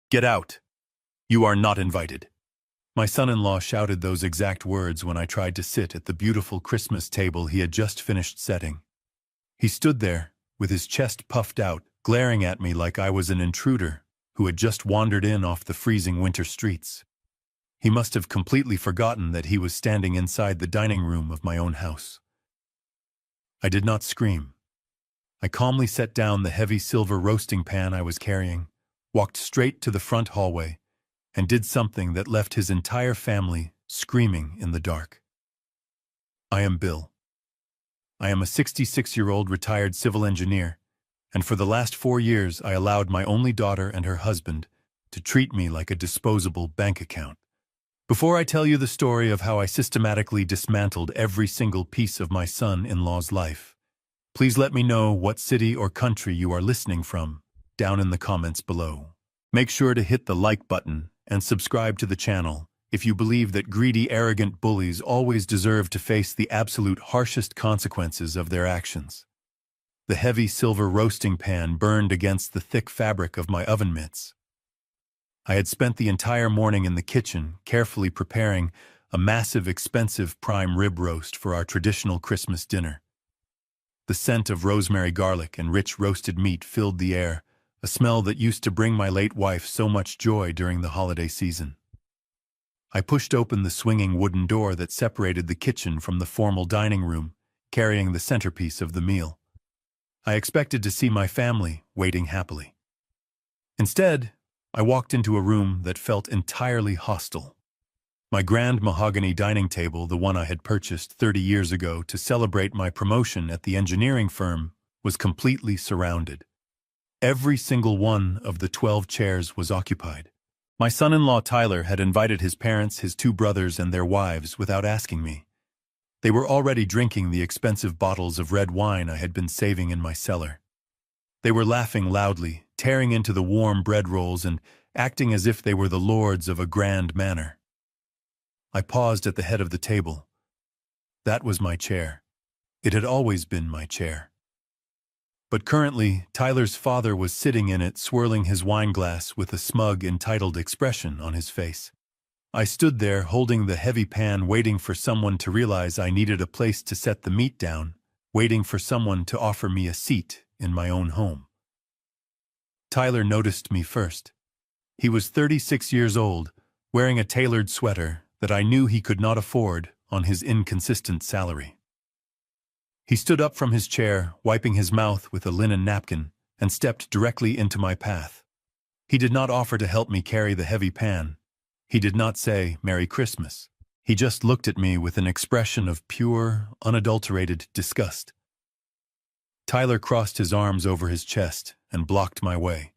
Get out! You are not invited. My son-in-law shouted those exact words when I tried to sit at the beautiful Christmas table he had just finished setting. He stood there, with his chest puffed out, glaring at me like I was an intruder who had just wandered in off the freezing winter streets. He must have completely forgotten that he was standing inside the dining room of my own house. I did not scream. I calmly set down the heavy silver roasting pan I was carrying, walked straight to the front hallway, and did something that left his entire family screaming in the dark. I am Bill. I am a 66-year-old retired civil engineer, and for the last 4 years I allowed my only daughter and her husband to treat me like a disposable bank account. Before I tell you the story of how I systematically dismantled every single piece of my son-in-law's life, please let me know what city or country you are listening from down in the comments below. Make sure to hit the like button and subscribe to the channel if you believe that greedy, arrogant bullies always deserve to face the absolute harshest consequences of their actions. The heavy silver roasting pan burned against the thick fabric of my oven mitts. I had spent the entire morning in the kitchen, carefully preparing a massive, expensive prime rib roast for our traditional Christmas dinner. The scent of rosemary, garlic, and rich roasted meat filled the air, a smell that used to bring my late wife so much joy during the holiday season. I pushed open the swinging wooden door that separated the kitchen from the formal dining room, carrying the centerpiece of the meal. I expected to see my family waiting happily. Instead, I walked into a room that felt entirely hostile. My grand mahogany dining table, the one I had purchased 30 years ago to celebrate my promotion at the engineering firm, was completely surrounded. Every single one of the 12 chairs was occupied. My son-in-law Tyler had invited his parents, his 2 brothers, and their wives without asking me. They were already drinking the expensive bottles of red wine I had been saving in my cellar. They were laughing loudly, tearing into the warm bread rolls and acting as if they were the lords of a grand manor. I paused at the head of the table. That was my chair. It had always been my chair. But currently, Tyler's father was sitting in it, swirling his wine glass with a smug, entitled expression on his face. I stood there, holding the heavy pan, waiting for someone to realize I needed a place to set the meat down, waiting for someone to offer me a seat in my own home. Tyler noticed me first. He was 36 years old, wearing a tailored sweater that I knew he could not afford on his inconsistent salary. He stood up from his chair, wiping his mouth with a linen napkin, and stepped directly into my path. He did not offer to help me carry the heavy pan. He did not say, "Merry Christmas." He just looked at me with an expression of pure, unadulterated disgust. Tyler crossed his arms over his chest and blocked my way.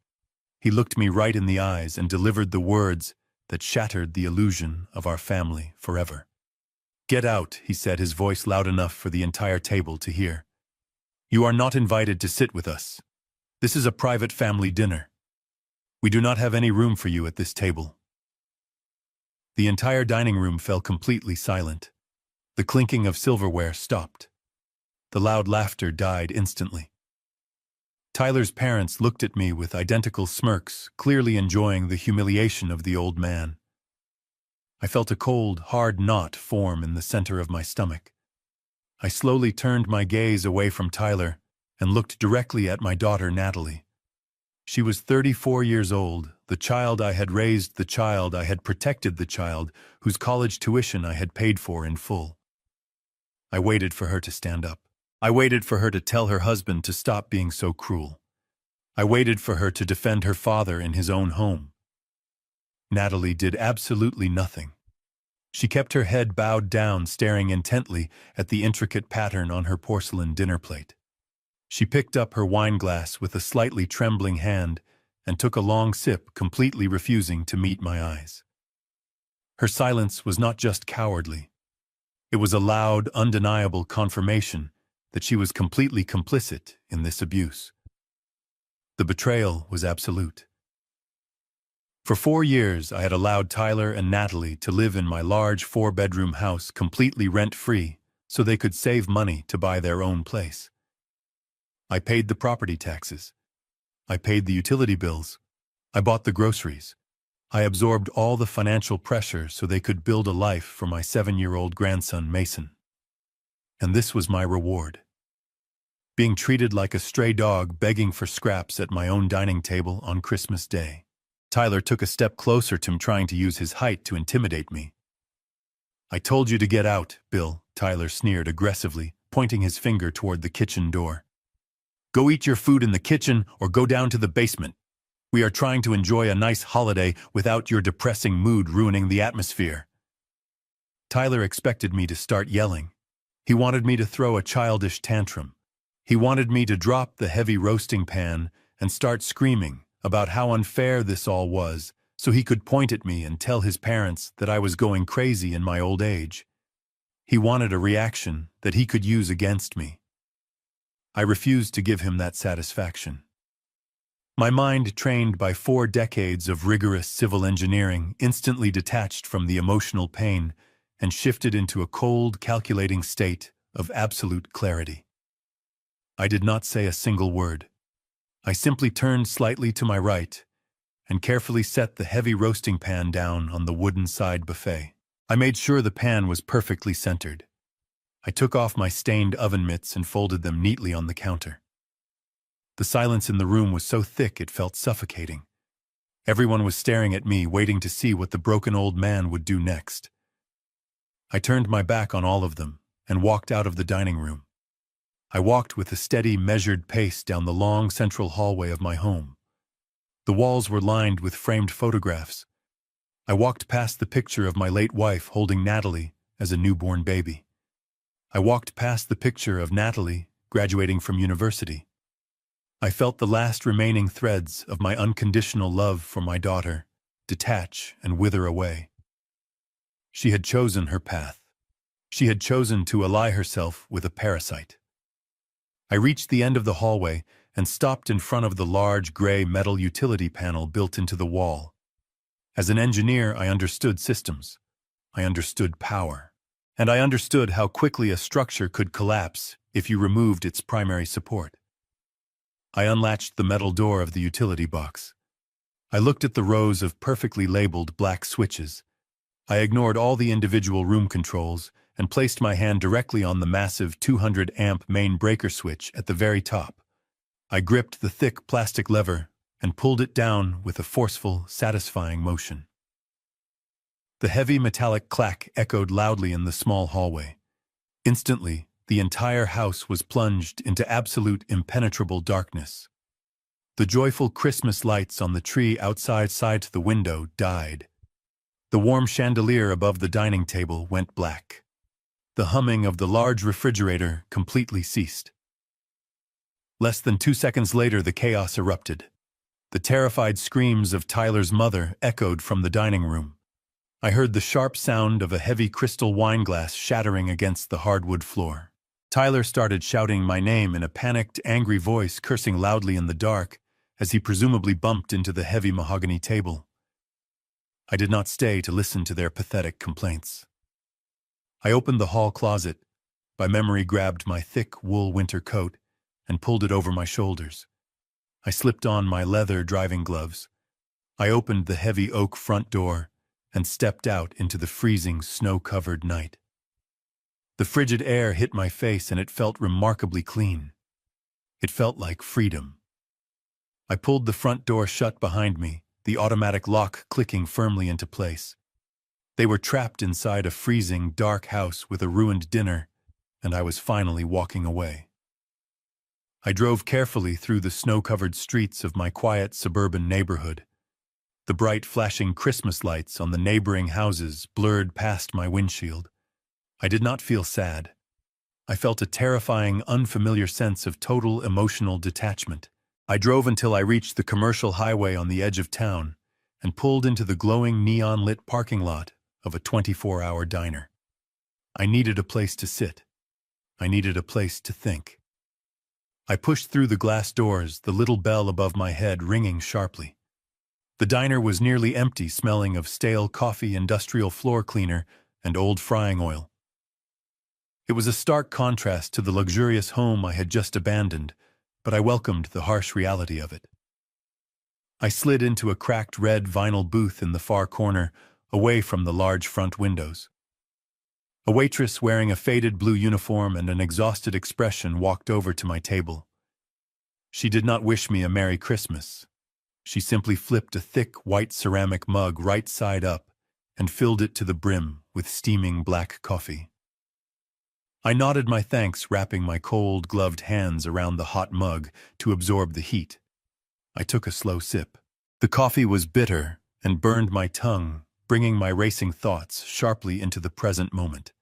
He looked me right in the eyes and delivered the words that shattered the illusion of our family forever. "Get out," he said, his voice loud enough for the entire table to hear. "You are not invited to sit with us. This is a private family dinner. We do not have any room for you at this table." The entire dining room fell completely silent. The clinking of silverware stopped. The loud laughter died instantly. Tyler's parents looked at me with identical smirks, clearly enjoying the humiliation of the old man. I felt a cold, hard knot form in the center of my stomach. I slowly turned my gaze away from Tyler and looked directly at my daughter, Natalie. She was 34 years old, the child I had raised, the child I had protected, the child whose college tuition I had paid for in full. I waited for her to stand up. I waited for her to tell her husband to stop being so cruel. I waited for her to defend her father in his own home. Natalie did absolutely nothing. She kept her head bowed down, staring intently at the intricate pattern on her porcelain dinner plate. She picked up her wine glass with a slightly trembling hand and took a long sip, completely refusing to meet my eyes. Her silence was not just cowardly. It was a loud, undeniable confirmation that she was completely complicit in this abuse. The betrayal was absolute. For 4 years, I had allowed Tyler and Natalie to live in my large 4-bedroom house completely rent-free so they could save money to buy their own place. I paid the property taxes. I paid the utility bills. I bought the groceries. I absorbed all the financial pressure so they could build a life for my 7-year-old grandson, Mason. And this was my reward. Being treated like a stray dog begging for scraps at my own dining table on Christmas Day. Tyler took a step closer to me, trying to use his height to intimidate me. "I told you to get out, Bill," Tyler sneered aggressively, pointing his finger toward the kitchen door. "Go eat your food in the kitchen or go down to the basement. We are trying to enjoy a nice holiday without your depressing mood ruining the atmosphere." Tyler expected me to start yelling. He wanted me to throw a childish tantrum. He wanted me to drop the heavy roasting pan and start screaming about how unfair this all was, so he could point at me and tell his parents that I was going crazy in my old age. He wanted a reaction that he could use against me. I refused to give him that satisfaction. My mind, trained by 4 decades of rigorous civil engineering, instantly detached from the emotional pain and shifted into a cold, calculating state of absolute clarity. I did not say a single word. I simply turned slightly to my right and carefully set the heavy roasting pan down on the wooden side buffet. I made sure the pan was perfectly centered. I took off my stained oven mitts and folded them neatly on the counter. The silence in the room was so thick it felt suffocating. Everyone was staring at me, waiting to see what the broken old man would do next. I turned my back on all of them and walked out of the dining room. I walked with a steady, measured pace down the long central hallway of my home. The walls were lined with framed photographs. I walked past the picture of my late wife holding Natalie as a newborn baby. I walked past the picture of Natalie graduating from university. I felt the last remaining threads of my unconditional love for my daughter detach and wither away. She had chosen her path. She had chosen to ally herself with a parasite. I reached the end of the hallway and stopped in front of the large gray metal utility panel built into the wall. As an engineer, I understood systems. I understood power. And I understood how quickly a structure could collapse if you removed its primary support. I unlatched the metal door of the utility box. I looked at the rows of perfectly labeled black switches. I ignored all the individual room controls and placed my hand directly on the massive 200-amp main breaker switch at the very top. I gripped the thick plastic lever and pulled it down with a forceful, satisfying motion. The heavy metallic clack echoed loudly in the small hallway. Instantly, the entire house was plunged into absolute impenetrable darkness. The joyful Christmas lights on the tree outside the window died. The warm chandelier above the dining table went black. The humming of the large refrigerator completely ceased. Less than 2 seconds later, the chaos erupted. The terrified screams of Tyler's mother echoed from the dining room. I heard the sharp sound of a heavy crystal wine glass shattering against the hardwood floor. Tyler started shouting my name in a panicked, angry voice, cursing loudly in the dark as he presumably bumped into the heavy mahogany table. I did not stay to listen to their pathetic complaints. I opened the hall closet, by memory grabbed my thick wool winter coat, and pulled it over my shoulders. I slipped on my leather driving gloves. I opened the heavy oak front door and stepped out into the freezing, snow-covered night. The frigid air hit my face and it felt remarkably clean. It felt like freedom. I pulled the front door shut behind me, the automatic lock clicking firmly into place. They were trapped inside a freezing, dark house with a ruined dinner, and I was finally walking away. I drove carefully through the snow-covered streets of my quiet suburban neighborhood. The bright, flashing Christmas lights on the neighboring houses blurred past my windshield. I did not feel sad. I felt a terrifying, unfamiliar sense of total emotional detachment. I drove until I reached the commercial highway on the edge of town and pulled into the glowing neon-lit parking lot of a 24-hour diner. I needed a place to sit. I needed a place to think. I pushed through the glass doors, the little bell above my head ringing sharply. The diner was nearly empty, smelling of stale coffee, industrial floor cleaner, and old frying oil. It was a stark contrast to the luxurious home I had just abandoned, but I welcomed the harsh reality of it. I slid into a cracked red vinyl booth in the far corner, away from the large front windows. A waitress wearing a faded blue uniform and an exhausted expression walked over to my table. She did not wish me a Merry Christmas. She simply flipped a thick white ceramic mug right side up and filled it to the brim with steaming black coffee. I nodded my thanks, wrapping my cold, gloved hands around the hot mug to absorb the heat. I took a slow sip. The coffee was bitter and burned my tongue, bringing my racing thoughts sharply into the present moment.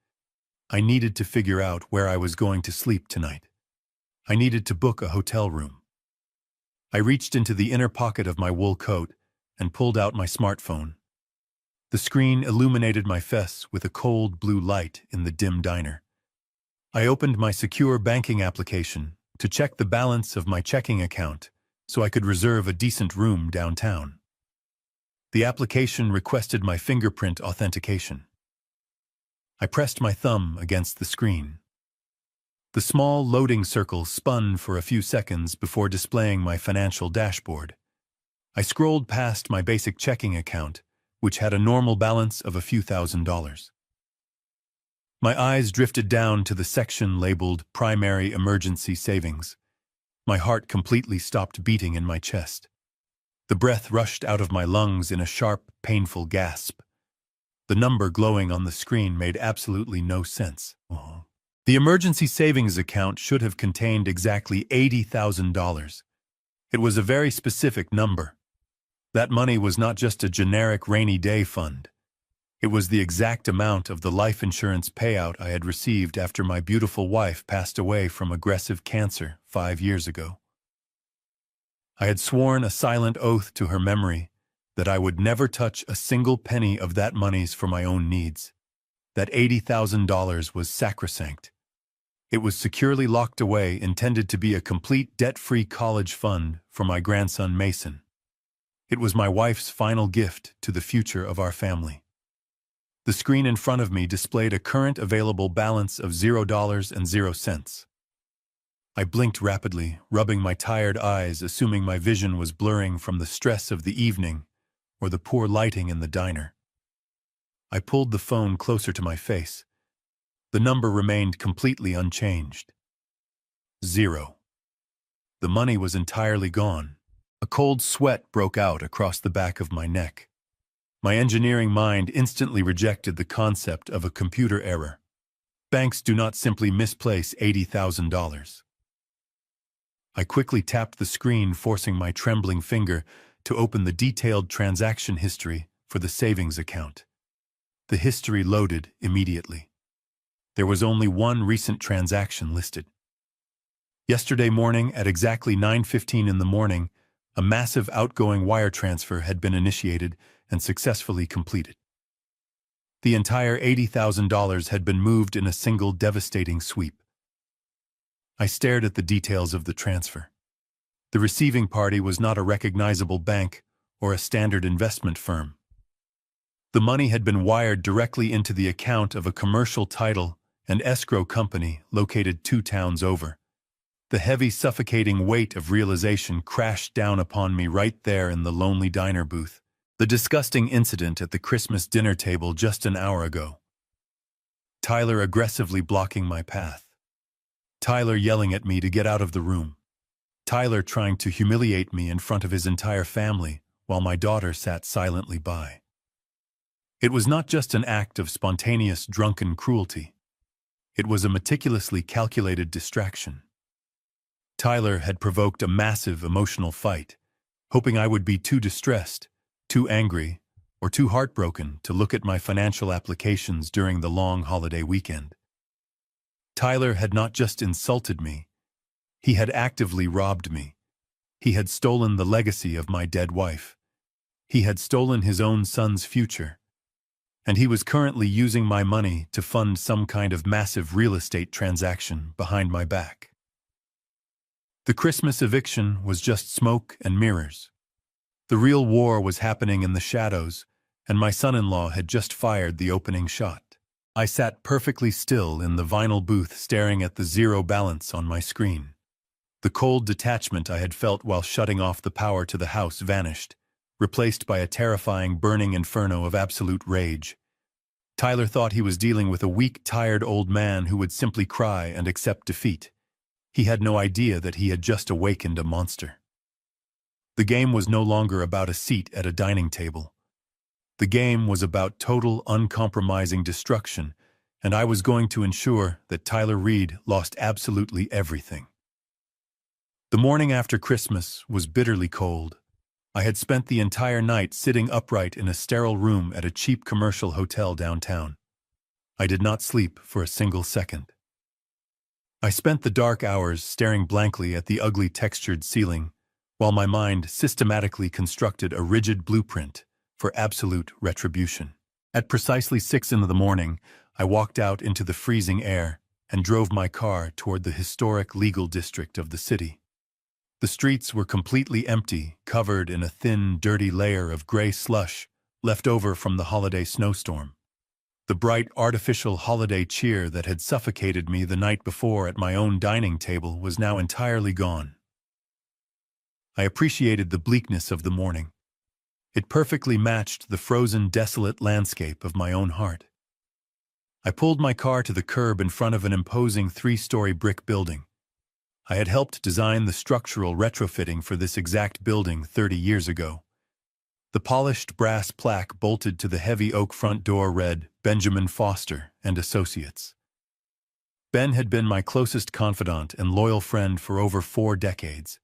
I needed to figure out where I was going to sleep tonight. I needed to book a hotel room. I reached into the inner pocket of my wool coat and pulled out my smartphone. The screen illuminated my face with a cold blue light in the dim diner. I opened my secure banking application to check the balance of my checking account so I could reserve a decent room downtown. The application requested my fingerprint authentication. I pressed my thumb against the screen. The small loading circle spun for a few seconds before displaying my financial dashboard. I scrolled past my basic checking account, which had a normal balance of a few $1,000s. My eyes drifted down to the section labeled Primary Emergency Savings. My heart completely stopped beating in my chest. The breath rushed out of my lungs in a sharp, painful gasp. The number glowing on the screen made absolutely no sense. The emergency savings account should have contained exactly $80,000. It was a very specific number. That money was not just a generic rainy day fund. It was the exact amount of the life insurance payout I had received after my beautiful wife passed away from aggressive cancer 5 years ago. I had sworn a silent oath to her memory that I would never touch a single penny of that monies for my own needs. That $80,000 was sacrosanct. It was securely locked away, intended to be a complete debt-free college fund for my grandson Mason. It was my wife's final gift to the future of our family. The screen in front of me displayed a current available balance of $0.00. I blinked rapidly, rubbing my tired eyes, assuming my vision was blurring from the stress of the evening or the poor lighting in the diner. I pulled the phone closer to my face. The number remained completely unchanged. 0. The money was entirely gone. A cold sweat broke out across the back of my neck. My engineering mind instantly rejected the concept of a computer error. Banks do not simply misplace $80,000. I quickly tapped the screen, forcing my trembling finger to open the detailed transaction history for the savings account. The history loaded immediately. There was only one recent transaction listed. Yesterday morning at exactly 9:15 in the morning, a massive outgoing wire transfer had been initiated and successfully completed. The entire $80,000 had been moved in a single devastating sweep. I stared at the details of the transfer. The receiving party was not a recognizable bank or a standard investment firm. The money had been wired directly into the account of a commercial title and escrow company located 2 towns over. The heavy, suffocating weight of realization crashed down upon me right there in the lonely diner booth. The disgusting incident at the Christmas dinner table just an hour ago. Tyler aggressively blocking my path. Tyler yelling at me to get out of the room. Tyler trying to humiliate me in front of his entire family while my daughter sat silently by. It was not just an act of spontaneous, drunken cruelty. It was a meticulously calculated distraction. Tyler had provoked a massive emotional fight, hoping I would be too distressed, too angry, or too heartbroken to look at my financial applications during the long holiday weekend. Tyler had not just insulted me, he had actively robbed me. He had stolen the legacy of my dead wife. He had stolen his own son's future. And he was currently using my money to fund some kind of massive real estate transaction behind my back. The Christmas eviction was just smoke and mirrors. The real war was happening in the shadows, and my son-in-law had just fired the opening shot. I sat perfectly still in the vinyl booth staring at the 0 balance on my screen. The cold detachment I had felt while shutting off the power to the house vanished, replaced by a terrifying burning inferno of absolute rage. Tyler thought he was dealing with a weak, tired old man who would simply cry and accept defeat. He had no idea that he had just awakened a monster. The game was no longer about a seat at a dining table. The game was about total, uncompromising destruction, and I was going to ensure that Tyler Reed lost absolutely everything. The morning after Christmas was bitterly cold. I had spent the entire night sitting upright in a sterile room at a cheap commercial hotel downtown. I did not sleep for a single second. I spent the dark hours staring blankly at the ugly textured ceiling, while my mind systematically constructed a rigid blueprint for absolute retribution. At precisely 6 in the morning, I walked out into the freezing air and drove my car toward the historic legal district of the city. The streets were completely empty, covered in a thin, dirty layer of gray slush left over from the holiday snowstorm. The bright, artificial holiday cheer that had suffocated me the night before at my own dining table was now entirely gone. I appreciated the bleakness of the morning. It perfectly matched the frozen, desolate landscape of my own heart. I pulled my car to the curb in front of an imposing 3-story brick building. I had helped design the structural retrofitting for this exact building 30 years ago. The polished brass plaque bolted to the heavy oak front door read, "Benjamin Foster and Associates." Ben had been my closest confidant and loyal friend for over 4 decades.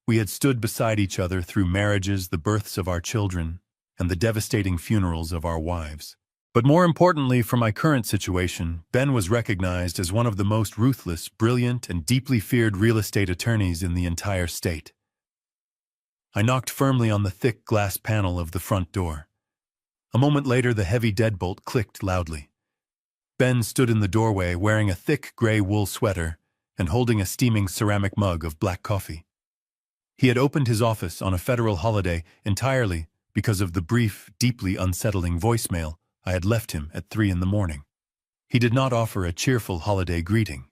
We had stood beside each other through marriages, the births of our children, and the devastating funerals of our wives. But more importantly for my current situation, Ben was recognized as one of the most ruthless, brilliant, and deeply feared real estate attorneys in the entire state. I knocked firmly on the thick glass panel of the front door. A moment later, the heavy deadbolt clicked loudly. Ben stood in the doorway wearing a thick gray wool sweater and holding a steaming ceramic mug of black coffee. He had opened his office on a federal holiday entirely because of the brief, deeply unsettling voicemail I had left him at 3 in the morning. He did not offer a cheerful holiday greeting.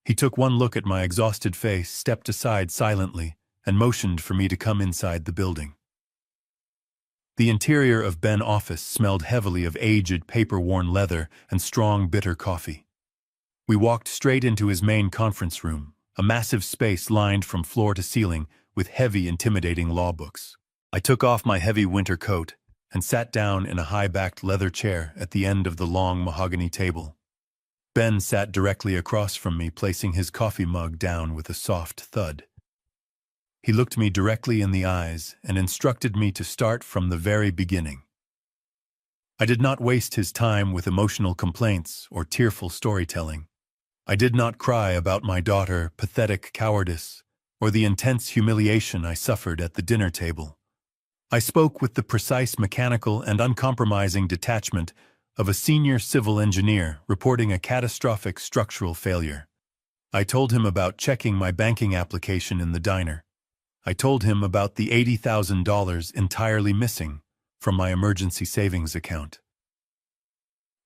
He took one look at my exhausted face, stepped aside silently, and motioned for me to come inside the building. The interior of Ben's office smelled heavily of aged, paper-worn leather and strong, bitter coffee. We walked straight into his main conference room, a massive space lined from floor to ceiling with heavy, intimidating law books. I took off my heavy winter coat and sat down in a high-backed leather chair at the end of the long mahogany table. Ben sat directly across from me, placing his coffee mug down with a soft thud. He looked me directly in the eyes and instructed me to start from the very beginning. I did not waste his time with emotional complaints or tearful storytelling. I did not cry about my daughter, pathetic cowardice, or the intense humiliation I suffered at the dinner table. I spoke with the precise, mechanical, and uncompromising detachment of a senior civil engineer reporting a catastrophic structural failure. I told him about checking my banking application in the diner. I told him about the $80,000 entirely missing from my emergency savings account.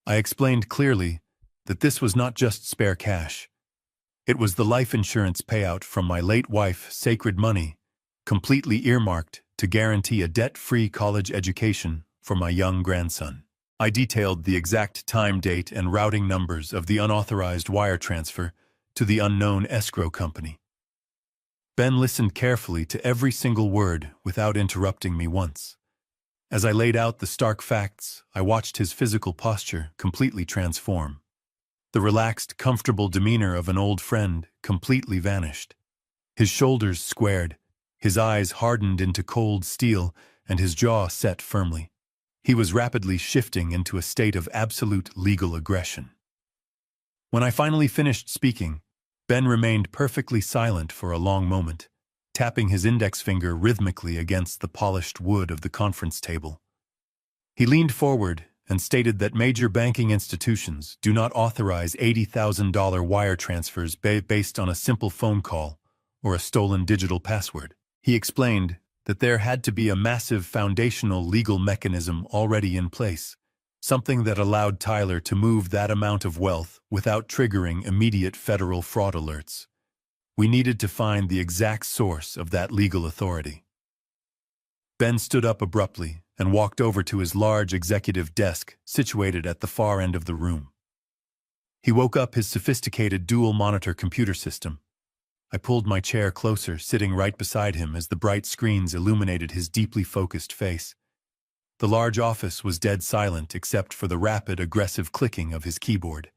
I explained clearly that this was not just spare cash. It was the life insurance payout from my late wife's sacred money, completely earmarked to guarantee a debt-free college education for my young grandson. I detailed the exact time, date, and routing numbers of the unauthorized wire transfer to the unknown escrow company. Ben listened carefully to every single word without interrupting me once. As I laid out the stark facts, I watched his physical posture completely transform. The relaxed, comfortable demeanor of an old friend completely vanished. His shoulders squared, his eyes hardened into cold steel, and his jaw set firmly. He was rapidly shifting into a state of absolute legal aggression. When I finally finished speaking, Ben remained perfectly silent for a long moment, tapping his index finger rhythmically against the polished wood of the conference table. He leaned forward and stated that major banking institutions do not authorize $80,000 wire transfers based on a simple phone call or a stolen digital password. He explained that there had to be a massive foundational legal mechanism already in place, something that allowed Tyler to move that amount of wealth without triggering immediate federal fraud alerts. We needed to find the exact source of that legal authority. Ben stood up abruptly and walked over to his large executive desk situated at the far end of the room. He woke up his sophisticated dual-monitor computer system. I pulled my chair closer, sitting right beside him as the bright screens illuminated his deeply focused face. The large office was dead silent except for the rapid, aggressive clicking of his keyboard.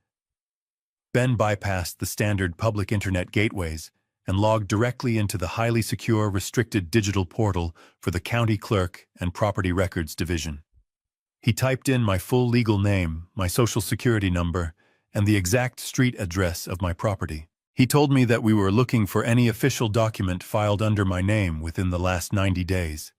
Ben bypassed the standard public internet gateways and logged directly into the highly secure, restricted digital portal for the County Clerk and Property Records Division. He typed in my full legal name, my social security number, and the exact street address of my property. He told me that we were looking for any official document filed under my name within the last 90 days.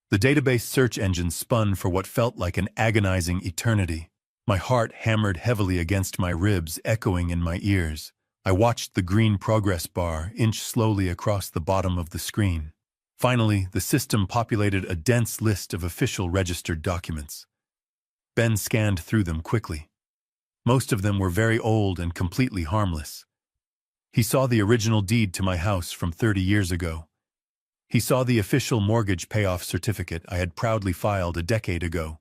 The database search engine spun for what felt like an agonizing eternity. My heart hammered heavily against my ribs, echoing in my ears. I watched the green progress bar inch slowly across the bottom of the screen. Finally, the system populated a dense list of official registered documents. Ben scanned through them quickly. Most of them were very old and completely harmless. He saw the original deed to my house from 30 years ago. He saw the official mortgage payoff certificate I had proudly filed a decade ago.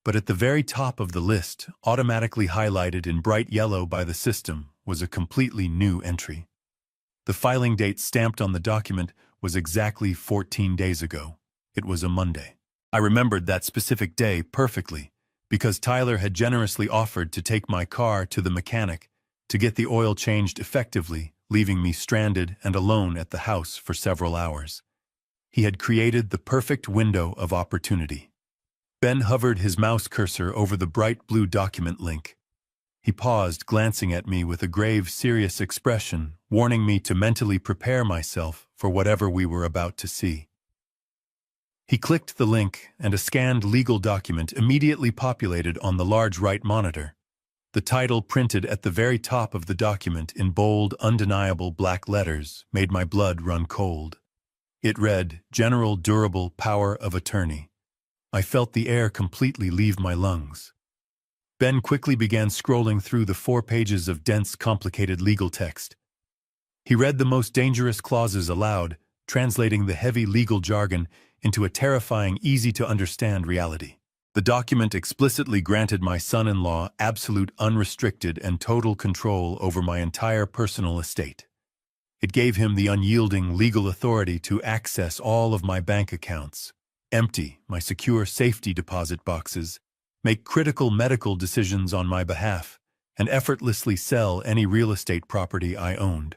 But at the very top of the list, automatically highlighted in bright yellow by the system, was a completely new entry. The filing date stamped on the document was exactly 14 days ago. It was a Monday. I remembered that specific day perfectly, because Tyler had generously offered to take my car to the mechanic to get the oil changed effectively, leaving me stranded and alone at the house for several hours. He had created the perfect window of opportunity. Ben hovered his mouse cursor over the bright blue document link. He paused, glancing at me with a grave, serious expression, warning me to mentally prepare myself for whatever we were about to see. He clicked the link, and a scanned legal document immediately populated on the large right monitor. The title printed at the very top of the document in bold, undeniable black letters made my blood run cold. It read, "General Durable Power of Attorney." I felt the air completely leave my lungs. Ben quickly began scrolling through the 4 pages of dense, complicated legal text. He read the most dangerous clauses aloud, translating the heavy legal jargon into a terrifying, easy-to-understand reality. The document explicitly granted my son-in-law absolute, unrestricted, and total control over my entire personal estate. It gave him the unyielding legal authority to access all of my bank accounts, empty my secure safety deposit boxes, make critical medical decisions on my behalf, and effortlessly sell any real estate property I owned.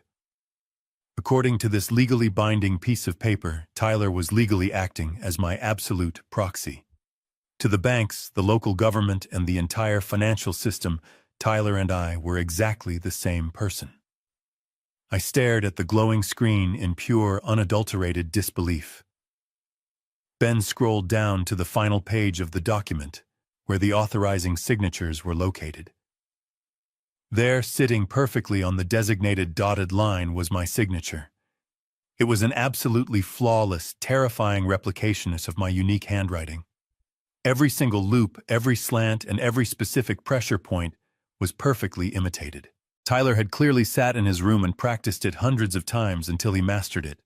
According to this legally binding piece of paper, Tyler was legally acting as my absolute proxy. To the banks, the local government, and the entire financial system, Tyler and I were exactly the same person. I stared at the glowing screen in pure, unadulterated disbelief. Ben scrolled down to the final page of the document, where the authorizing signatures were located. There, sitting perfectly on the designated dotted line, was my signature. It was an absolutely flawless, terrifying replication of my unique handwriting. Every single loop, every slant, and every specific pressure point was perfectly imitated. Tyler had clearly sat in his room and practiced it hundreds of times until he mastered it.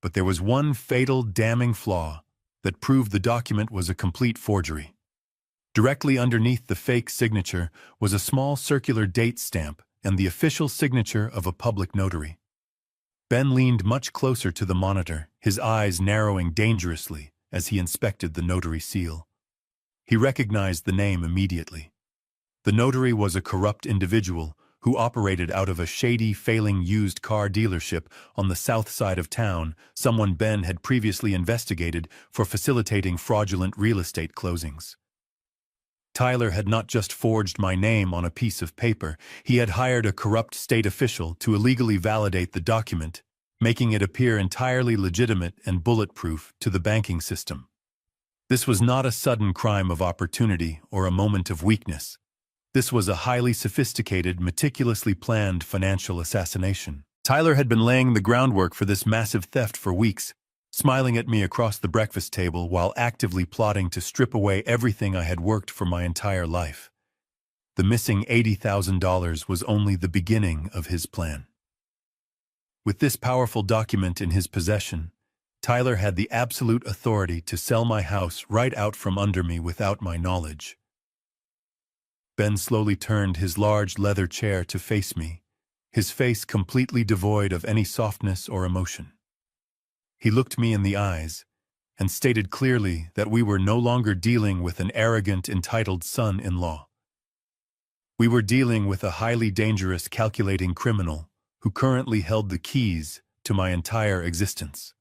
But there was one fatal, damning flaw that proved the document was a complete forgery. Directly underneath the fake signature was a small circular date stamp and the official signature of a public notary. Ben leaned much closer to the monitor, his eyes narrowing dangerously as he inspected the notary seal. He recognized the name immediately. The notary was a corrupt individual who operated out of a shady, failing used car dealership on the south side of town, someone Ben had previously investigated for facilitating fraudulent real estate closings. Tyler had not just forged my name on a piece of paper, he had hired a corrupt state official to illegally validate the document, making it appear entirely legitimate and bulletproof to the banking system. This was not a sudden crime of opportunity or a moment of weakness. This was a highly sophisticated, meticulously planned financial assassination. Tyler had been laying the groundwork for this massive theft for weeks, smiling at me across the breakfast table while actively plotting to strip away everything I had worked for my entire life. The missing $80,000 was only the beginning of his plan. With this powerful document in his possession, Tyler had the absolute authority to sell my house right out from under me without my knowledge. Ben slowly turned his large leather chair to face me, his face completely devoid of any softness or emotion. He looked me in the eyes and stated clearly that we were no longer dealing with an arrogant, entitled son-in-law. We were dealing with a highly dangerous, calculating criminal who currently held the keys to my entire existence.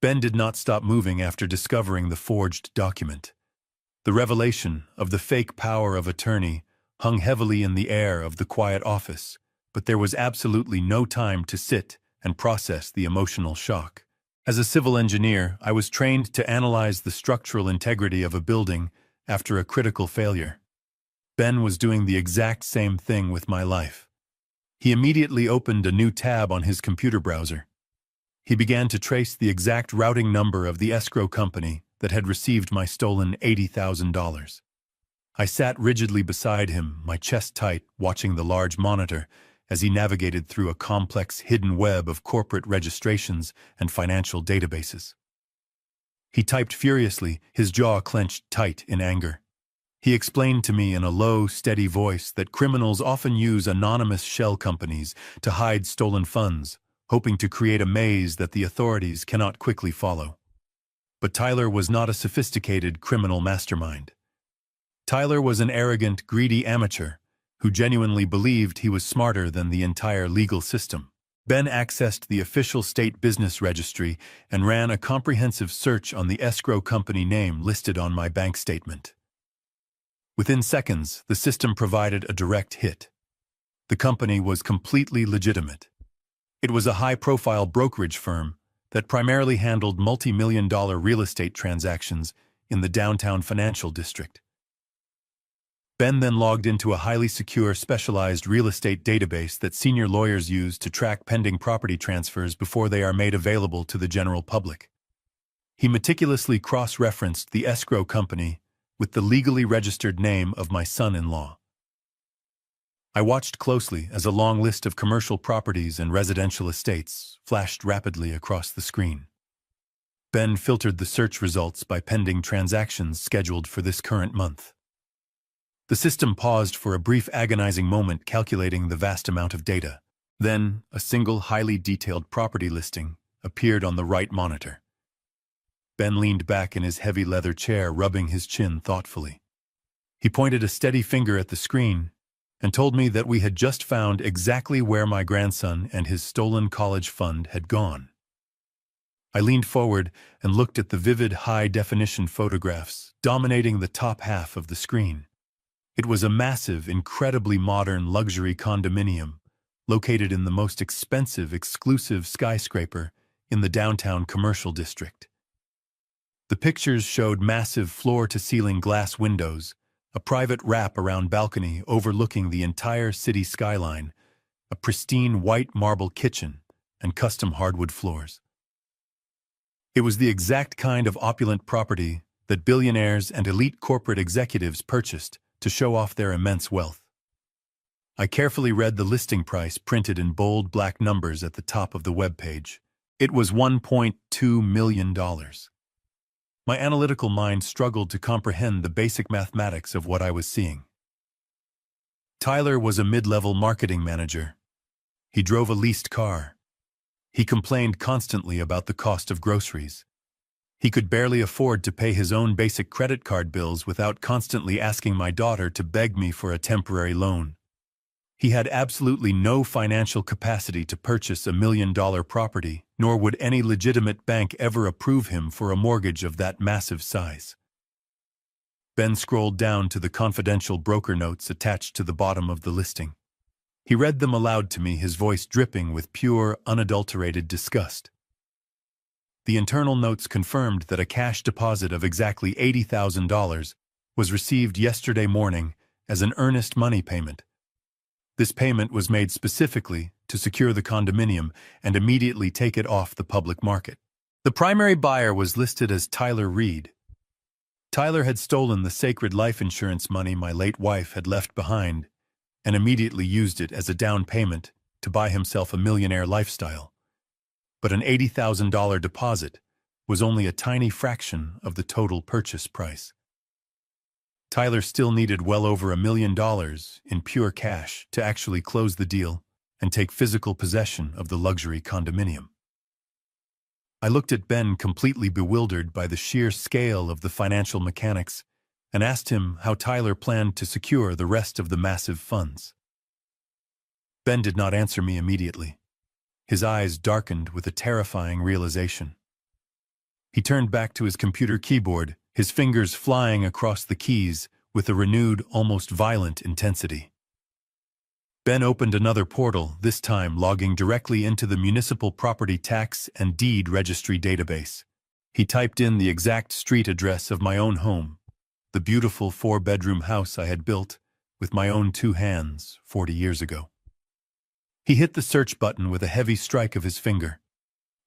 Ben did not stop moving after discovering the forged document. The revelation of the fake power of attorney hung heavily in the air of the quiet office, but there was absolutely no time to sit and process the emotional shock. As a civil engineer, I was trained to analyze the structural integrity of a building after a critical failure. Ben was doing the exact same thing with my life. He immediately opened a new tab on his computer browser. He began to trace the exact routing number of the escrow company that had received my stolen $80,000. I sat rigidly beside him, my chest tight, watching the large monitor as he navigated through a complex hidden web of corporate registrations and financial databases. He typed furiously, his jaw clenched tight in anger. He explained to me in a low, steady voice that criminals often use anonymous shell companies to hide stolen funds, hoping to create a maze that the authorities cannot quickly follow. But Tyler was not a sophisticated criminal mastermind. Tyler was an arrogant, greedy amateur who genuinely believed he was smarter than the entire legal system. Ben accessed the official state business registry and ran a comprehensive search on the escrow company name listed on my bank statement. Within seconds, the system provided a direct hit. The company was completely legitimate. It was a high-profile brokerage firm that primarily handled multi-million-dollar real estate transactions in the downtown financial district. Ben then logged into a highly secure, specialized real estate database that senior lawyers use to track pending property transfers before they are made available to the general public. He meticulously cross-referenced the escrow company with the legally registered name of my son-in-law. I watched closely as a long list of commercial properties and residential estates flashed rapidly across the screen. Ben filtered the search results by pending transactions scheduled for this current month. The system paused for a brief agonizing moment calculating the vast amount of data. Then, a single highly detailed property listing appeared on the right monitor. Ben leaned back in his heavy leather chair, rubbing his chin thoughtfully. He pointed a steady finger at the screen and told me that we had just found exactly where my grandson and his stolen college fund had gone. I leaned forward and looked at the vivid, high-definition photographs dominating the top half of the screen. It was a massive, incredibly modern luxury condominium located in the most expensive, exclusive skyscraper in the downtown commercial district. The pictures showed massive floor-to-ceiling glass windows, a private wrap-around balcony overlooking the entire city skyline, a pristine white marble kitchen, and custom hardwood floors. It was the exact kind of opulent property that billionaires and elite corporate executives purchased to show off their immense wealth. I carefully read the listing price printed in bold black numbers at the top of the web page. It was $1.2 million. My analytical mind struggled to comprehend the basic mathematics of what I was seeing. Tyler was a mid-level marketing manager. He drove a leased car. He complained constantly about the cost of groceries. He could barely afford to pay his own basic credit card bills without constantly asking my daughter to beg me for a temporary loan. He had absolutely no financial capacity to purchase a $1 million property, nor would any legitimate bank ever approve him for a mortgage of that massive size. Ben scrolled down to the confidential broker notes attached to the bottom of the listing. He read them aloud to me, his voice dripping with pure, unadulterated disgust. The internal notes confirmed that a cash deposit of exactly $80,000 was received yesterday morning as an earnest money payment. This payment was made specifically to secure the condominium and immediately take it off the public market. The primary buyer was listed as Tyler Reed. Tyler had stolen the sacred life insurance money my late wife had left behind and immediately used it as a down payment to buy himself a millionaire lifestyle. But an $80,000 deposit was only a tiny fraction of the total purchase price. Tyler still needed well over $1 million in pure cash to actually close the deal and take physical possession of the luxury condominium. I looked at Ben, completely bewildered by the sheer scale of the financial mechanics, and asked him how Tyler planned to secure the rest of the massive funds. Ben did not answer me immediately. His eyes darkened with a terrifying realization. He turned back to his computer keyboard, his fingers flying across the keys with a renewed, almost violent intensity. Ben opened another portal, this time logging directly into the Municipal Property Tax and Deed Registry database. He typed in the exact street address of my own home, the beautiful 4-bedroom house I had built with my own 2 hands 40 years ago. He hit the search button with a heavy strike of his finger.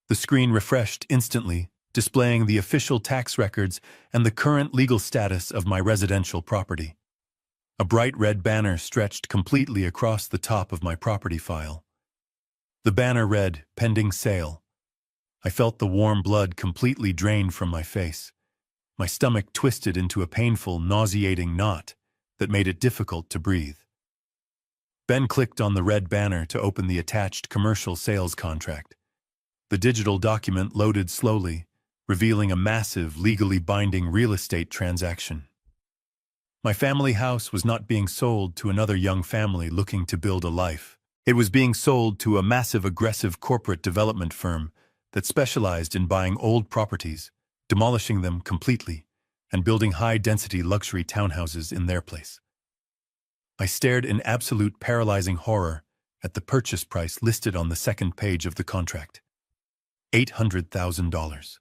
The screen refreshed instantly, displaying the official tax records and the current legal status of my residential property. A bright red banner stretched completely across the top of my property file. The banner read, "Pending sale." I felt the warm blood completely drained from my face. My stomach twisted into a painful, nauseating knot that made it difficult to breathe. Ben clicked on the red banner to open the attached commercial sales contract. The digital document loaded slowly, revealing a massive, legally binding real estate transaction. My family house was not being sold to another young family looking to build a life. It was being sold to a massive, aggressive corporate development firm that specialized in buying old properties, demolishing them completely, and building high-density luxury townhouses in their place. I stared in absolute paralyzing horror at the purchase price listed on the second page of the contract. $800,000.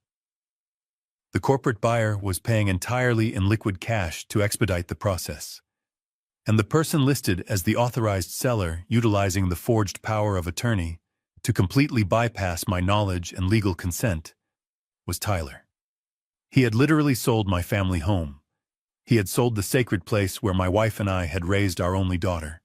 The corporate buyer was paying entirely in liquid cash to expedite the process, and the person listed as the authorized seller, utilizing the forged power of attorney to completely bypass my knowledge and legal consent, was Tyler. He had literally sold my family home. He had sold the sacred place where my wife and I had raised our only daughter.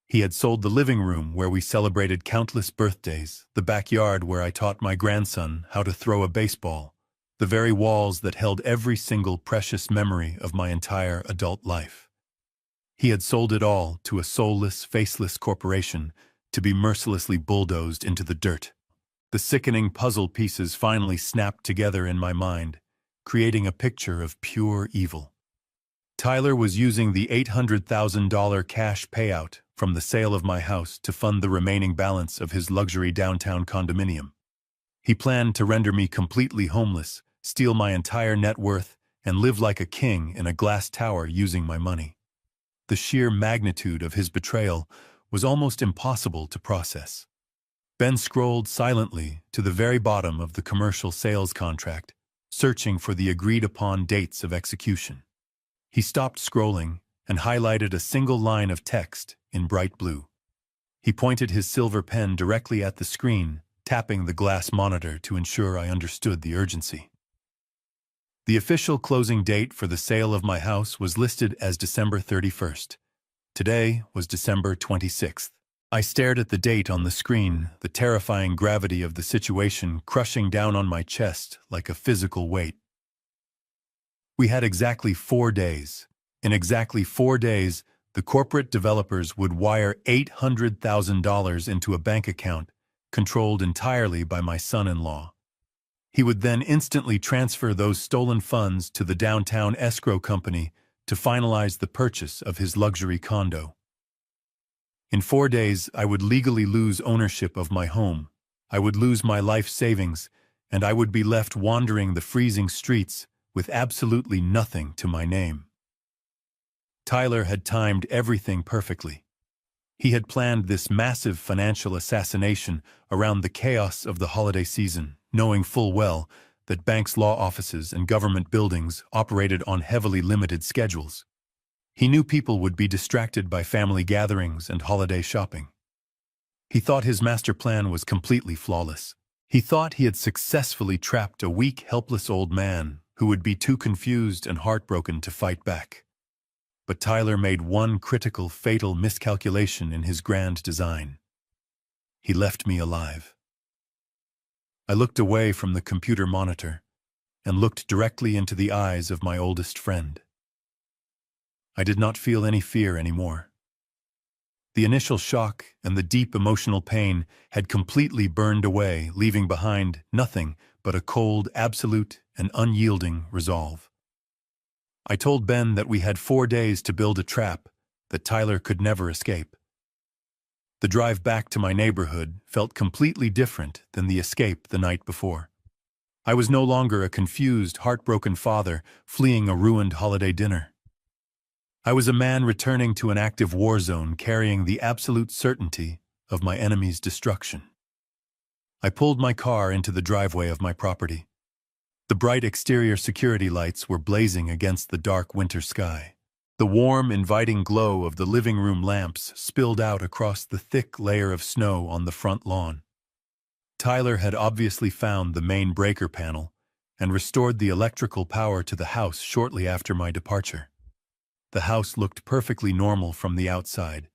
He had sold the living room where we celebrated countless birthdays, the backyard where I taught my grandson how to throw a baseball, the very walls that held every single precious memory of my entire adult life. He had sold it all to a soulless, faceless corporation to be mercilessly bulldozed into the dirt. The sickening puzzle pieces finally snapped together in my mind, creating a picture of pure evil. Tyler was using the $800,000 cash payout from the sale of my house to fund the remaining balance of his luxury downtown condominium. He planned to render me completely homeless, steal my entire net worth, and live like a king in a glass tower using my money. The sheer magnitude of his betrayal was almost impossible to process. Ben scrolled silently to the very bottom of the commercial sales contract, searching for the agreed-upon dates of execution. He stopped scrolling and highlighted a single line of text in bright blue. He pointed his silver pen directly at the screen, tapping the glass monitor to ensure I understood the urgency. The official closing date for the sale of my house was listed as December 31st. Today was December 26th. I stared at the date on the screen, the terrifying gravity of the situation crushing down on my chest like a physical weight. We had exactly 4 days. In exactly 4 days, the corporate developers would wire $800,000 into a bank account controlled entirely by my son-in-law. He would then instantly transfer those stolen funds to the downtown escrow company to finalize the purchase of his luxury condo. In 4 days, I would legally lose ownership of my home. I would lose my life savings, and I would be left wandering the freezing streets with absolutely nothing to my name. Tyler had timed everything perfectly. He had planned this massive financial assassination around the chaos of the holiday season, knowing full well that banks' law offices and government buildings operated on heavily limited schedules. He knew people would be distracted by family gatherings and holiday shopping. He thought his master plan was completely flawless. He thought he had successfully trapped a weak, helpless old man who would be too confused and heartbroken to fight back. But Tyler made one critical, fatal miscalculation in his grand design. he left me alive. I looked away from the computer monitor and looked directly into the eyes of my oldest friend. I did not feel any fear anymore. The initial shock and the deep emotional pain had completely burned away, leaving behind nothing but a cold, absolute, and unyielding resolve. I told Ben that we had 4 days to build a trap that Tyler could never escape. The drive back to my neighborhood felt completely different than the escape the night before. I was no longer a confused, heartbroken father fleeing a ruined holiday dinner. I was a man returning to an active war zone carrying the absolute certainty of my enemy's destruction. I pulled my car into the driveway of my property. The bright exterior security lights were blazing against the dark winter sky. The warm, inviting glow of the living room lamps spilled out across the thick layer of snow on the front lawn. Tyler had obviously found the main breaker panel and restored the electrical power to the house shortly after my departure. The house looked perfectly normal from the outside,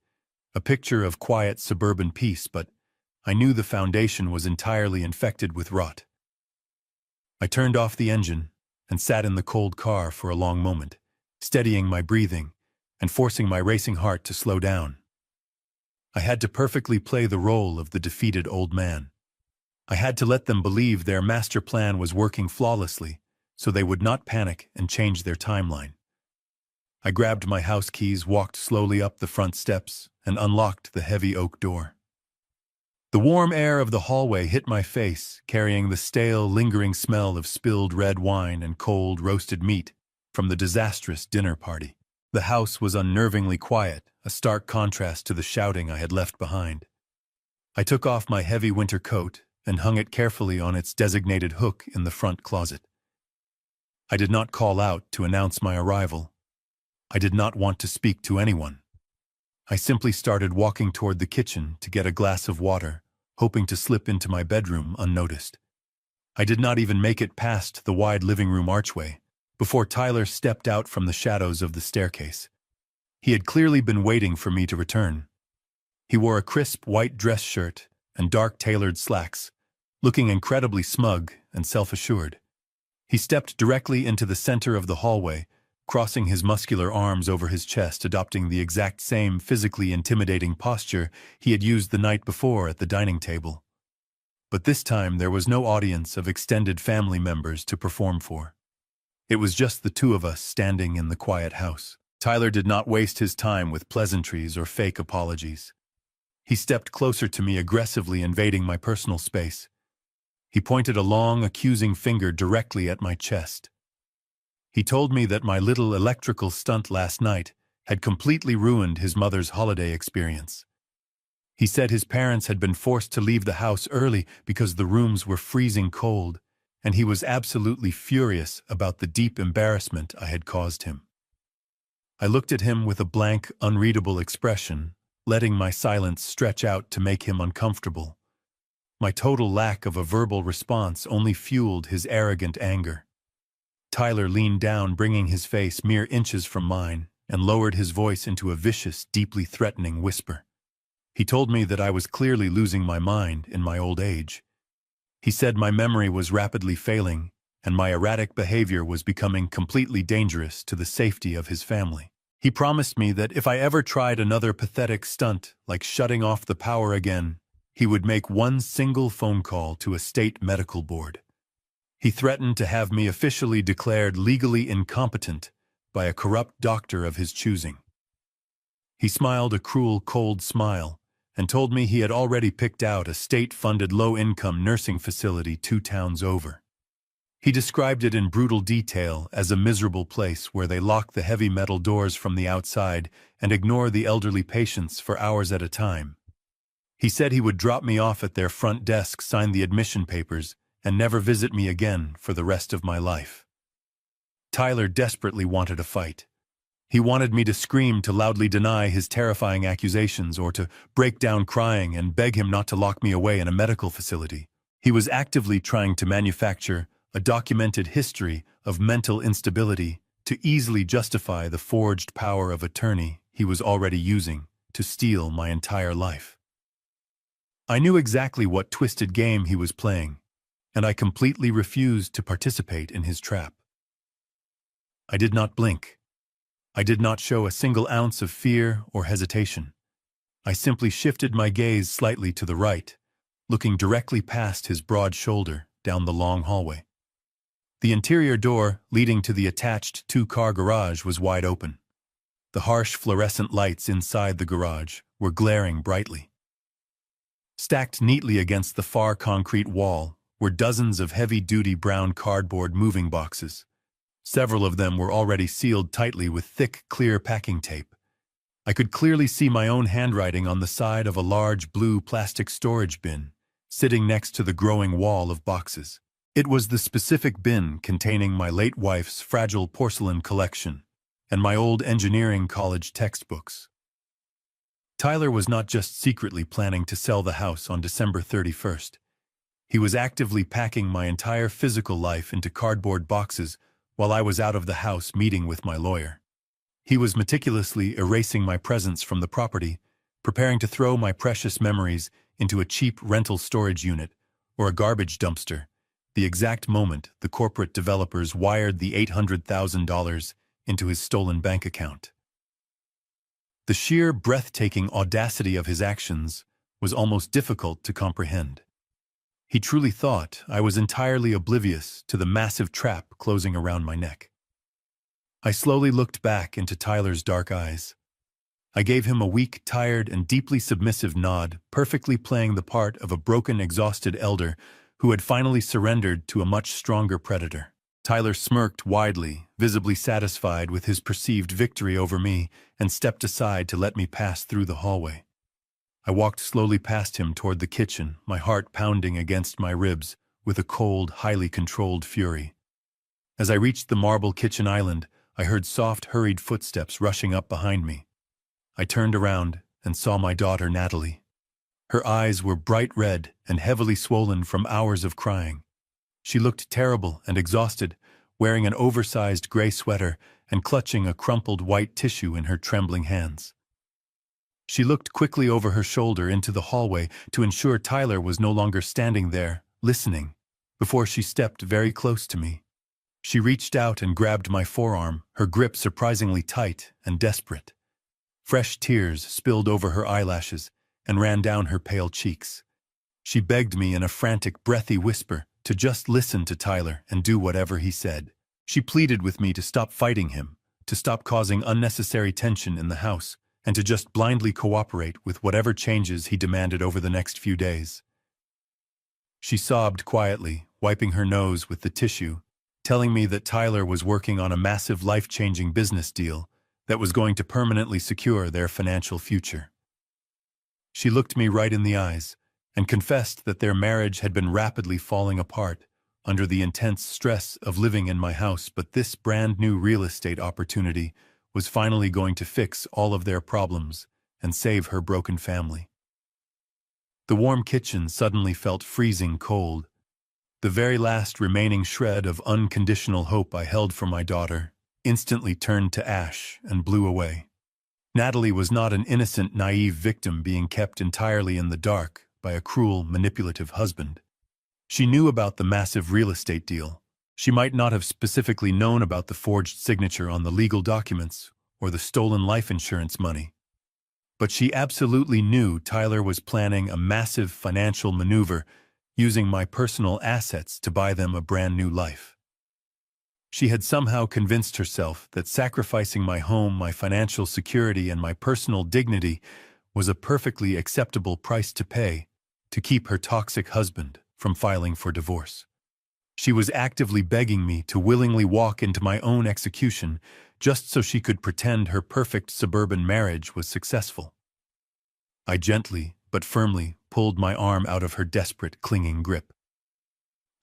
a picture of quiet suburban peace, but I knew the foundation was entirely infected with rot. I turned off the engine and sat in the cold car for a long moment, steadying my breathing and forcing my racing heart to slow down. I had to perfectly play the role of the defeated old man. I had to let them believe their master plan was working flawlessly, so they would not panic and change their timeline. I grabbed my house keys, walked slowly up the front steps, and unlocked the heavy oak door. The warm air of the hallway hit my face, carrying the stale, lingering smell of spilled red wine and cold, roasted meat from the disastrous dinner party. The house was unnervingly quiet, a stark contrast to the shouting I had left behind. I took off my heavy winter coat and hung it carefully on its designated hook in the front closet. I did not call out to announce my arrival. I did not want to speak to anyone. I simply started walking toward the kitchen to get a glass of water, hoping to slip into my bedroom unnoticed. I did not even make it past the wide living room archway before Tyler stepped out from the shadows of the staircase. He had clearly been waiting for me to return. He wore a crisp white dress shirt and dark tailored slacks, looking incredibly smug and self-assured. He stepped directly into the center of the hallway, crossing his muscular arms over his chest, adopting the exact same physically intimidating posture he had used the night before at the dining table. But this time there was no audience of extended family members to perform for. It was just the two of us standing in the quiet house. Tyler did not waste his time with pleasantries or fake apologies. He stepped closer to me, aggressively invading my personal space. He pointed a long, accusing finger directly at my chest. He told me that my little electrical stunt last night had completely ruined his mother's holiday experience. He said his parents had been forced to leave the house early because the rooms were freezing cold, and he was absolutely furious about the deep embarrassment I had caused him. I looked at him with a blank, unreadable expression, letting my silence stretch out to make him uncomfortable. My total lack of a verbal response only fueled his arrogant anger. Tyler leaned down, bringing his face mere inches from mine, and lowered his voice into a vicious, deeply threatening whisper. He told me that I was clearly losing my mind in my old age. He said my memory was rapidly failing, and my erratic behavior was becoming completely dangerous to the safety of his family. He promised me that if I ever tried another pathetic stunt, like shutting off the power again, he would make one single phone call to a state medical board. He threatened to have me officially declared legally incompetent by a corrupt doctor of his choosing. He smiled a cruel, cold smile and told me he had already picked out a state-funded low-income nursing facility 2 towns over. He described it in brutal detail as a miserable place where they lock the heavy metal doors from the outside and ignore the elderly patients for hours at a time. He said he would drop me off at their front desk, sign the admission papers, and never visit me again for the rest of my life. Tyler desperately wanted a fight. He wanted me to scream to loudly deny his terrifying accusations or to break down crying and beg him not to lock me away in a medical facility. He was actively trying to manufacture a documented history of mental instability to easily justify the forged power of attorney he was already using to steal my entire life. I knew exactly what twisted game he was playing, and I completely refused to participate in his trap. I did not blink. I did not show a single ounce of fear or hesitation. I simply shifted my gaze slightly to the right, looking directly past his broad shoulder down the long hallway. The interior door leading to the attached two-car garage was wide open. The harsh fluorescent lights inside the garage were glaring brightly. Stacked neatly against the far concrete wall were dozens of heavy-duty brown cardboard moving boxes. Several of them were already sealed tightly with thick, clear packing tape. I could clearly see my own handwriting on the side of a large blue plastic storage bin, sitting next to the growing wall of boxes. It was the specific bin containing my late wife's fragile porcelain collection and my old engineering college textbooks. Tyler was not just secretly planning to sell the house on December 31st. He was actively packing my entire physical life into cardboard boxes while I was out of the house meeting with my lawyer. He was meticulously erasing my presence from the property, preparing to throw my precious memories into a cheap rental storage unit or a garbage dumpster, the exact moment the corporate developers wired the $800,000 into his stolen bank account. The sheer, breathtaking audacity of his actions was almost difficult to comprehend. He truly thought I was entirely oblivious to the massive trap closing around my neck. I slowly looked back into Tyler's dark eyes. I gave him a weak, tired, and deeply submissive nod, perfectly playing the part of a broken, exhausted elder who had finally surrendered to a much stronger predator. Tyler smirked widely, visibly satisfied with his perceived victory over me, and stepped aside to let me pass through the hallway. I walked slowly past him toward the kitchen, my heart pounding against my ribs with a cold, highly controlled fury. As I reached the marble kitchen island, I heard soft, hurried footsteps rushing up behind me. I turned around and saw my daughter, Natalie. Her eyes were bright red and heavily swollen from hours of crying. She looked terrible and exhausted, wearing an oversized gray sweater and clutching a crumpled white tissue in her trembling hands. She looked quickly over her shoulder into the hallway to ensure Tyler was no longer standing there, listening, before she stepped very close to me. She reached out and grabbed my forearm, her grip surprisingly tight and desperate. Fresh tears spilled over her eyelashes and ran down her pale cheeks. She begged me in a frantic, breathy whisper to just listen to Tyler and do whatever he said. She pleaded with me to stop fighting him, to stop causing unnecessary tension in the house, and to just blindly cooperate with whatever changes he demanded over the next few days. She sobbed quietly, wiping her nose with the tissue, telling me that Tyler was working on a massive life-changing business deal that was going to permanently secure their financial future. She looked me right in the eyes and confessed that their marriage had been rapidly falling apart under the intense stress of living in my house, but this brand new real estate opportunity was finally going to fix all of their problems and save her broken family. The warm kitchen suddenly felt freezing cold. The very last remaining shred of unconditional hope I held for my daughter instantly turned to ash and blew away. Natalie was not an innocent, naive victim being kept entirely in the dark by a cruel, manipulative husband. She knew about the massive real estate deal. She might not have specifically known about the forged signature on the legal documents or the stolen life insurance money. But she absolutely knew Tyler was planning a massive financial maneuver using my personal assets to buy them a brand new life. She had somehow convinced herself that sacrificing my home, my financial security, and my personal dignity was a perfectly acceptable price to pay to keep her toxic husband from filing for divorce. She was actively begging me to willingly walk into my own execution just so she could pretend her perfect suburban marriage was successful. I gently but firmly pulled my arm out of her desperate, clinging grip.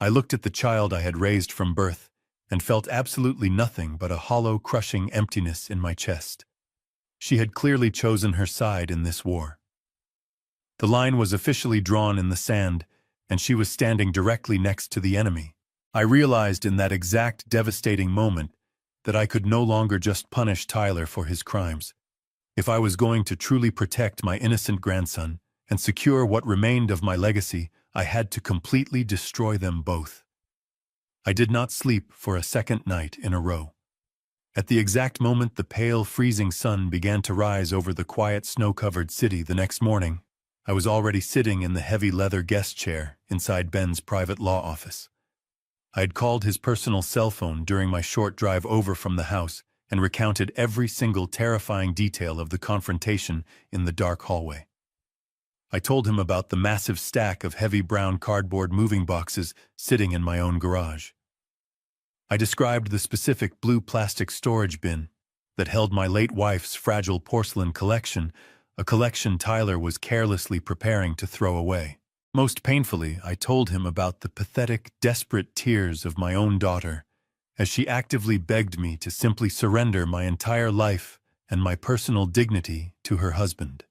I looked at the child I had raised from birth and felt absolutely nothing but a hollow, crushing emptiness in my chest. She had clearly chosen her side in this war. The line was officially drawn in the sand, and she was standing directly next to the enemy. I realized in that exact devastating moment that I could no longer just punish Tyler for his crimes. If I was going to truly protect my innocent grandson, and secure what remained of my legacy, I had to completely destroy them both. I did not sleep for a second night in a row. At the exact moment the pale, freezing sun began to rise over the quiet, snow-covered city the next morning, I was already sitting in the heavy leather guest chair inside Ben's private law office. I had called his personal cell phone during my short drive over from the house and recounted every single terrifying detail of the confrontation in the dark hallway. I told him about the massive stack of heavy brown cardboard moving boxes sitting in my own garage. I described the specific blue plastic storage bin that held my late wife's fragile porcelain collection, a collection Tyler was carelessly preparing to throw away. Most painfully, I told him about the pathetic, desperate tears of my own daughter, as she actively begged me to simply surrender my entire life and my personal dignity to her husband.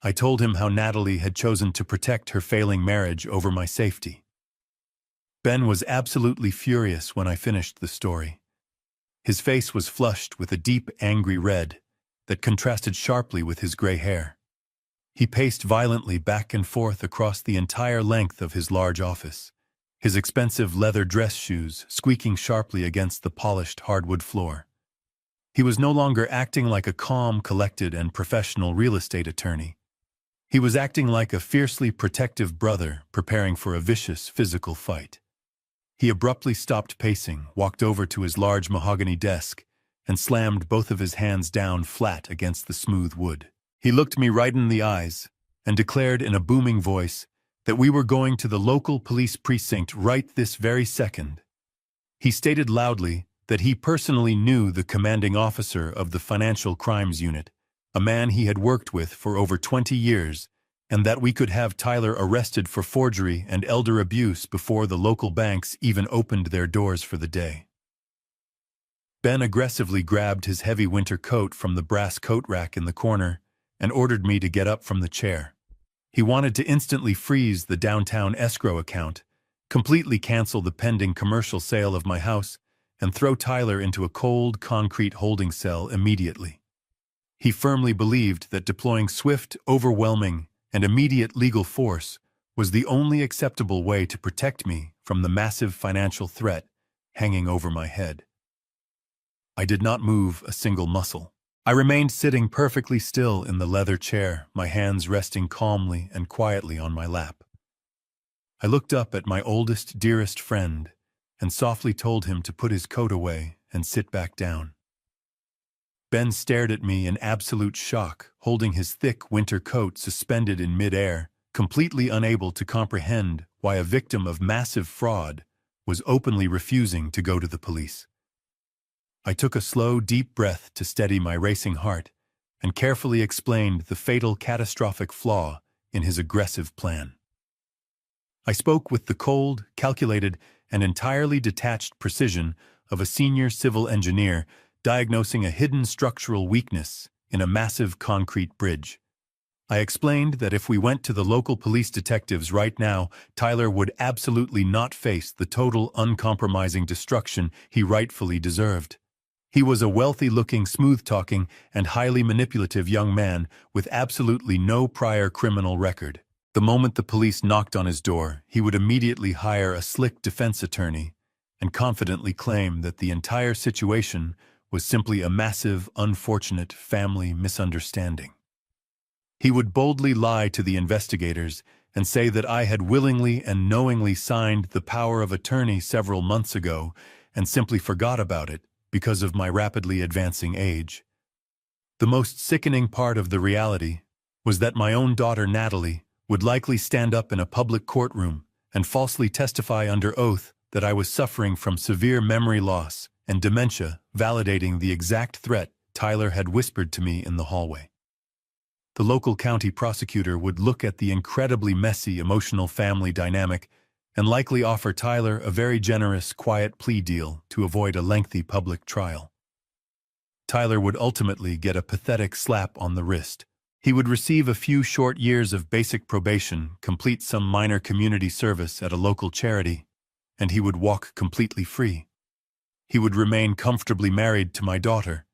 I told him how Natalie had chosen to protect her failing marriage over my safety. Ben was absolutely furious when I finished the story. His face was flushed with a deep, angry red that contrasted sharply with his gray hair. He paced violently back and forth across the entire length of his large office, his expensive leather dress shoes squeaking sharply against the polished hardwood floor. He was no longer acting like a calm, collected, and professional real estate attorney. He was acting like a fiercely protective brother preparing for a vicious physical fight. He abruptly stopped pacing, walked over to his large mahogany desk, and slammed both of his hands down flat against the smooth wood. He looked me right in the eyes and declared in a booming voice that we were going to the local police precinct right this very second. He stated loudly that he personally knew the commanding officer of the Financial Crimes Unit, a man he had worked with for over 20 years, and that we could have Tyler arrested for forgery and elder abuse before the local banks even opened their doors for the day. Ben aggressively grabbed his heavy winter coat from the brass coat rack in the corner and ordered me to get up from the chair. He wanted to instantly freeze the downtown escrow account, completely cancel the pending commercial sale of my house, and throw Tyler into a cold, concrete holding cell immediately. He firmly believed that deploying swift, overwhelming, and immediate legal force was the only acceptable way to protect me from the massive financial threat hanging over my head. I did not move a single muscle. I remained sitting perfectly still in the leather chair, my hands resting calmly and quietly on my lap. I looked up at my oldest, dearest friend and softly told him to put his coat away and sit back down. Ben stared at me in absolute shock, holding his thick winter coat suspended in midair, completely unable to comprehend why a victim of massive fraud was openly refusing to go to the police. I took a slow, deep breath to steady my racing heart and carefully explained the fatal, catastrophic flaw in his aggressive plan. I spoke with the cold, calculated, and entirely detached precision of a senior civil engineer diagnosing a hidden structural weakness in a massive concrete bridge. I explained that if we went to the local police detectives right now, Tyler would absolutely not face the total, uncompromising destruction he rightfully deserved. He was a wealthy-looking, smooth-talking, and highly manipulative young man with absolutely no prior criminal record. The moment the police knocked on his door, he would immediately hire a slick defense attorney and confidently claim that the entire situation was simply a massive, unfortunate family misunderstanding. He would boldly lie to the investigators and say that I had willingly and knowingly signed the power of attorney several months ago and simply forgot about it because of my rapidly advancing age. The most sickening part of the reality was that my own daughter Natalie would likely stand up in a public courtroom and falsely testify under oath that I was suffering from severe memory loss and dementia, validating the exact threat Tyler had whispered to me in the hallway. The local county prosecutor would look at the incredibly messy, emotional family dynamic and likely offer Tyler a very generous, quiet plea deal to avoid a lengthy public trial. Tyler would ultimately get a pathetic slap on the wrist. He would receive a few short years of basic probation, complete some minor community service at a local charity, and he would walk completely free. He would remain comfortably married to my daughter.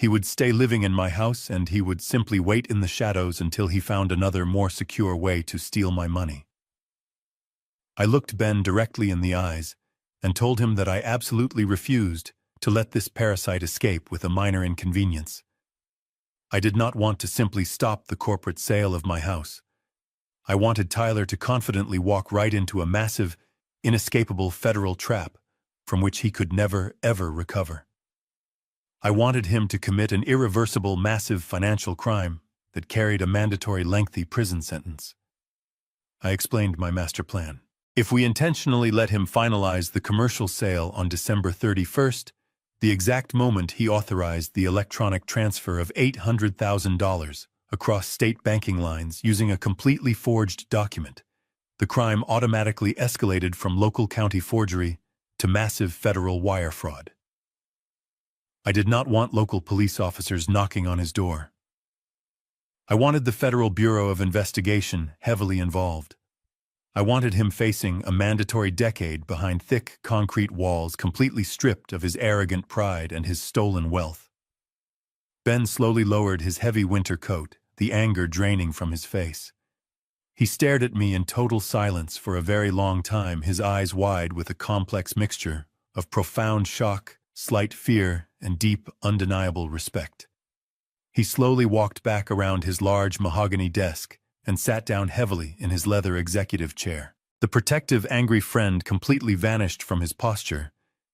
He would stay living in my house, and he would simply wait in the shadows until he found another, more secure way to steal my money. I looked Ben directly in the eyes and told him that I absolutely refused to let this parasite escape with a minor inconvenience. I did not want to simply stop the corporate sale of my house. I wanted Tyler to confidently walk right into a massive, inescapable federal trap from which he could never, ever recover. I wanted him to commit an irreversible, massive financial crime that carried a mandatory lengthy prison sentence. I explained my master plan. If we intentionally let him finalize the commercial sale on December 31st, the exact moment he authorized the electronic transfer of $800,000 across state banking lines using a completely forged document, the crime automatically escalated from local county forgery to massive federal wire fraud. I did not want local police officers knocking on his door. I wanted the Federal Bureau of Investigation heavily involved. I wanted him facing a mandatory decade behind thick concrete walls, completely stripped of his arrogant pride and his stolen wealth. Ben slowly lowered his heavy winter coat, the anger draining from his face. He stared at me in total silence for a very long time, his eyes wide with a complex mixture of profound shock, slight fear, and deep, undeniable respect. He slowly walked back around his large mahogany desk and sat down heavily in his leather executive chair. The protective, angry friend completely vanished from his posture,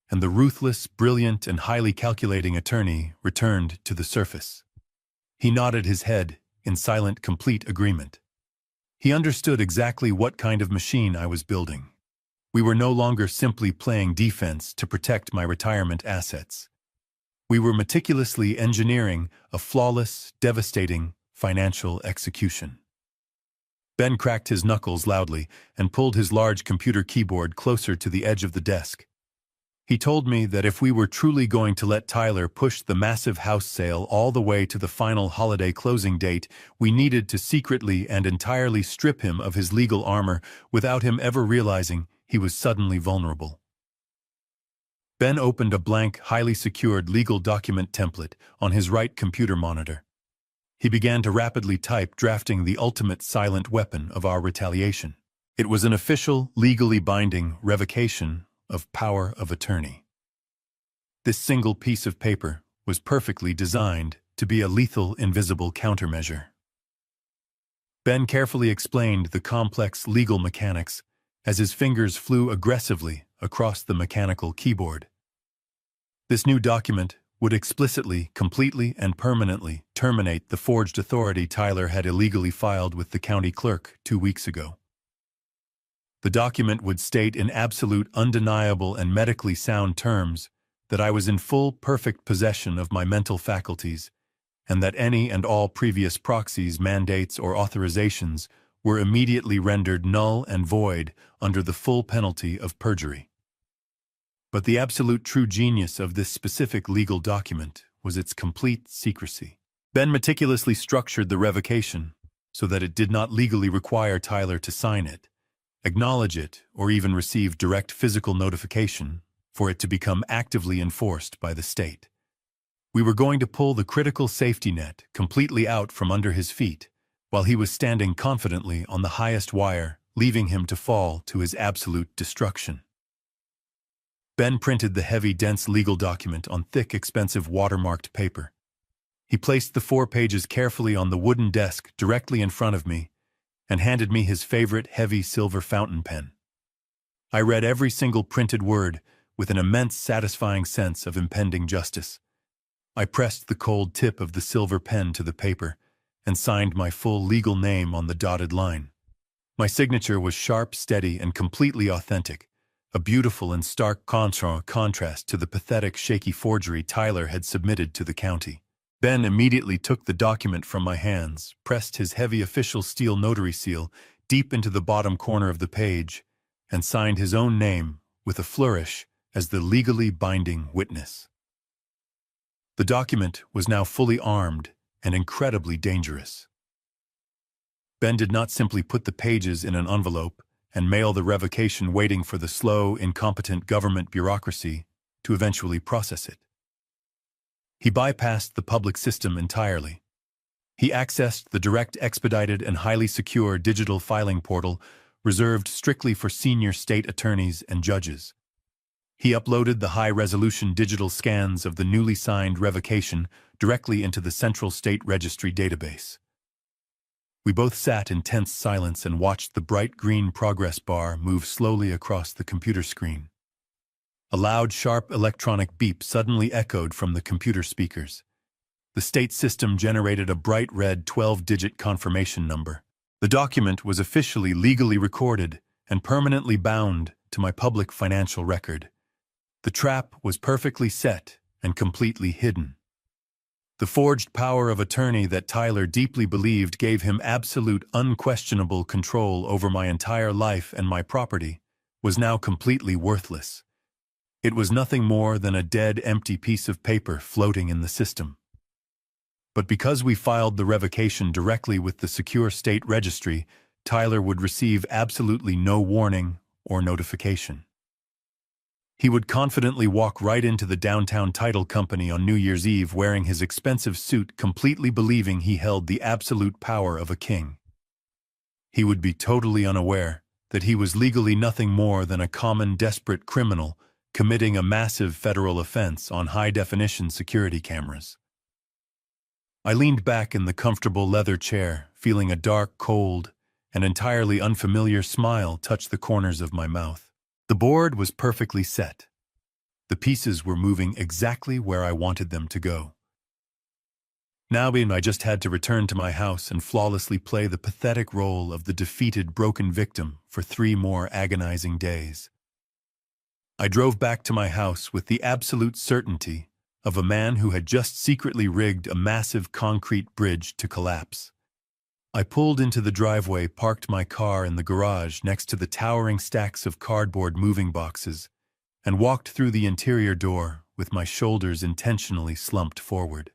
and the ruthless, brilliant, and highly calculating attorney returned to the surface. He nodded his head in silent, complete agreement. He understood exactly what kind of machine I was building. We were no longer simply playing defense to protect my retirement assets. We were meticulously engineering a flawless, devastating financial execution. Ben cracked his knuckles loudly and pulled his large computer keyboard closer to the edge of the desk. He told me that if we were truly going to let Tyler push the massive house sale all the way to the final holiday closing date, we needed to secretly and entirely strip him of his legal armor without him ever realizing he was suddenly vulnerable. Ben opened a blank, highly secured legal document template on his right computer monitor. He began to rapidly type, drafting the ultimate silent weapon of our retaliation. It was an official, legally binding revocation of power of attorney. This single piece of paper was perfectly designed to be a lethal, invisible countermeasure. Ben carefully explained the complex legal mechanics as his fingers flew aggressively across the mechanical keyboard. This new document would explicitly, completely, and permanently terminate the forged authority Tyler had illegally filed with the county clerk 2 weeks ago. The document would state in absolute, undeniable, and medically sound terms that I was in full, perfect possession of my mental faculties, and that any and all previous proxies, mandates, or authorizations were immediately rendered null and void under the full penalty of perjury. But the absolute true genius of this specific legal document was its complete secrecy. Ben meticulously structured the revocation so that it did not legally require Tyler to sign it, acknowledge it, or even receive direct physical notification for it to become actively enforced by the state. We were going to pull the critical safety net completely out from under his feet while he was standing confidently on the highest wire, leaving him to fall to his absolute destruction. Ben printed the heavy, dense legal document on thick, expensive watermarked paper. He placed the 4 pages carefully on the wooden desk directly in front of me and handed me his favorite heavy silver fountain pen. I read every single printed word with an immense, satisfying sense of impending justice. I pressed the cold tip of the silver pen to the paper and signed my full legal name on the dotted line. My signature was sharp, steady, and completely authentic, a beautiful and stark contrast to the pathetic, shaky forgery Tyler had submitted to the county. Ben immediately took the document from my hands, pressed his heavy official steel notary seal deep into the bottom corner of the page, and signed his own name with a flourish as the legally binding witness. The document was now fully armed and incredibly dangerous. Ben did not simply put the pages in an envelope and mail the revocation waiting for the slow, incompetent government bureaucracy to eventually process it. He bypassed the public system entirely. He accessed the direct, expedited, and highly secure digital filing portal reserved strictly for senior state attorneys and judges. He uploaded the high-resolution digital scans of the newly signed revocation directly into the Central State Registry database. We both sat in tense silence and watched the bright green progress bar move slowly across the computer screen. A loud, sharp electronic beep suddenly echoed from the computer speakers. The state system generated a bright red 12-digit confirmation number. The document was officially legally recorded and permanently bound to my public financial record. The trap was perfectly set and completely hidden. The forged power of attorney that Tyler deeply believed gave him absolute, unquestionable control over my entire life and my property was now completely worthless. It was nothing more than a dead, empty piece of paper floating in the system. But because we filed the revocation directly with the secure state registry, Tyler would receive absolutely no warning or notification. He would confidently walk right into the downtown title company on New Year's Eve wearing his expensive suit, completely believing he held the absolute power of a king. He would be totally unaware that he was legally nothing more than a common, desperate criminal committing a massive federal offense on high-definition security cameras. I leaned back in the comfortable leather chair, feeling a dark, cold, and entirely unfamiliar smile touch the corners of my mouth. The board was perfectly set. The pieces were moving exactly where I wanted them to go. Now I just had to return to my house and flawlessly play the pathetic role of the defeated, broken victim for 3 more agonizing days. I drove back to my house with the absolute certainty of a man who had just secretly rigged a massive concrete bridge to collapse. I pulled into the driveway, parked my car in the garage next to the towering stacks of cardboard moving boxes, and walked through the interior door with my shoulders intentionally slumped forward.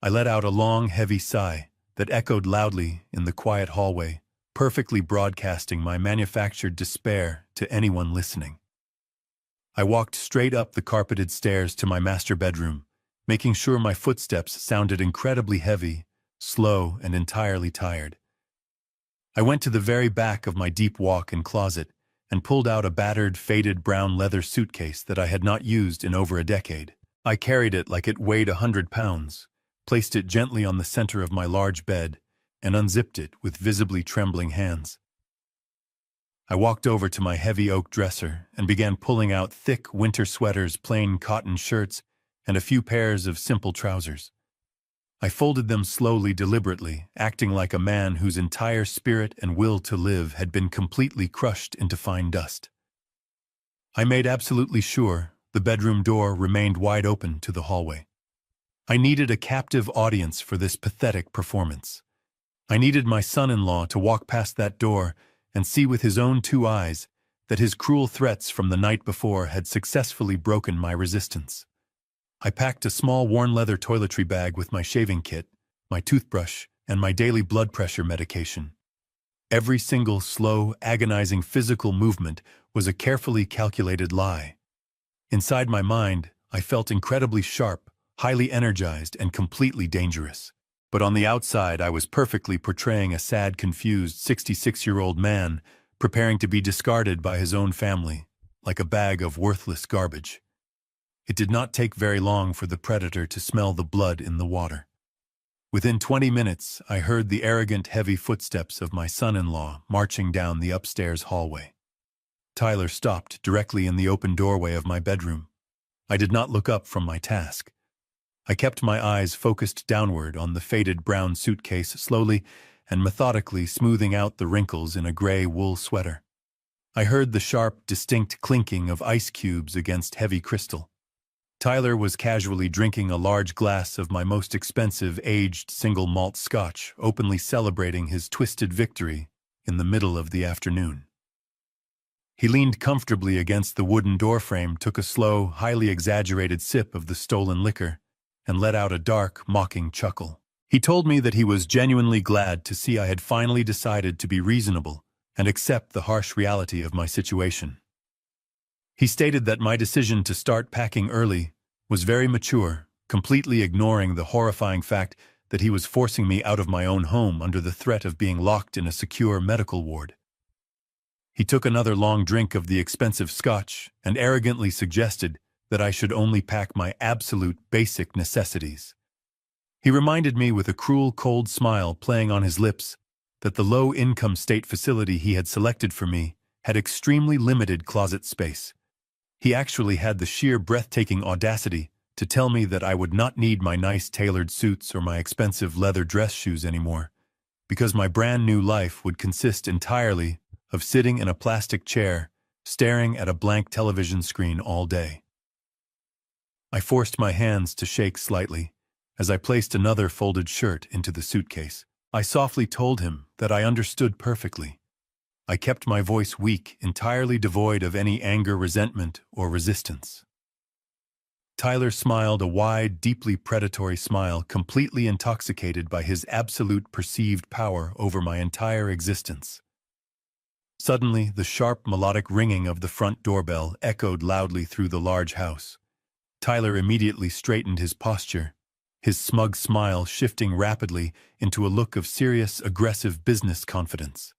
I let out a long, heavy sigh that echoed loudly in the quiet hallway, perfectly broadcasting my manufactured despair to anyone listening. I walked straight up the carpeted stairs to my master bedroom, making sure my footsteps sounded incredibly heavy, slow, and entirely tired. I went to the very back of my deep walk-in closet and pulled out a battered, faded brown leather suitcase that I had not used in over a decade. I carried it like it weighed 100 pounds, placed it gently on the center of my large bed, and unzipped it with visibly trembling hands. I walked over to my heavy oak dresser and began pulling out thick winter sweaters, plain cotton shirts, and a few pairs of simple trousers. I folded them slowly, deliberately, acting like a man whose entire spirit and will to live had been completely crushed into fine dust. I made absolutely sure the bedroom door remained wide open to the hallway. I needed a captive audience for this pathetic performance. I needed my son-in-law to walk past that door and see with his own 2 eyes that his cruel threats from the night before had successfully broken my resistance. I packed a small worn leather toiletry bag with my shaving kit, my toothbrush, and my daily blood pressure medication. Every single slow, agonizing physical movement was a carefully calculated lie. Inside my mind, I felt incredibly sharp, highly energized, and completely dangerous. But on the outside, I was perfectly portraying a sad, confused 66-year-old man preparing to be discarded by his own family, like a bag of worthless garbage. It did not take very long for the predator to smell the blood in the water. Within 20 minutes, I heard the arrogant, heavy footsteps of my son-in-law marching down the upstairs hallway. Tyler stopped directly in the open doorway of my bedroom. I did not look up from my task. I kept my eyes focused downward on the faded brown suitcase, slowly and methodically smoothing out the wrinkles in a gray wool sweater. I heard the sharp, distinct clinking of ice cubes against heavy crystal. Tyler was casually drinking a large glass of my most expensive aged single malt scotch, openly celebrating his twisted victory in the middle of the afternoon. He leaned comfortably against the wooden doorframe, took a slow, highly exaggerated sip of the stolen liquor, and let out a dark, mocking chuckle. He told me that he was genuinely glad to see I had finally decided to be reasonable and accept the harsh reality of my situation. He stated that my decision to start packing early was very mature completely ignoring the horrifying fact that he was forcing me out of my own home under the threat of being locked in a secure medical ward. He took another long drink of the expensive scotch and arrogantly suggested that I should only pack my absolute basic necessities. He reminded me with a cruel, cold smile playing on his lips that the low-income state facility he had selected for me had extremely limited closet space. He actually had the sheer breathtaking audacity to tell me that I would not need my nice tailored suits or my expensive leather dress shoes anymore, because my brand new life would consist entirely of sitting in a plastic chair, staring at a blank television screen all day. I forced my hands to shake slightly as I placed another folded shirt into the suitcase. I softly told him that I understood perfectly. I kept my voice weak, entirely devoid of any anger, resentment, or resistance. Tyler smiled a wide, deeply predatory smile, completely intoxicated by his absolute perceived power over my entire existence. Suddenly, the sharp, melodic ringing of the front doorbell echoed loudly through the large house. Tyler immediately straightened his posture, his smug smile shifting rapidly into a look of serious, aggressive business confidence.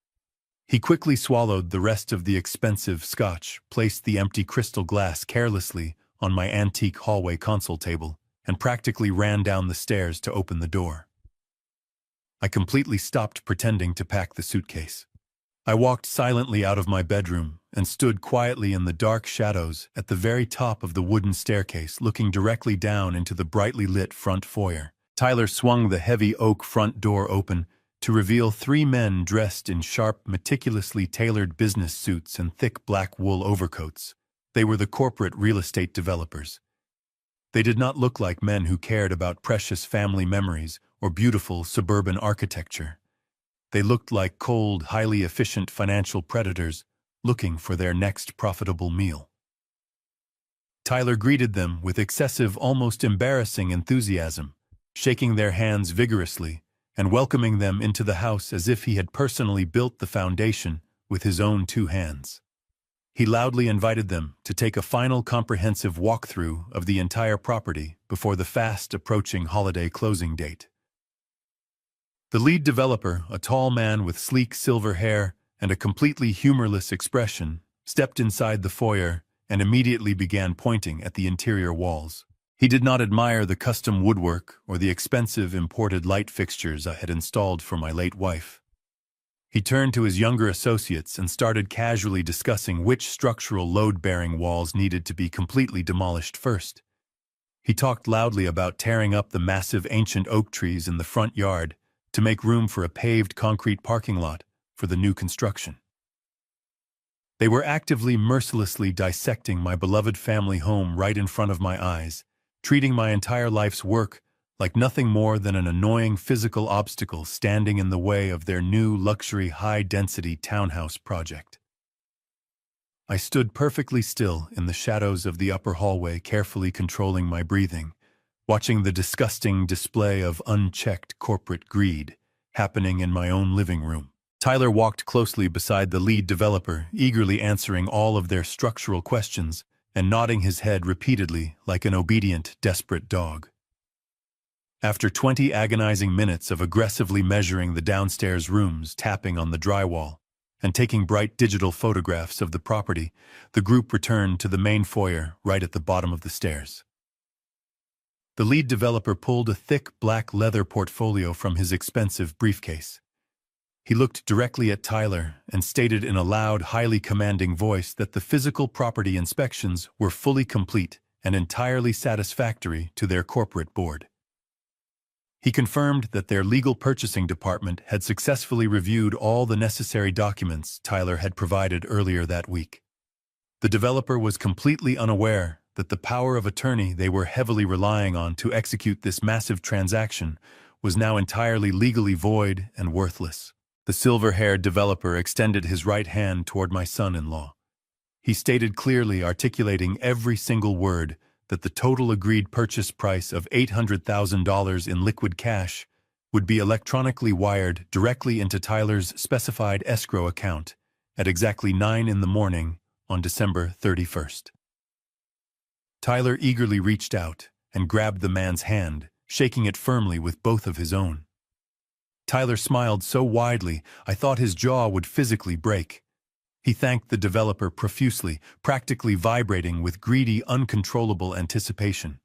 He quickly swallowed the rest of the expensive scotch, placed the empty crystal glass carelessly on my antique hallway console table, and practically ran down the stairs to open the door. I completely stopped pretending to pack the suitcase. I walked silently out of my bedroom and stood quietly in the dark shadows at the very top of the wooden staircase, looking directly down into the brightly lit front foyer. Tyler swung the heavy oak front door open to reveal three men dressed in sharp, meticulously tailored business suits and thick black wool overcoats. They were the corporate real estate developers. They did not look like men who cared about precious family memories or beautiful suburban architecture. They looked like cold, highly efficient financial predators looking for their next profitable meal. Tyler greeted them with excessive, almost embarrassing enthusiasm, shaking their hands vigorously and welcoming them into the house as if he had personally built the foundation with his own two hands. He loudly invited them to take a final comprehensive walkthrough of the entire property before the fast-approaching holiday closing date. The lead developer, a tall man with sleek silver hair and a completely humorless expression, stepped inside the foyer and immediately began pointing at the interior walls. He did not admire the custom woodwork or the expensive imported light fixtures I had installed for my late wife. He turned to his younger associates and started casually discussing which structural load-bearing walls needed to be completely demolished first. He talked loudly about tearing up the massive ancient oak trees in the front yard to make room for a paved concrete parking lot for the new construction. They were actively, mercilessly dissecting my beloved family home right in front of my eyes, treating my entire life's work like nothing more than an annoying physical obstacle standing in the way of their new luxury high-density townhouse project. I stood perfectly still in the shadows of the upper hallway, carefully controlling my breathing, watching the disgusting display of unchecked corporate greed happening in my own living room. Tyler walked closely beside the lead developer, eagerly answering all of their structural questions and nodding his head repeatedly like an obedient, desperate dog. After 20 agonizing minutes of aggressively measuring the downstairs rooms, tapping on the drywall, and taking bright digital photographs of the property, the group returned to the main foyer right at the bottom of the stairs. The lead developer pulled a thick black leather portfolio from his expensive briefcase. He looked directly at Tyler and stated in a loud, highly commanding voice that the physical property inspections were fully complete and entirely satisfactory to their corporate board. He confirmed that their legal purchasing department had successfully reviewed all the necessary documents Tyler had provided earlier that week. The developer was completely unaware that the power of attorney they were heavily relying on to execute this massive transaction was now entirely legally void and worthless. The silver-haired developer extended his right hand toward my son-in-law. He stated clearly, articulating every single word, that the total agreed purchase price of $800,000 in liquid cash would be electronically wired directly into Tyler's specified escrow account at exactly 9 a.m. on December 31st. Tyler eagerly reached out and grabbed the man's hand, shaking it firmly with both of his own. Tyler smiled so widely I thought his jaw would physically break. He thanked the developer profusely, practically vibrating with greedy, uncontrollable anticipation.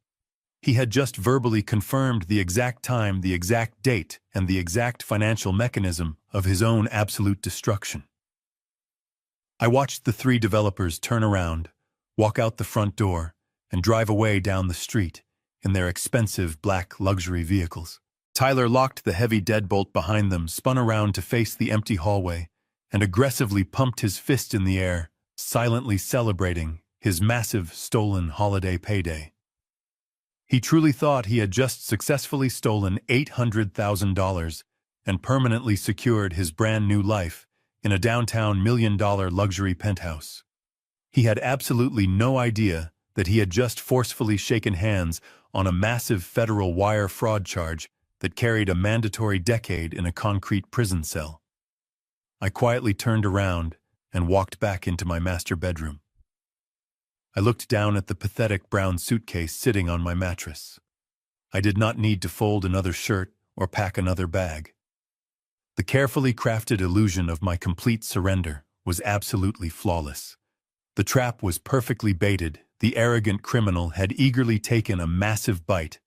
He had just verbally confirmed the exact time, the exact date, and the exact financial mechanism of his own absolute destruction. I watched the three developers turn around, walk out the front door, and drive away down the street in their expensive black luxury vehicles. Tyler locked the heavy deadbolt behind them, spun around to face the empty hallway, and aggressively pumped his fist in the air, silently celebrating his massive stolen holiday payday. He truly thought he had just successfully stolen $800,000 and permanently secured his brand new life in a downtown $1 million luxury penthouse. He had absolutely no idea that he had just forcefully shaken hands on a massive federal wire fraud charge that carried a mandatory decade in a concrete prison cell. I quietly turned around and walked back into my master bedroom. I looked down at the pathetic brown suitcase sitting on my mattress. I did not need to fold another shirt or pack another bag. The carefully crafted illusion of my complete surrender was absolutely flawless. The trap was perfectly baited, the arrogant criminal had eagerly taken a massive bite,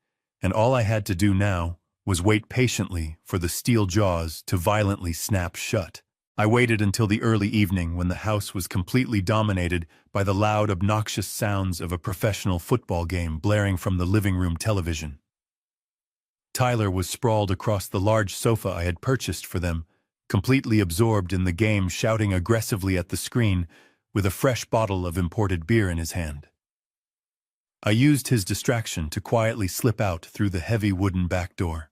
and all I had to do now was wait patiently for the steel jaws to violently snap shut. I waited until the early evening when the house was completely dominated by the loud, obnoxious sounds of a professional football game blaring from the living room television. Tyler was sprawled across the large sofa I had purchased for them, completely absorbed in the game, shouting aggressively at the screen with a fresh bottle of imported beer in his hand. I used his distraction to quietly slip out through the heavy wooden back door.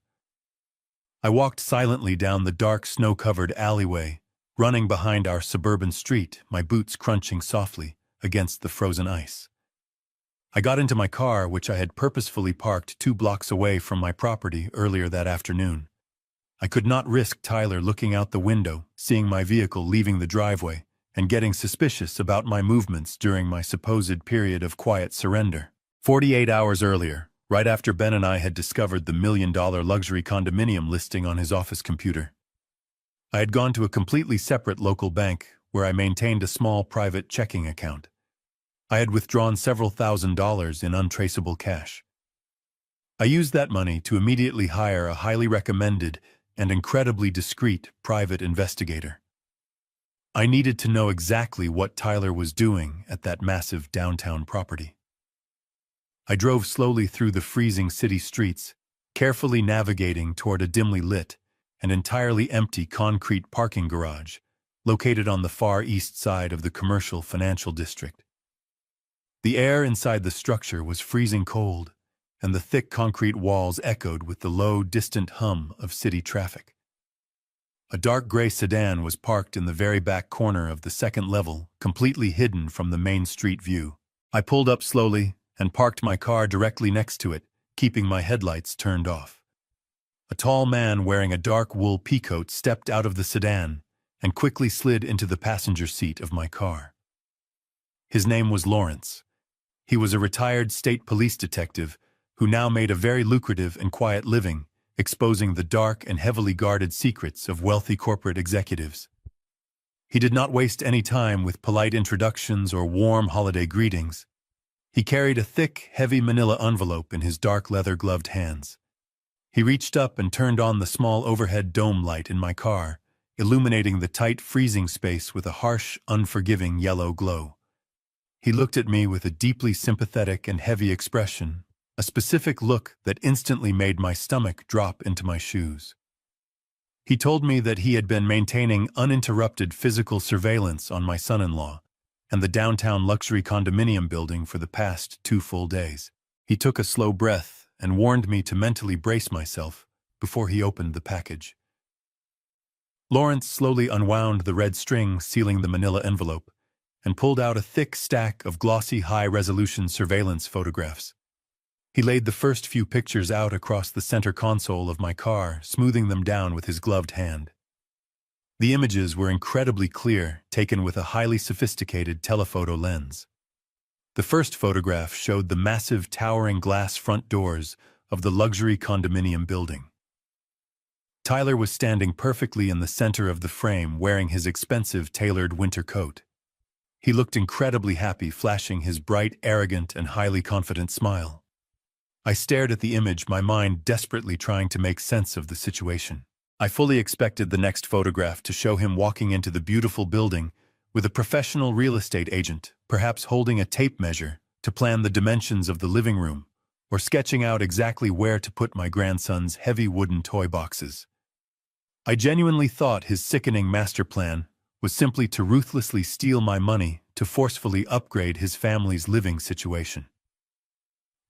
I walked silently down the dark, snow-covered alleyway, running behind our suburban street, my boots crunching softly against the frozen ice. I got into my car, which I had purposefully parked 2 blocks away from my property earlier that afternoon. I could not risk Tyler looking out the window, seeing my vehicle leaving the driveway, and getting suspicious about my movements during my supposed period of quiet surrender. 48 hours earlier, right after Ben and I had discovered the $1 million luxury condominium listing on his office computer, I had gone to a completely separate local bank where I maintained a small private checking account. I had withdrawn several $1,000s in untraceable cash. I used that money to immediately hire a highly recommended and incredibly discreet private investigator. I needed to know exactly what Tyler was doing at that massive downtown property. I drove slowly through the freezing city streets, carefully navigating toward a dimly lit and entirely empty concrete parking garage located on the far east side of the commercial financial district. The air inside the structure was freezing cold, and the thick concrete walls echoed with the low, distant hum of city traffic. A dark gray sedan was parked in the very back corner of the second level, completely hidden from the main street view. I pulled up slowly and parked my car directly next to it, keeping my headlights turned off. A tall man wearing a dark wool peacoat stepped out of the sedan and quickly slid into the passenger seat of my car. His name was Lawrence. He was a retired state police detective who now made a very lucrative and quiet living, exposing the dark and heavily guarded secrets of wealthy corporate executives. He did not waste any time with polite introductions or warm holiday greetings. He carried a thick, heavy manila envelope in his dark leather-gloved hands. He reached up and turned on the small overhead dome light in my car, illuminating the tight freezing space with a harsh, unforgiving yellow glow. He looked at me with a deeply sympathetic and heavy expression, a specific look that instantly made my stomach drop into my shoes. He told me that he had been maintaining uninterrupted physical surveillance on my son-in-law and the downtown luxury condominium building for the past 2 full days. He took a slow breath and warned me to mentally brace myself before he opened the package. Lawrence slowly unwound the red string sealing the manila envelope and pulled out a thick stack of glossy high-resolution surveillance photographs. He laid the first few pictures out across the center console of my car, smoothing them down with his gloved hand. The images were incredibly clear, taken with a highly sophisticated telephoto lens. The first photograph showed the massive towering glass front doors of the luxury condominium building. Tyler was standing perfectly in the center of the frame wearing his expensive tailored winter coat. He looked incredibly happy, flashing his bright, arrogant, and highly confident smile. I stared at the image, my mind desperately trying to make sense of the situation. I fully expected the next photograph to show him walking into the beautiful building with a professional real estate agent, perhaps holding a tape measure to plan the dimensions of the living room, or sketching out exactly where to put my grandson's heavy wooden toy boxes. I genuinely thought his sickening master plan was simply to ruthlessly steal my money to forcefully upgrade his family's living situation.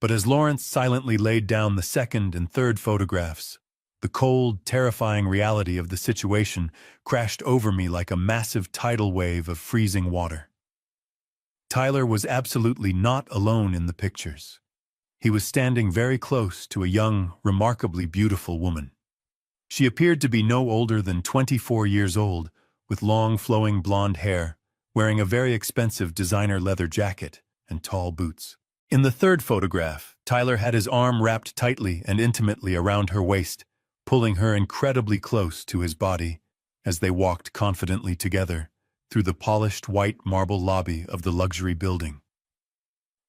But as Lawrence silently laid down the second and third photographs, the cold, terrifying reality of the situation crashed over me like a massive tidal wave of freezing water. Tyler was absolutely not alone in the pictures. He was standing very close to a young, remarkably beautiful woman. She appeared to be no older than 24 years old, with long, flowing blonde hair, wearing a very expensive designer leather jacket and tall boots. In the third photograph, Tyler had his arm wrapped tightly and intimately around her waist, pulling her incredibly close to his body as they walked confidently together through the polished white marble lobby of the luxury building.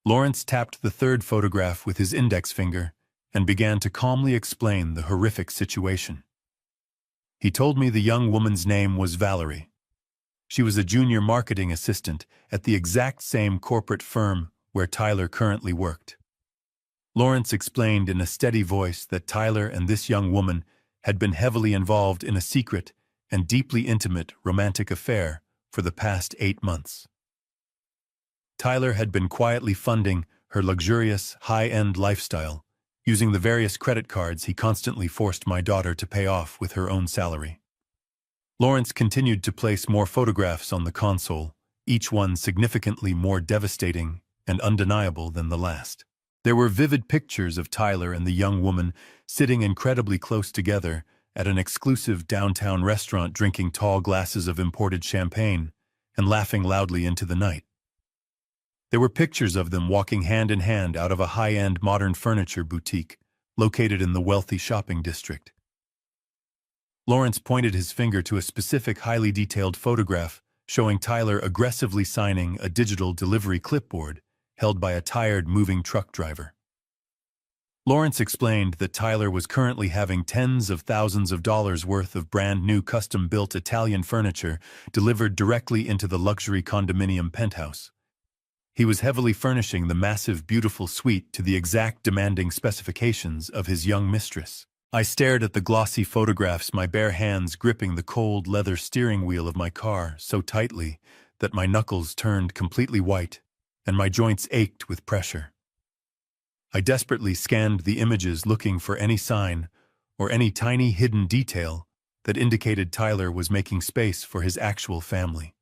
Lawrence tapped the third photograph with his index finger and began to calmly explain the horrific situation. He told me the young woman's name was Valerie. She was a junior marketing assistant at the exact same corporate firm where Tyler currently worked. Lawrence explained in a steady voice that Tyler and this young woman had been heavily involved in a secret and deeply intimate romantic affair for the past 8 months. Tyler had been quietly funding her luxurious, high-end lifestyle, using the various credit cards he constantly forced my daughter to pay off with her own salary. Lawrence continued to place more photographs on the console, each one significantly more devastating and undeniable than the last. There were vivid pictures of Tyler and the young woman sitting incredibly close together at an exclusive downtown restaurant drinking tall glasses of imported champagne and laughing loudly into the night. There were pictures of them walking hand in hand out of a high-end modern furniture boutique located in the wealthy shopping district. Lawrence pointed his finger to a specific highly detailed photograph showing Tyler aggressively signing a digital delivery clipboard held by a tired moving truck driver. Lawrence explained that Tyler was currently having tens of thousands of dollars worth of brand new custom-built Italian furniture delivered directly into the luxury condominium penthouse. He was heavily furnishing the massive, beautiful suite to the exact demanding specifications of his young mistress. I stared at the glossy photographs, my bare hands gripping the cold leather steering wheel of my car so tightly that my knuckles turned completely white and my joints ached with pressure. I desperately scanned the images looking for any sign or any tiny hidden detail that indicated Tyler was making space for his actual family.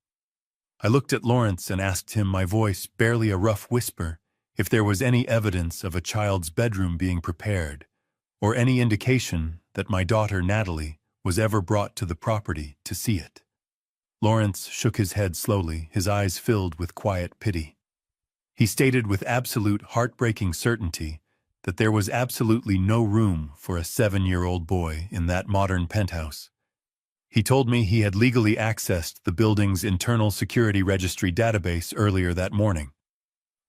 I looked at Lawrence and asked him, my voice barely a rough whisper, if there was any evidence of a child's bedroom being prepared, or any indication that my daughter Natalie was ever brought to the property to see it. Lawrence shook his head slowly, his eyes filled with quiet pity. He stated with absolute heartbreaking certainty that there was absolutely no room for a 7-year-old boy in that modern penthouse. He told me he had legally accessed the building's internal security registry database earlier that morning.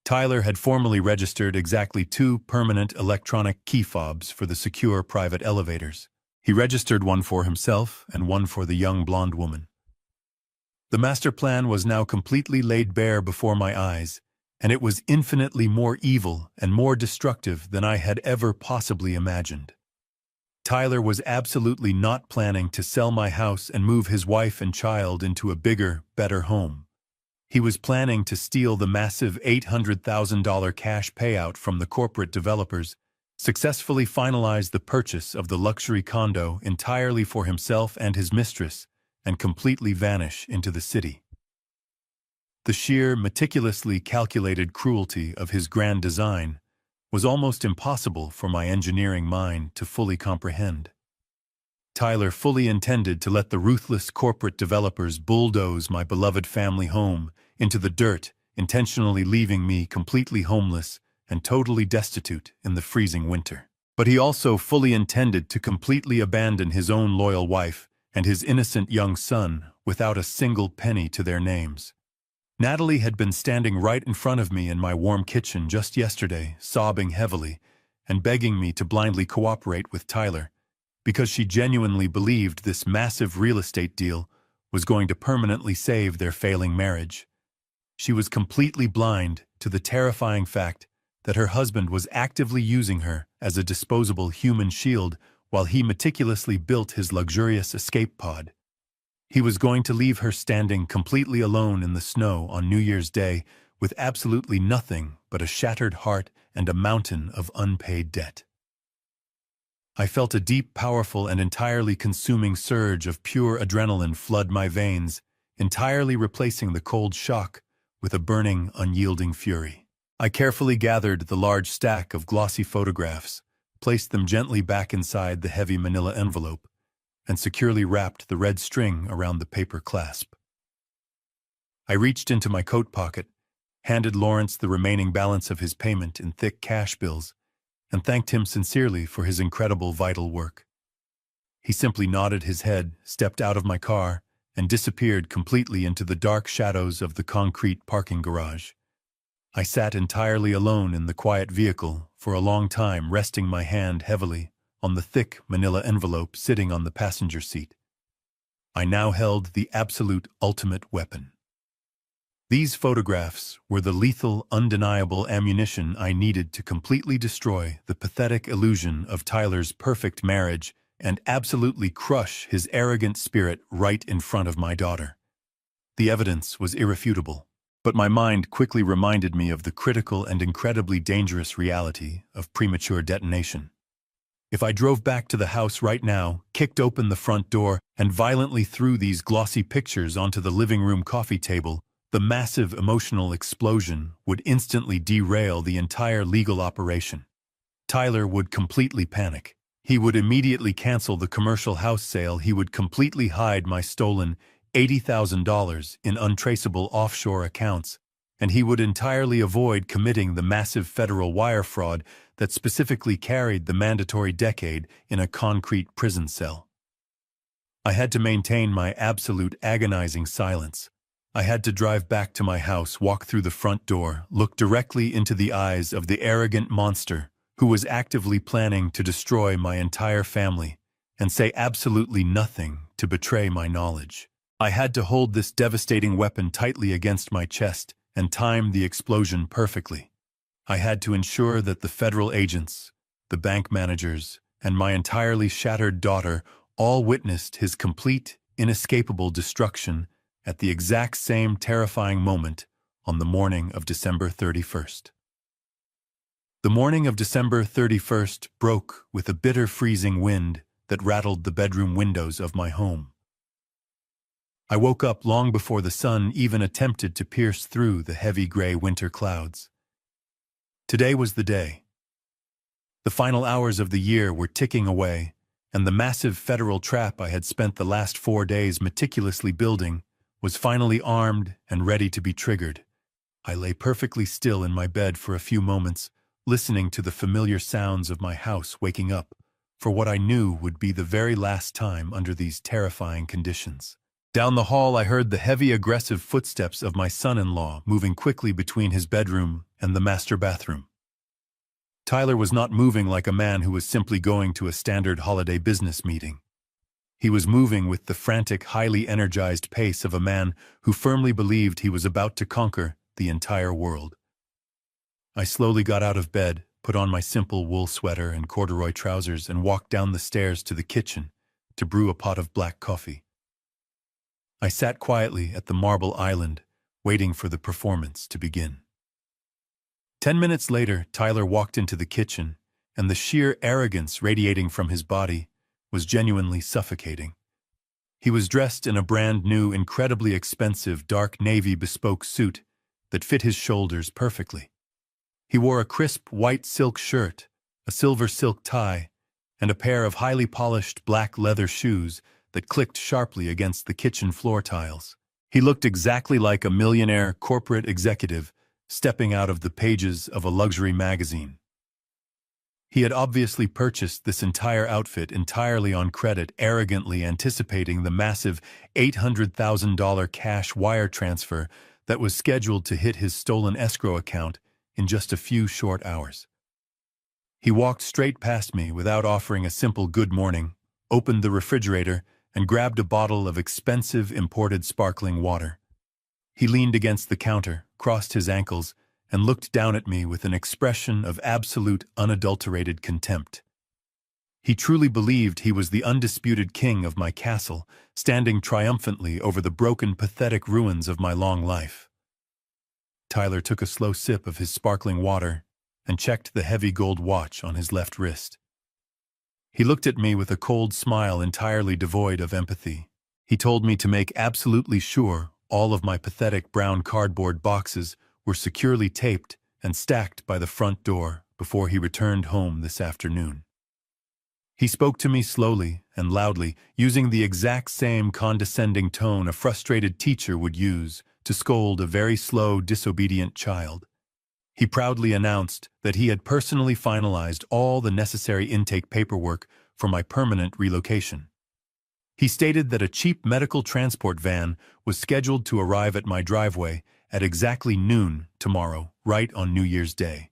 Tyler had formally registered exactly 2 permanent electronic key fobs for the secure private elevators. He registered one for himself and one for the young blonde woman. The master plan was now completely laid bare before my eyes, and it was infinitely more evil and more destructive than I had ever possibly imagined. Tyler was absolutely not planning to sell my house and move his wife and child into a bigger, better home. He was planning to steal the massive $800,000 cash payout from the corporate developers, successfully finalize the purchase of the luxury condo entirely for himself and his mistress, and completely vanish into the city. The sheer, meticulously calculated cruelty of his grand design was almost impossible for my engineering mind to fully comprehend. Tyler fully intended to let the ruthless corporate developers bulldoze my beloved family home into the dirt intentionally leaving me completely homeless and totally destitute in the freezing winter. But he also fully intended to completely abandon his own loyal wife and his innocent young son without a single penny to their names. Natalie had been standing right in front of me in my warm kitchen just yesterday, sobbing heavily and begging me to blindly cooperate with Tyler, because she genuinely believed this massive real estate deal was going to permanently save their failing marriage. She was completely blind to the terrifying fact that her husband was actively using her as a disposable human shield while he meticulously built his luxurious escape pod. He was going to leave her standing completely alone in the snow on New Year's Day with absolutely nothing but a shattered heart and a mountain of unpaid debt. I felt a deep, powerful, and entirely consuming surge of pure adrenaline flood my veins, entirely replacing the cold shock with a burning, unyielding fury. I carefully gathered the large stack of glossy photographs, placed them gently back inside the heavy manila envelope, and securely wrapped the red string around the paper clasp. I reached into my coat pocket, handed Lawrence the remaining balance of his payment in thick cash bills, and thanked him sincerely for his incredible vital work. He simply nodded his head, stepped out of my car, and disappeared completely into the dark shadows of the concrete parking garage. I sat entirely alone in the quiet vehicle for a long time, resting my hand heavily on the thick manila envelope sitting on the passenger seat. I now held the absolute ultimate weapon. These photographs were the lethal, undeniable ammunition I needed to completely destroy the pathetic illusion of Tyler's perfect marriage and absolutely crush his arrogant spirit right in front of my daughter. The evidence was irrefutable, but my mind quickly reminded me of the critical and incredibly dangerous reality of premature detonation. If I drove back to the house right now, kicked open the front door, and violently threw these glossy pictures onto the living room coffee table, the massive emotional explosion would instantly derail the entire legal operation. Tyler would completely panic. He would immediately cancel the commercial house sale. He would completely hide my stolen $80,000 in untraceable offshore accounts, and he would entirely avoid committing the massive federal wire fraud that specifically carried the mandatory decade in a concrete prison cell. I had to maintain my absolute agonizing silence. I had to drive back to my house, walk through the front door, look directly into the eyes of the arrogant monster who was actively planning to destroy my entire family, and say absolutely nothing to betray my knowledge. I had to hold this devastating weapon tightly against my chest and time the explosion perfectly. I had to ensure that the federal agents, the bank managers, and my entirely shattered daughter all witnessed his complete, inescapable destruction at the exact same terrifying moment on the morning of December 31st. The morning of December 31st broke with a bitter freezing wind that rattled the bedroom windows of my home. I woke up long before the sun even attempted to pierce through the heavy gray winter clouds. Today was the day. The final hours of the year were ticking away, and the massive federal trap I had spent the last 4 days meticulously building was finally armed and ready to be triggered. I lay perfectly still in my bed for a few moments, listening to the familiar sounds of my house waking up for what I knew would be the very last time under these terrifying conditions. Down the hall, I heard the heavy, aggressive footsteps of my son-in-law moving quickly between his bedroom and the master bathroom. Tyler was not moving like a man who was simply going to a standard holiday business meeting. He was moving with the frantic, highly energized pace of a man who firmly believed he was about to conquer the entire world. I slowly got out of bed, put on my simple wool sweater and corduroy trousers, and walked down the stairs to the kitchen to brew a pot of black coffee. I sat quietly at the marble island, waiting for the performance to begin. 10 minutes later, Tyler walked into the kitchen, and the sheer arrogance radiating from his body was genuinely suffocating. He was dressed in a brand new, incredibly expensive dark navy bespoke suit that fit his shoulders perfectly. He wore a crisp white silk shirt, a silver silk tie, and a pair of highly polished black leather shoes that clicked sharply against the kitchen floor tiles. He looked exactly like a millionaire corporate executive stepping out of the pages of a luxury magazine. He had obviously purchased this entire outfit entirely on credit, arrogantly anticipating the massive $800,000 cash wire transfer that was scheduled to hit his stolen escrow account in just a few short hours. He walked straight past me without offering a simple good morning, opened the refrigerator, and grabbed a bottle of expensive imported sparkling water. He leaned against the counter, crossed his ankles, and looked down at me with an expression of absolute, unadulterated contempt. He truly believed he was the undisputed king of my castle, standing triumphantly over the broken, pathetic ruins of my long life. Tyler took a slow sip of his sparkling water and checked the heavy gold watch on his left wrist. He looked at me with a cold smile entirely devoid of empathy. He told me to make absolutely sure all of my pathetic brown cardboard boxes were securely taped and stacked by the front door before he returned home this afternoon. He spoke to me slowly and loudly, using the exact same condescending tone a frustrated teacher would use to scold a very slow, disobedient child. He proudly announced that he had personally finalized all the necessary intake paperwork for my permanent relocation. He stated that a cheap medical transport van was scheduled to arrive at my driveway at exactly noon tomorrow, right on New Year's Day.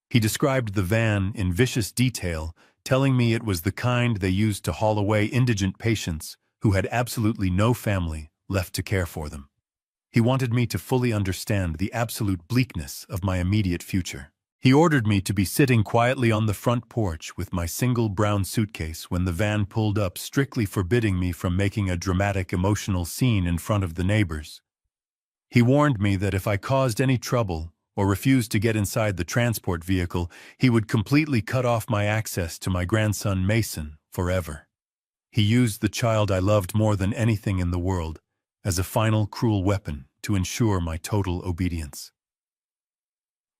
He described the van in vicious detail, telling me it was the kind they used to haul away indigent patients who had absolutely no family left to care for them. He wanted me to fully understand the absolute bleakness of my immediate future. He ordered me to be sitting quietly on the front porch with my single brown suitcase when the van pulled up, strictly forbidding me from making a dramatic emotional scene in front of the neighbors. He warned me that if I caused any trouble or refused to get inside the transport vehicle, he would completely cut off my access to my grandson Mason forever. He used the child I loved more than anything in the world as a final cruel weapon to ensure my total obedience.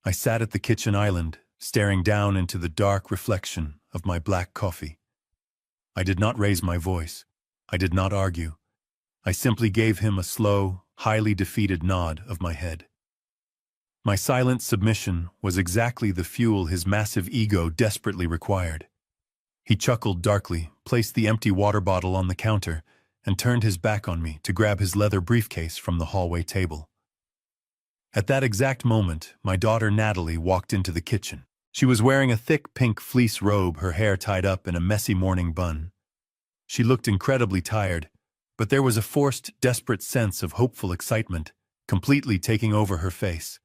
I sat at the kitchen island, staring down into the dark reflection of my black coffee. I did not raise my voice. I did not argue. I simply gave him a slow, highly defeated nod of my head. My silent submission was exactly the fuel his massive ego desperately required. He chuckled darkly, placed the empty water bottle on the counter, and turned his back on me to grab his leather briefcase from the hallway table. At that exact moment, my daughter Natalie walked into the kitchen. She was wearing a thick pink fleece robe, her hair tied up in a messy morning bun. She looked incredibly tired, but there was a forced, desperate sense of hopeful excitement completely taking over her face.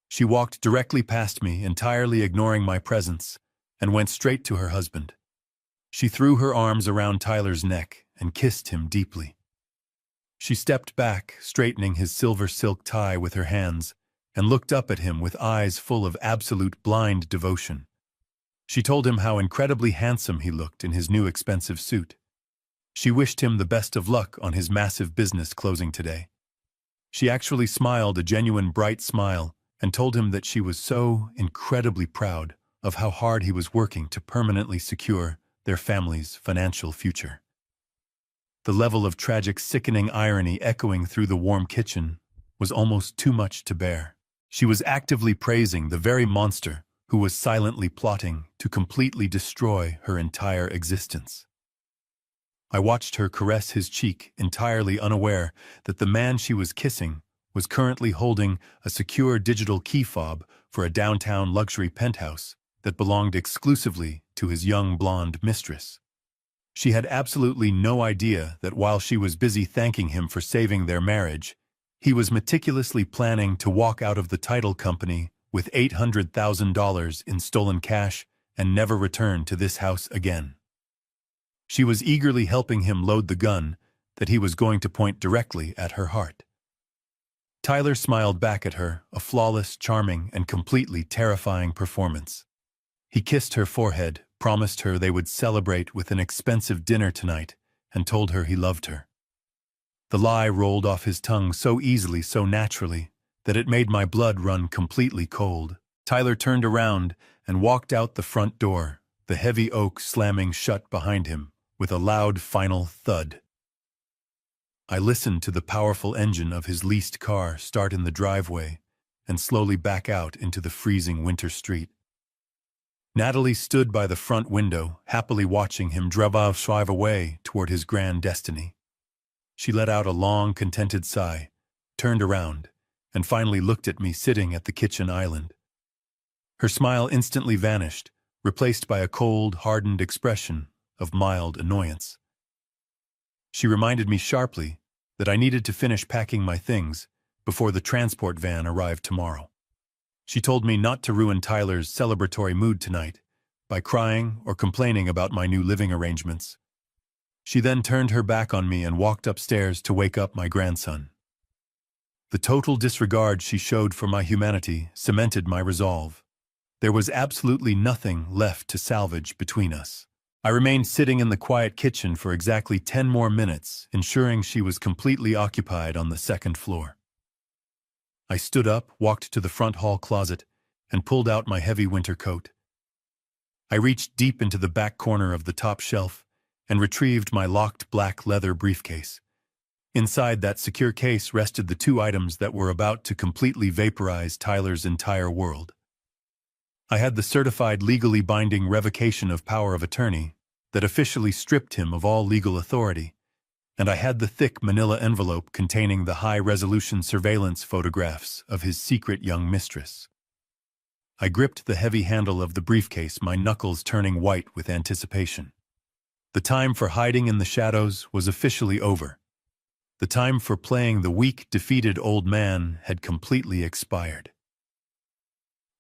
She walked directly past me, entirely ignoring my presence, and went straight to her husband. She threw her arms around Tyler's neck and kissed him deeply. She stepped back, straightening his silver silk tie with her hands, and looked up at him with eyes full of absolute blind devotion. She told him how incredibly handsome he looked in his new expensive suit. She wished him the best of luck on his massive business closing today. She actually smiled a genuine bright smile and told him that she was so incredibly proud of how hard he was working to permanently secure their family's financial future. The level of tragic, sickening irony echoing through the warm kitchen was almost too much to bear. She was actively praising the very monster who was silently plotting to completely destroy her entire existence. I watched her caress his cheek, entirely unaware that the man she was kissing was currently holding a secure digital key fob for a downtown luxury penthouse that belonged exclusively to his young blonde mistress. She had absolutely no idea that while she was busy thanking him for saving their marriage, he was meticulously planning to walk out of the title company with $800,000 in stolen cash and never return to this house again. She was eagerly helping him load the gun that he was going to point directly at her heart. Tyler smiled back at her, a flawless, charming, and completely terrifying performance. He kissed her forehead, promised her they would celebrate with an expensive dinner tonight, and told her he loved her. The lie rolled off his tongue so easily, so naturally, that it made my blood run completely cold. Tyler turned around and walked out the front door, the heavy oak slamming shut behind him with a loud final thud. I listened to the powerful engine of his leased car start in the driveway and slowly back out into the freezing winter street. Natalie stood by the front window, happily watching him drive away toward his grand destiny. She let out a long, contented sigh, turned around, and finally looked at me sitting at the kitchen island. Her smile instantly vanished, replaced by a cold, hardened expression of mild annoyance. She reminded me sharply that I needed to finish packing my things before the transport van arrived tomorrow. She told me not to ruin Tyler's celebratory mood tonight by crying or complaining about my new living arrangements. She then turned her back on me and walked upstairs to wake up my grandson. The total disregard she showed for my humanity cemented my resolve. There was absolutely nothing left to salvage between us. I remained sitting in the quiet kitchen for exactly 10 more minutes, ensuring she was completely occupied on the second floor. I stood up, walked to the front hall closet, and pulled out my heavy winter coat. I reached deep into the back corner of the top shelf and retrieved my locked black leather briefcase. Inside that secure case rested the 2 items that were about to completely vaporize Tyler's entire world. I had the certified legally binding revocation of power of attorney that officially stripped him of all legal authority, and I had the thick manila envelope containing the high-resolution surveillance photographs of his secret young mistress. I gripped the heavy handle of the briefcase, my knuckles turning white with anticipation. The time for hiding in the shadows was officially over. The time for playing the weak, defeated old man had completely expired.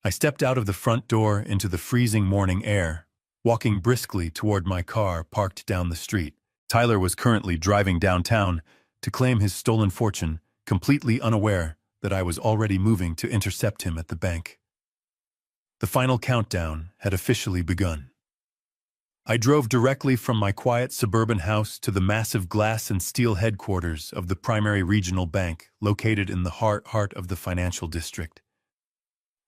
I stepped out of the front door into the freezing morning air, walking briskly toward my car parked down the street. Tyler was currently driving downtown to claim his stolen fortune, completely unaware that I was already moving to intercept him at the bank. The final countdown had officially begun. I drove directly from my quiet suburban house to the massive glass and steel headquarters of the primary regional bank located in the heart of the financial district.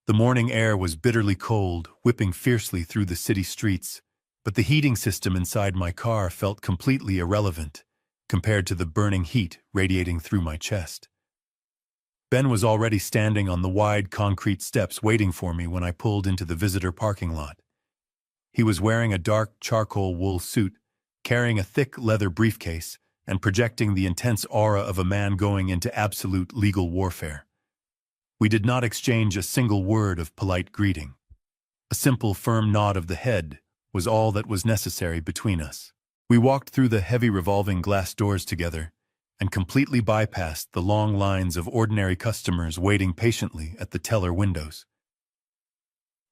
The morning air was bitterly cold, whipping fiercely through the city streets, but the heating system inside my car felt completely irrelevant compared to the burning heat radiating through my chest. Ben was already standing on the wide concrete steps waiting for me when I pulled into the visitor parking lot. He was wearing a dark charcoal wool suit, carrying a thick leather briefcase, and projecting the intense aura of a man going into absolute legal warfare. We did not exchange a single word of polite greeting. A simple, firm nod of the head was all that was necessary between us. We walked through the heavy revolving glass doors together and completely bypassed the long lines of ordinary customers waiting patiently at the teller windows.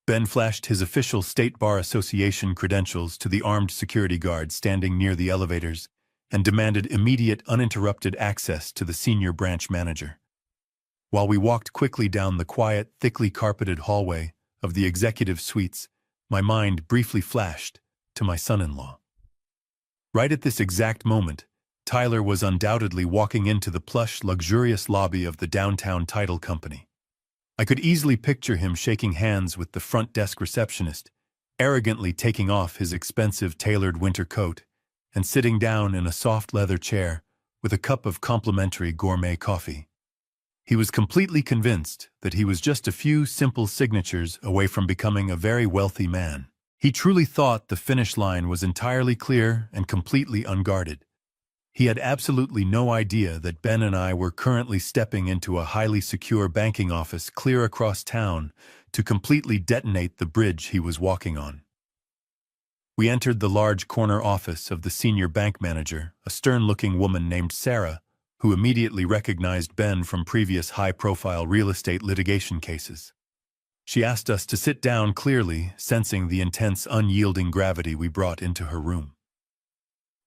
Ben flashed his official State Bar Association credentials to the armed security guard standing near the elevators and demanded immediate, uninterrupted access to the senior branch manager. While we walked quickly down the quiet, thickly carpeted hallway of the executive suites, my mind briefly flashed to my son-in-law. Right at this exact moment, Tyler was undoubtedly walking into the plush, luxurious lobby of the downtown title company. I could easily picture him shaking hands with the front desk receptionist, arrogantly taking off his expensive tailored winter coat and sitting down in a soft leather chair with a cup of complimentary gourmet coffee. He was completely convinced that he was just a few simple signatures away from becoming a very wealthy man. He truly thought the finish line was entirely clear and completely unguarded. He had absolutely no idea that Ben and I were currently stepping into a highly secure banking office clear across town to completely detonate the bridge he was walking on. We entered the large corner office of the senior bank manager, a stern-looking woman named Sarah, who immediately recognized Ben from previous high-profile real estate litigation cases. She asked us to sit down, clearly sensing the intense, unyielding gravity we brought into her room.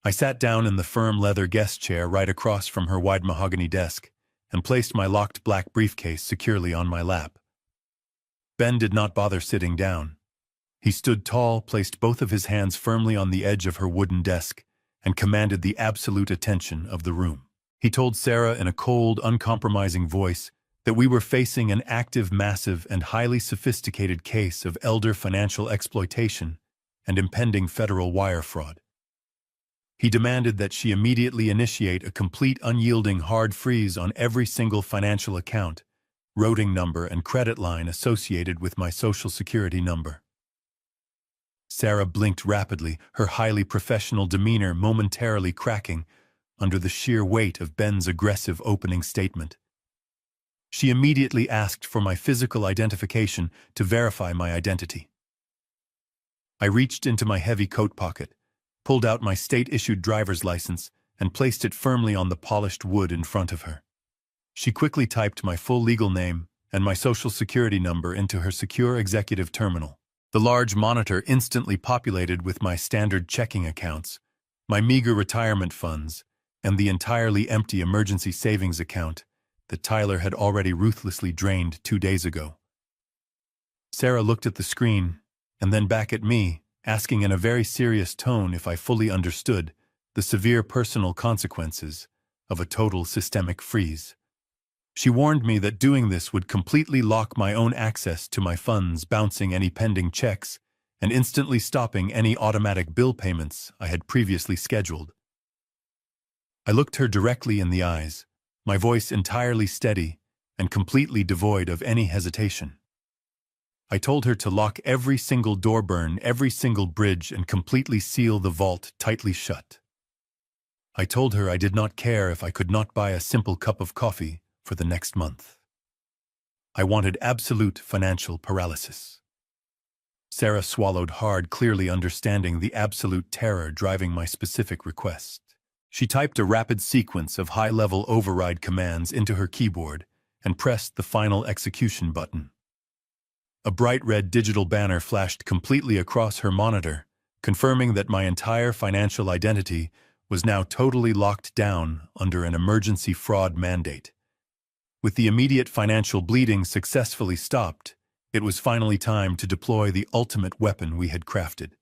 I sat down in the firm leather guest chair right across from her wide mahogany desk and placed my locked black briefcase securely on my lap. Ben did not bother sitting down. He stood tall, placed both of his hands firmly on the edge of her wooden desk, and commanded the absolute attention of the room. He told Sarah in a cold, uncompromising voice that we were facing an active, massive, and highly sophisticated case of elder financial exploitation and impending federal wire fraud. He demanded that she immediately initiate a complete unyielding hard freeze on every single financial account, routing number and credit line associated with my social security number. Sarah blinked rapidly, her highly professional demeanor momentarily cracking under the sheer weight of Ben's aggressive opening statement. She immediately asked for my physical identification to verify my identity. I reached into my heavy coat pocket, pulled out my state-issued driver's license, and placed it firmly on the polished wood in front of her. She quickly typed my full legal name and my social security number into her secure executive terminal. The large monitor instantly populated with my standard checking accounts, my meager retirement funds, and the entirely empty emergency savings account that Tyler had already ruthlessly drained 2 days ago. Sarah looked at the screen and then back at me, asking in a very serious tone if I fully understood the severe personal consequences of a total systemic freeze. She warned me that doing this would completely lock my own access to my funds, bouncing any pending checks and instantly stopping any automatic bill payments I had previously scheduled. I looked her directly in the eyes, my voice entirely steady and completely devoid of any hesitation. I told her to lock every single door, burn every single bridge, and completely seal the vault tightly shut. I told her I did not care if I could not buy a simple cup of coffee for the next month. I wanted absolute financial paralysis. Sarah swallowed hard, clearly understanding the absolute terror driving my specific request. She typed a rapid sequence of high-level override commands into her keyboard and pressed the final execution button. A bright red digital banner flashed completely across her monitor, confirming that my entire financial identity was now totally locked down under an emergency fraud mandate. With the immediate financial bleeding successfully stopped, it was finally time to deploy the ultimate weapon we had crafted.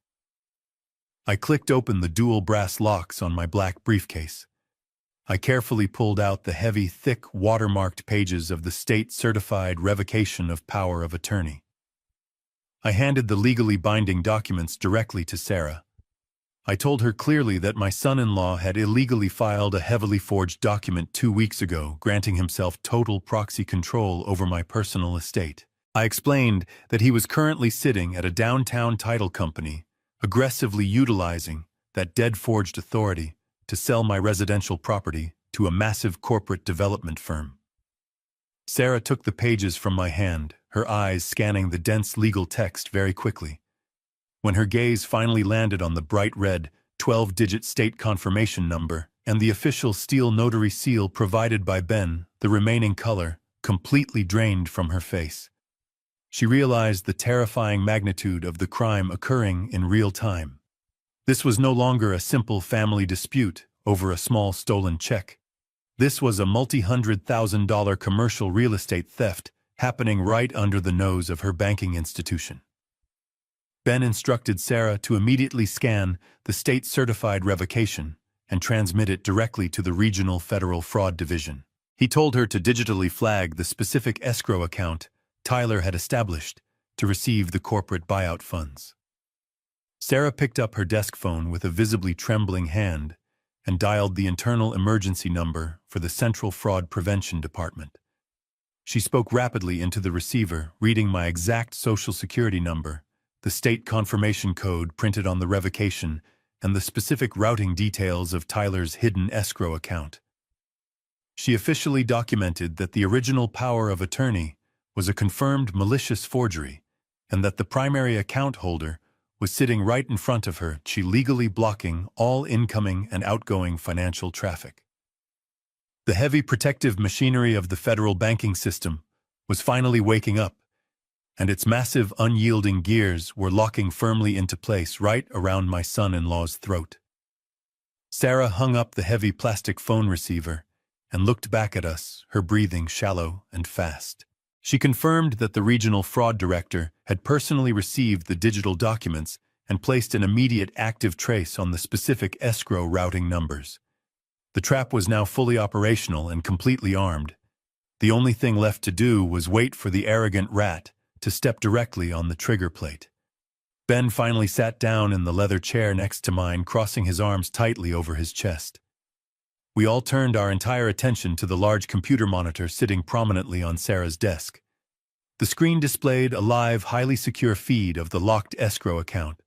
I clicked open the dual brass locks on my black briefcase. I carefully pulled out the heavy, thick, watermarked pages of the state-certified revocation of power of attorney. I handed the legally binding documents directly to Sarah. I told her clearly that my son-in-law had illegally filed a heavily forged document 2 weeks ago, granting himself total proxy control over my personal estate. I explained that he was currently sitting at a downtown title company, aggressively utilizing that dead-forged authority to sell my residential property to a massive corporate development firm. Sarah took the pages from my hand, her eyes scanning the dense legal text very quickly. When her gaze finally landed on the bright red, 12-digit state confirmation number and the official steel notary seal provided by Ben, the remaining color completely drained from her face. She realized the terrifying magnitude of the crime occurring in real time. This was no longer a simple family dispute over a small stolen check. This was a multi-$100,000 commercial real estate theft happening right under the nose of her banking institution. Ben instructed Sarah to immediately scan the state-certified revocation and transmit it directly to the Regional Federal Fraud Division. He told her to digitally flag the specific escrow account Tyler had established to receive the corporate buyout funds. Sarah picked up her desk phone with a visibly trembling hand and dialed the internal emergency number for the Central Fraud Prevention Department. She spoke rapidly into the receiver, reading my exact social security number, the state confirmation code printed on the revocation, and the specific routing details of Tyler's hidden escrow account. She officially documented that the original power of attorney was a confirmed malicious forgery, and that the primary account holder was sitting right in front of her, she legally blocking all incoming and outgoing financial traffic. The heavy protective machinery of the federal banking system was finally waking up, and its massive, unyielding gears were locking firmly into place right around my son-in-law's throat. Sarah hung up the heavy plastic phone receiver and looked back at us, her breathing shallow and fast. She confirmed that the regional fraud director had personally received the digital documents and placed an immediate active trace on the specific escrow routing numbers. The trap was now fully operational and completely armed. The only thing left to do was wait for the arrogant rat to step directly on the trigger plate. Ben finally sat down in the leather chair next to mine, crossing his arms tightly over his chest. We all turned our entire attention to the large computer monitor sitting prominently on Sarah's desk. The screen displayed a live, highly secure feed of the locked escrow account.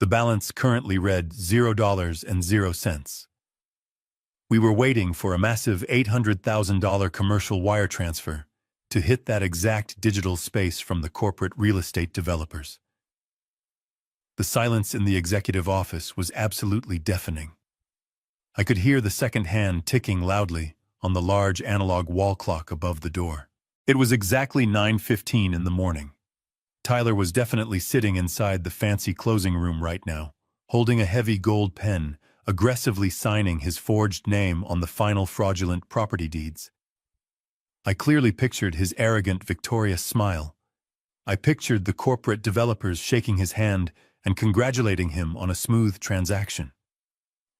The balance currently read $0.00. We were waiting for a massive $800,000 commercial wire transfer to hit that exact digital space from the corporate real estate developers. The silence in the executive office was absolutely deafening. I could hear the second hand ticking loudly on the large analog wall clock above the door. It was exactly 9:15 in the morning. Tyler was definitely sitting inside the fancy closing room right now, holding a heavy gold pen, aggressively signing his forged name on the final fraudulent property deeds. I clearly pictured his arrogant, victorious smile. I pictured the corporate developers shaking his hand and congratulating him on a smooth transaction.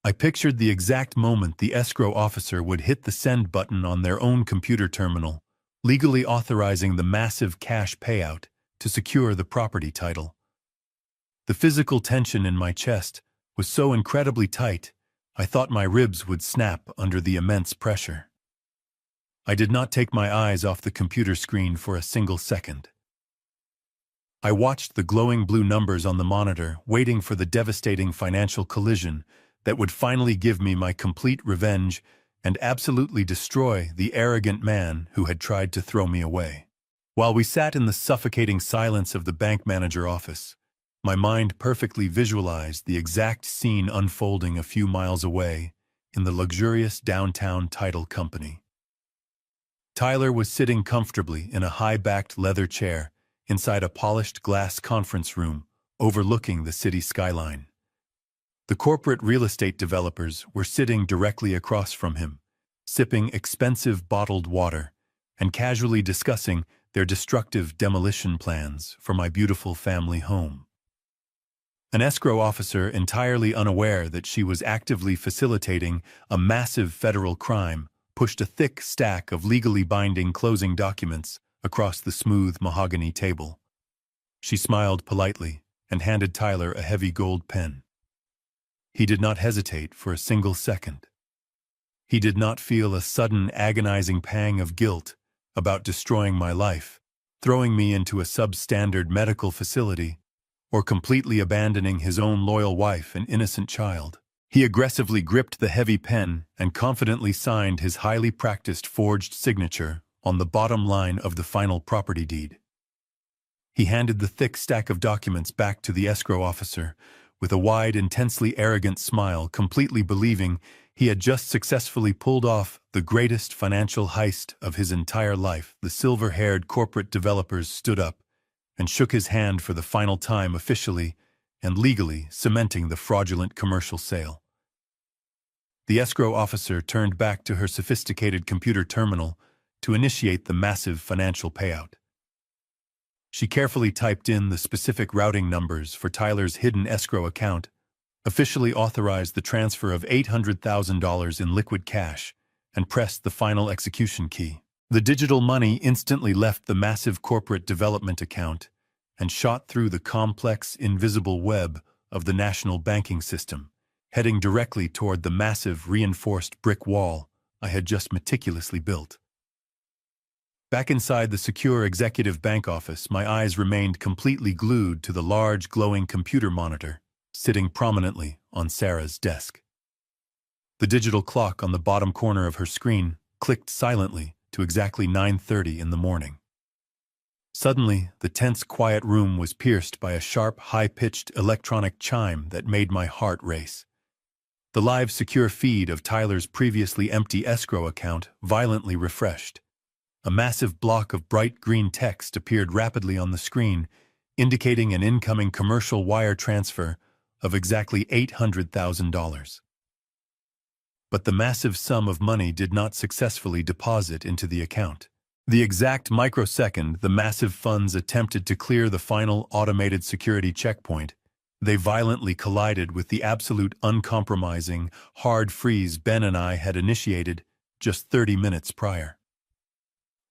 I pictured the exact moment the escrow officer would hit the send button on their own computer terminal, legally authorizing the massive cash payout to secure the property title. The physical tension in my chest was so incredibly tight, I thought my ribs would snap under the immense pressure. I did not take my eyes off the computer screen for a single second. I watched the glowing blue numbers on the monitor, waiting for the devastating financial collision that would finally give me my complete revenge and absolutely destroy the arrogant man who had tried to throw me away. While we sat in the suffocating silence of the bank manager office, my mind perfectly visualized the exact scene unfolding a few miles away in the luxurious downtown title company. Tyler was sitting comfortably in a high-backed leather chair inside a polished glass conference room overlooking the city skyline. The corporate real estate developers were sitting directly across from him, sipping expensive bottled water and casually discussing their destructive demolition plans for my beautiful family home. An escrow officer, entirely unaware that she was actively facilitating a massive federal crime, pushed a thick stack of legally binding closing documents across the smooth mahogany table. She smiled politely and handed Tyler a heavy gold pen. He did not hesitate for a single second. He did not feel a sudden agonizing pang of guilt about destroying my life, throwing me into a substandard medical facility, or completely abandoning his own loyal wife and innocent child. He aggressively gripped the heavy pen and confidently signed his highly practiced forged signature on the bottom line of the final property deed. He handed the thick stack of documents back to the escrow officer with a wide, intensely arrogant smile, completely believing he had just successfully pulled off the greatest financial heist of his entire life. The silver-haired corporate developers stood up and shook his hand for the final time, officially and legally cementing the fraudulent commercial sale. The escrow officer turned back to her sophisticated computer terminal to initiate the massive financial payout. She carefully typed in the specific routing numbers for Tyler's hidden escrow account, officially authorized the transfer of $800,000 in liquid cash, and pressed the final execution key. The digital money instantly left the massive corporate development account and shot through the complex, invisible web of the national banking system, heading directly toward the massive, reinforced brick wall I had just meticulously built. Back inside the secure executive bank office, my eyes remained completely glued to the large, glowing computer monitor sitting prominently on Sarah's desk. The digital clock on the bottom corner of her screen clicked silently to exactly 9:30 in the morning. Suddenly, the tense, quiet room was pierced by a sharp, high-pitched electronic chime that made my heart race. The live, secure feed of Tyler's previously empty escrow account violently refreshed. A massive block of bright green text appeared rapidly on the screen, indicating an incoming commercial wire transfer of exactly $800,000. But the massive sum of money did not successfully deposit into the account. The exact microsecond the massive funds attempted to clear the final automated security checkpoint, they violently collided with the absolute uncompromising, hard freeze Ben and I had initiated just 30 minutes prior.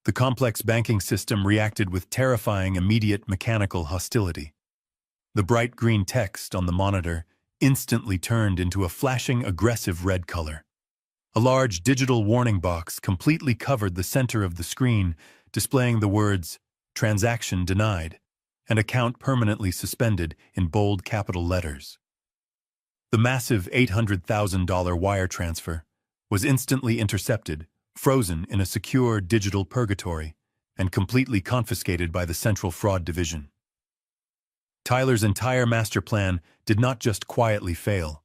The complex banking system reacted with terrifying, immediate mechanical hostility. The bright green text on the monitor instantly turned into a flashing, aggressive red color. A large digital warning box completely covered the center of the screen, displaying the words, "Transaction denied," and "Account permanently suspended" in bold capital letters. The massive $800,000 wire transfer was instantly intercepted, frozen in a secure digital purgatory, and completely confiscated by the Central Fraud Division. Tyler's entire master plan did not just quietly fail.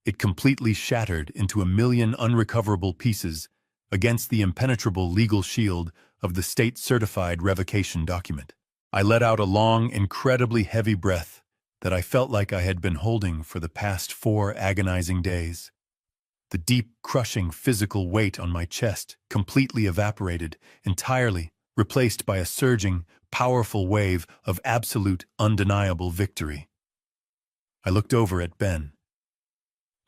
It completely shattered into a million unrecoverable pieces against the impenetrable legal shield of the state-certified revocation document. I let out a long, incredibly heavy breath that I felt like I had been holding for the past 4 agonizing days. The deep, crushing physical weight on my chest completely evaporated, entirely replaced by a surging, powerful wave of absolute, undeniable victory. I looked over at Ben.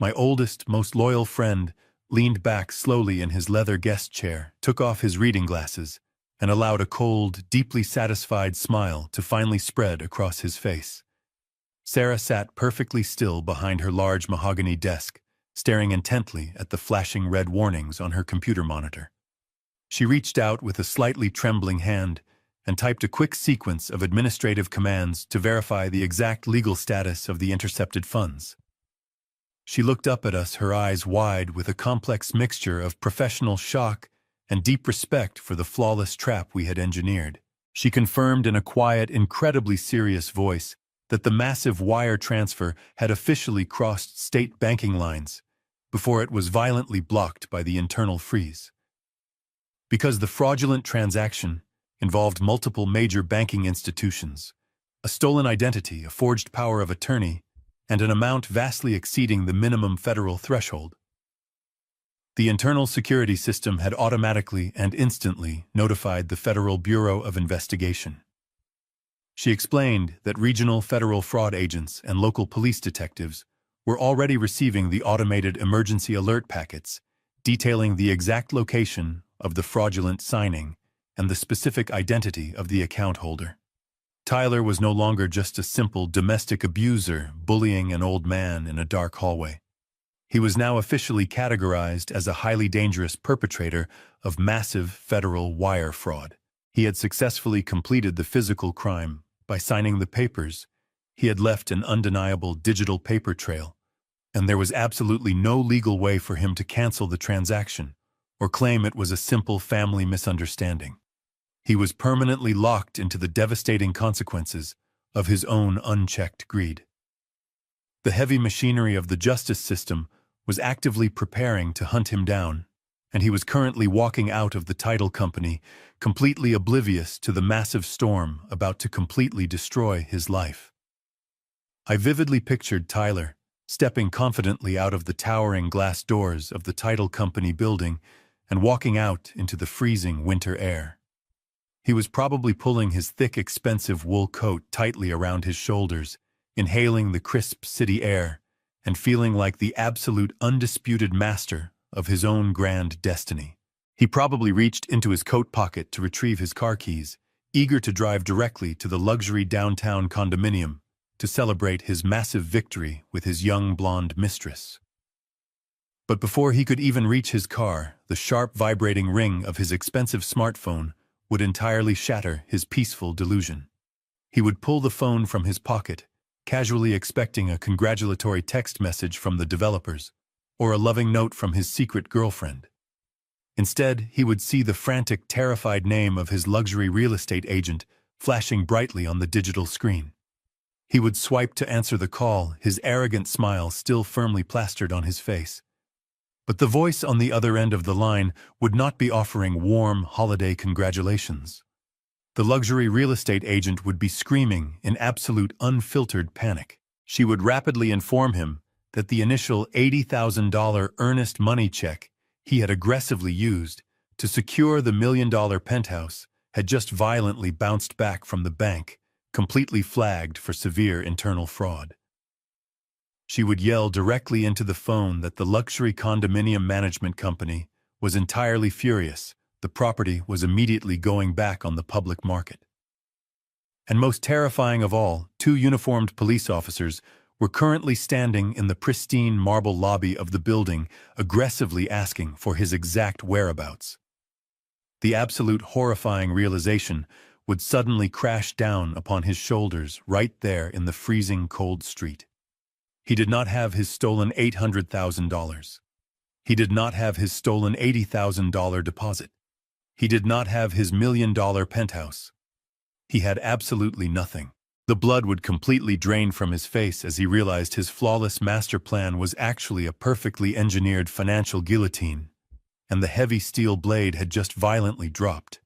My oldest, most loyal friend leaned back slowly in his leather guest chair, took off his reading glasses, and allowed a cold, deeply satisfied smile to finally spread across his face. Sarah sat perfectly still behind her large mahogany desk, staring intently at the flashing red warnings on her computer monitor. She reached out with a slightly trembling hand and typed a quick sequence of administrative commands to verify the exact legal status of the intercepted funds. She looked up at us, her eyes wide with a complex mixture of professional shock and deep respect for the flawless trap we had engineered. She confirmed in a quiet, incredibly serious voice that the massive wire transfer had officially crossed state banking lines before it was violently blocked by the internal freeze. Because the fraudulent transaction involved multiple major banking institutions, a stolen identity, a forged power of attorney, and an amount vastly exceeding the minimum federal threshold. The internal security system had automatically and instantly notified the Federal Bureau of Investigation. She explained that regional federal fraud agents and local police detectives were already receiving the automated emergency alert packets detailing the exact location of the fraudulent signing and the specific identity of the account holder. Tyler was no longer just a simple domestic abuser bullying an old man in a dark hallway. He was now officially categorized as a highly dangerous perpetrator of massive federal wire fraud. He had successfully completed the physical crime by signing the papers. He had left an undeniable digital paper trail, and there was absolutely no legal way for him to cancel the transaction or claim it was a simple family misunderstanding. He was permanently locked into the devastating consequences of his own unchecked greed. The heavy machinery of the justice system was actively preparing to hunt him down, and he was currently walking out of the title company, completely oblivious to the massive storm about to completely destroy his life. I vividly pictured Tyler stepping confidently out of the towering glass doors of the title company building and walking out into the freezing winter air. He was probably pulling his thick, expensive wool coat tightly around his shoulders, inhaling the crisp city air, and feeling like the absolute undisputed master of his own grand destiny. He probably reached into his coat pocket to retrieve his car keys, eager to drive directly to the luxury downtown condominium to celebrate his massive victory with his young blonde mistress. But before he could even reach his car, the sharp vibrating ring of his expensive smartphone would entirely shatter his peaceful delusion. He would pull the phone from his pocket, casually expecting a congratulatory text message from the developers or a loving note from his secret girlfriend. Instead, he would see the frantic, terrified name of his luxury real estate agent flashing brightly on the digital screen. He would swipe to answer the call, his arrogant smile still firmly plastered on his face. But the voice on the other end of the line would not be offering warm holiday congratulations. The luxury real estate agent would be screaming in absolute unfiltered panic. She would rapidly inform him that the initial $80,000 earnest money check he had aggressively used to secure the $1 million penthouse had just violently bounced back from the bank, completely flagged for severe internal fraud. She would yell directly into the phone that the luxury condominium management company was entirely furious. The property was immediately going back on the public market. And most terrifying of all, two uniformed police officers were currently standing in the pristine marble lobby of the building, aggressively asking for his exact whereabouts. The absolute horrifying realization would suddenly crash down upon his shoulders right there in the freezing cold street. He did not have his stolen $800,000. He did not have his stolen $80,000 deposit. He did not have his $1 million penthouse. He had absolutely nothing. The blood would completely drain from his face as he realized his flawless master plan was actually a perfectly engineered financial guillotine, and the heavy steel blade had just violently dropped.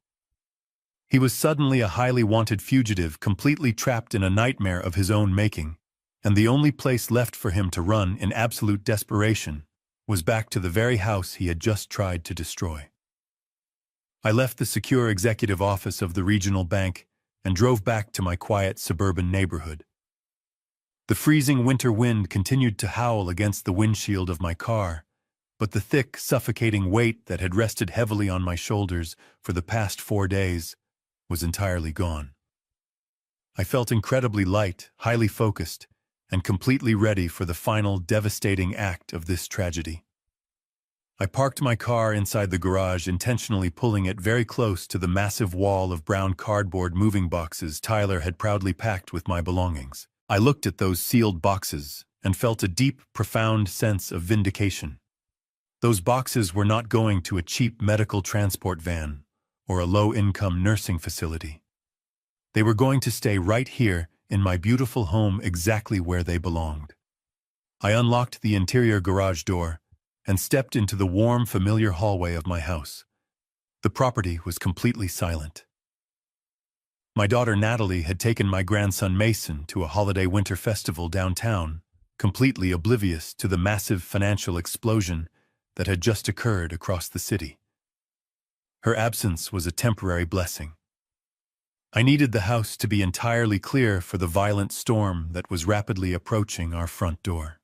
He was suddenly a highly wanted fugitive, completely trapped in a nightmare of his own making, and the only place left for him to run in absolute desperation was back to the very house he had just tried to destroy. I left the secure executive office of the regional bank and drove back to my quiet suburban neighborhood. The freezing winter wind continued to howl against the windshield of my car, but the thick, suffocating weight that had rested heavily on my shoulders for the past 4 days was entirely gone. I felt incredibly light, highly focused, and completely ready for the final devastating act of this tragedy. I parked my car inside the garage, intentionally pulling it very close to the massive wall of brown cardboard moving boxes Tyler had proudly packed with my belongings. I looked at those sealed boxes and felt a deep, profound sense of vindication. Those boxes were not going to a cheap medical transport van or a low-income nursing facility. They were going to stay right here in my beautiful home, exactly where they belonged. I unlocked the interior garage door and stepped into the warm, familiar hallway of my house. The property was completely silent. My daughter Natalie had taken my grandson Mason to a holiday winter festival downtown, completely oblivious to the massive financial explosion that had just occurred across the city. Her absence was a temporary blessing. I needed the house to be entirely clear for the violent storm that was rapidly approaching our front door.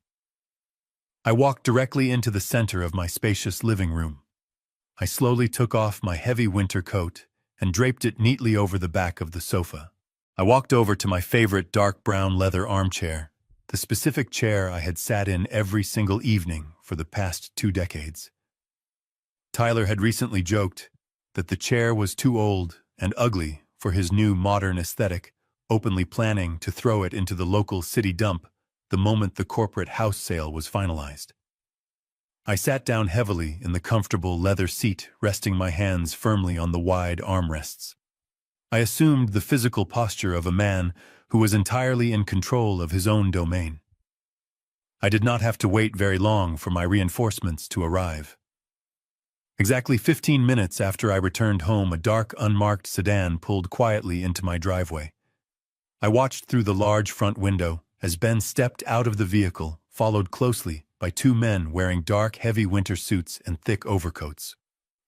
I walked directly into the center of my spacious living room. I slowly took off my heavy winter coat and draped it neatly over the back of the sofa. I walked over to my favorite dark brown leather armchair, the specific chair I had sat in every single evening for the past 2 decades. Tyler had recently joked that the chair was too old and ugly for his new modern aesthetic, openly planning to throw it into the local city dump the moment the corporate house sale was finalized. I sat down heavily in the comfortable leather seat, resting my hands firmly on the wide armrests. I assumed the physical posture of a man who was entirely in control of his own domain. I did not have to wait very long for my reinforcements to arrive. Exactly 15 minutes after I returned home, a dark, unmarked sedan pulled quietly into my driveway. I watched through the large front window as Ben stepped out of the vehicle, followed closely by 2 men wearing dark, heavy winter suits and thick overcoats.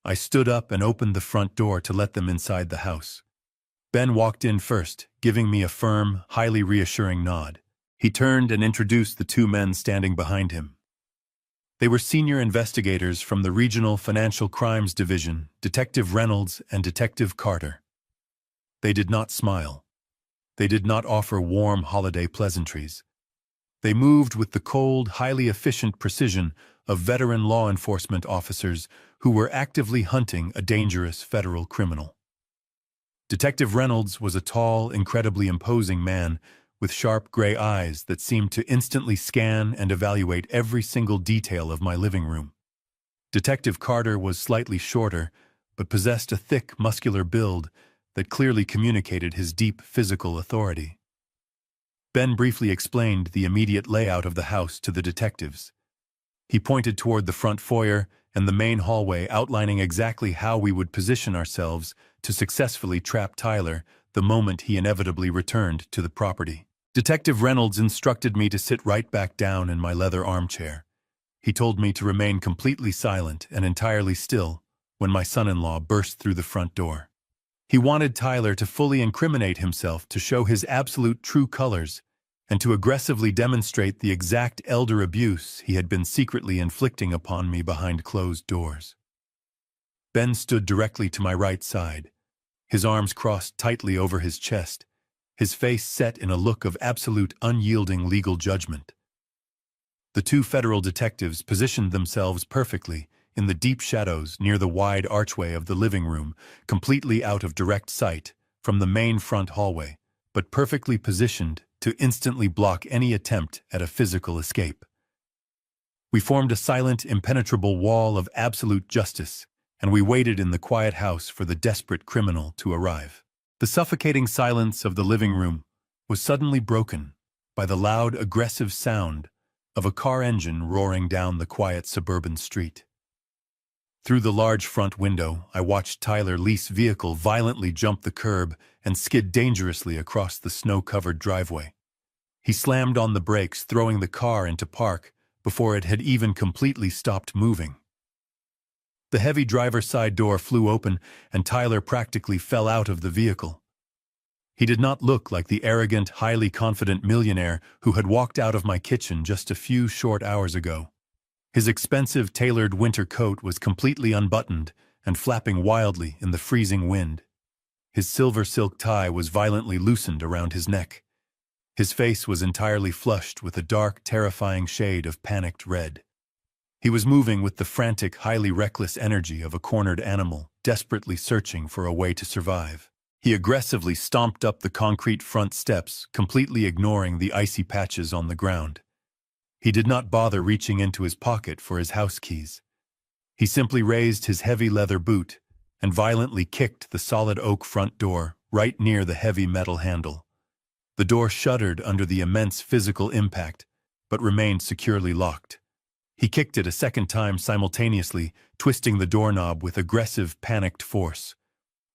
I stood up and opened the front door to let them inside the house. Ben walked in first, giving me a firm, highly reassuring nod. He turned and introduced the 2 men standing behind him. They were senior investigators from the Regional Financial Crimes Division, Detective Reynolds and Detective Carter. They did not smile. They did not offer warm holiday pleasantries. They moved with the cold, highly efficient precision of veteran law enforcement officers who were actively hunting a dangerous federal criminal. Detective Reynolds was a tall, incredibly imposing man with sharp gray eyes that seemed to instantly scan and evaluate every single detail of my living room. Detective Carter was slightly shorter, but possessed a thick, muscular build that clearly communicated his deep physical authority. Ben briefly explained the immediate layout of the house to the detectives. He pointed toward the front foyer and the main hallway, outlining exactly how we would position ourselves to successfully trap Tyler the moment he inevitably returned to the property. Detective Reynolds instructed me to sit right back down in my leather armchair. He told me to remain completely silent and entirely still when my son-in-law burst through the front door. He wanted Tyler to fully incriminate himself, to show his absolute true colors, and to aggressively demonstrate the exact elder abuse he had been secretly inflicting upon me behind closed doors. Ben stood directly to my right side, his arms crossed tightly over his chest, his face set in a look of absolute unyielding legal judgment. The two federal detectives positioned themselves perfectly in the deep shadows near the wide archway of the living room, completely out of direct sight from the main front hallway, but perfectly positioned to instantly block any attempt at a physical escape. We formed a silent, impenetrable wall of absolute justice, and we waited in the quiet house for the desperate criminal to arrive. The suffocating silence of the living room was suddenly broken by the loud, aggressive sound of a car engine roaring down the quiet suburban street. Through the large front window, I watched Tyler Lee's vehicle violently jump the curb and skid dangerously across the snow-covered driveway. He slammed on the brakes, throwing the car into park before it had even completely stopped moving. The heavy driver's side door flew open, and Tyler practically fell out of the vehicle. He did not look like the arrogant, highly confident millionaire who had walked out of my kitchen just a few short hours ago. His expensive, tailored winter coat was completely unbuttoned and flapping wildly in the freezing wind. His silver silk tie was violently loosened around his neck. His face was entirely flushed with a dark, terrifying shade of panicked red. He was moving with the frantic, highly reckless energy of a cornered animal, desperately searching for a way to survive. He aggressively stomped up the concrete front steps, completely ignoring the icy patches on the ground. He did not bother reaching into his pocket for his house keys. He simply raised his heavy leather boot and violently kicked the solid oak front door right near the heavy metal handle. The door shuddered under the immense physical impact, but remained securely locked. He kicked it a second time simultaneously, twisting the doorknob with aggressive, panicked force.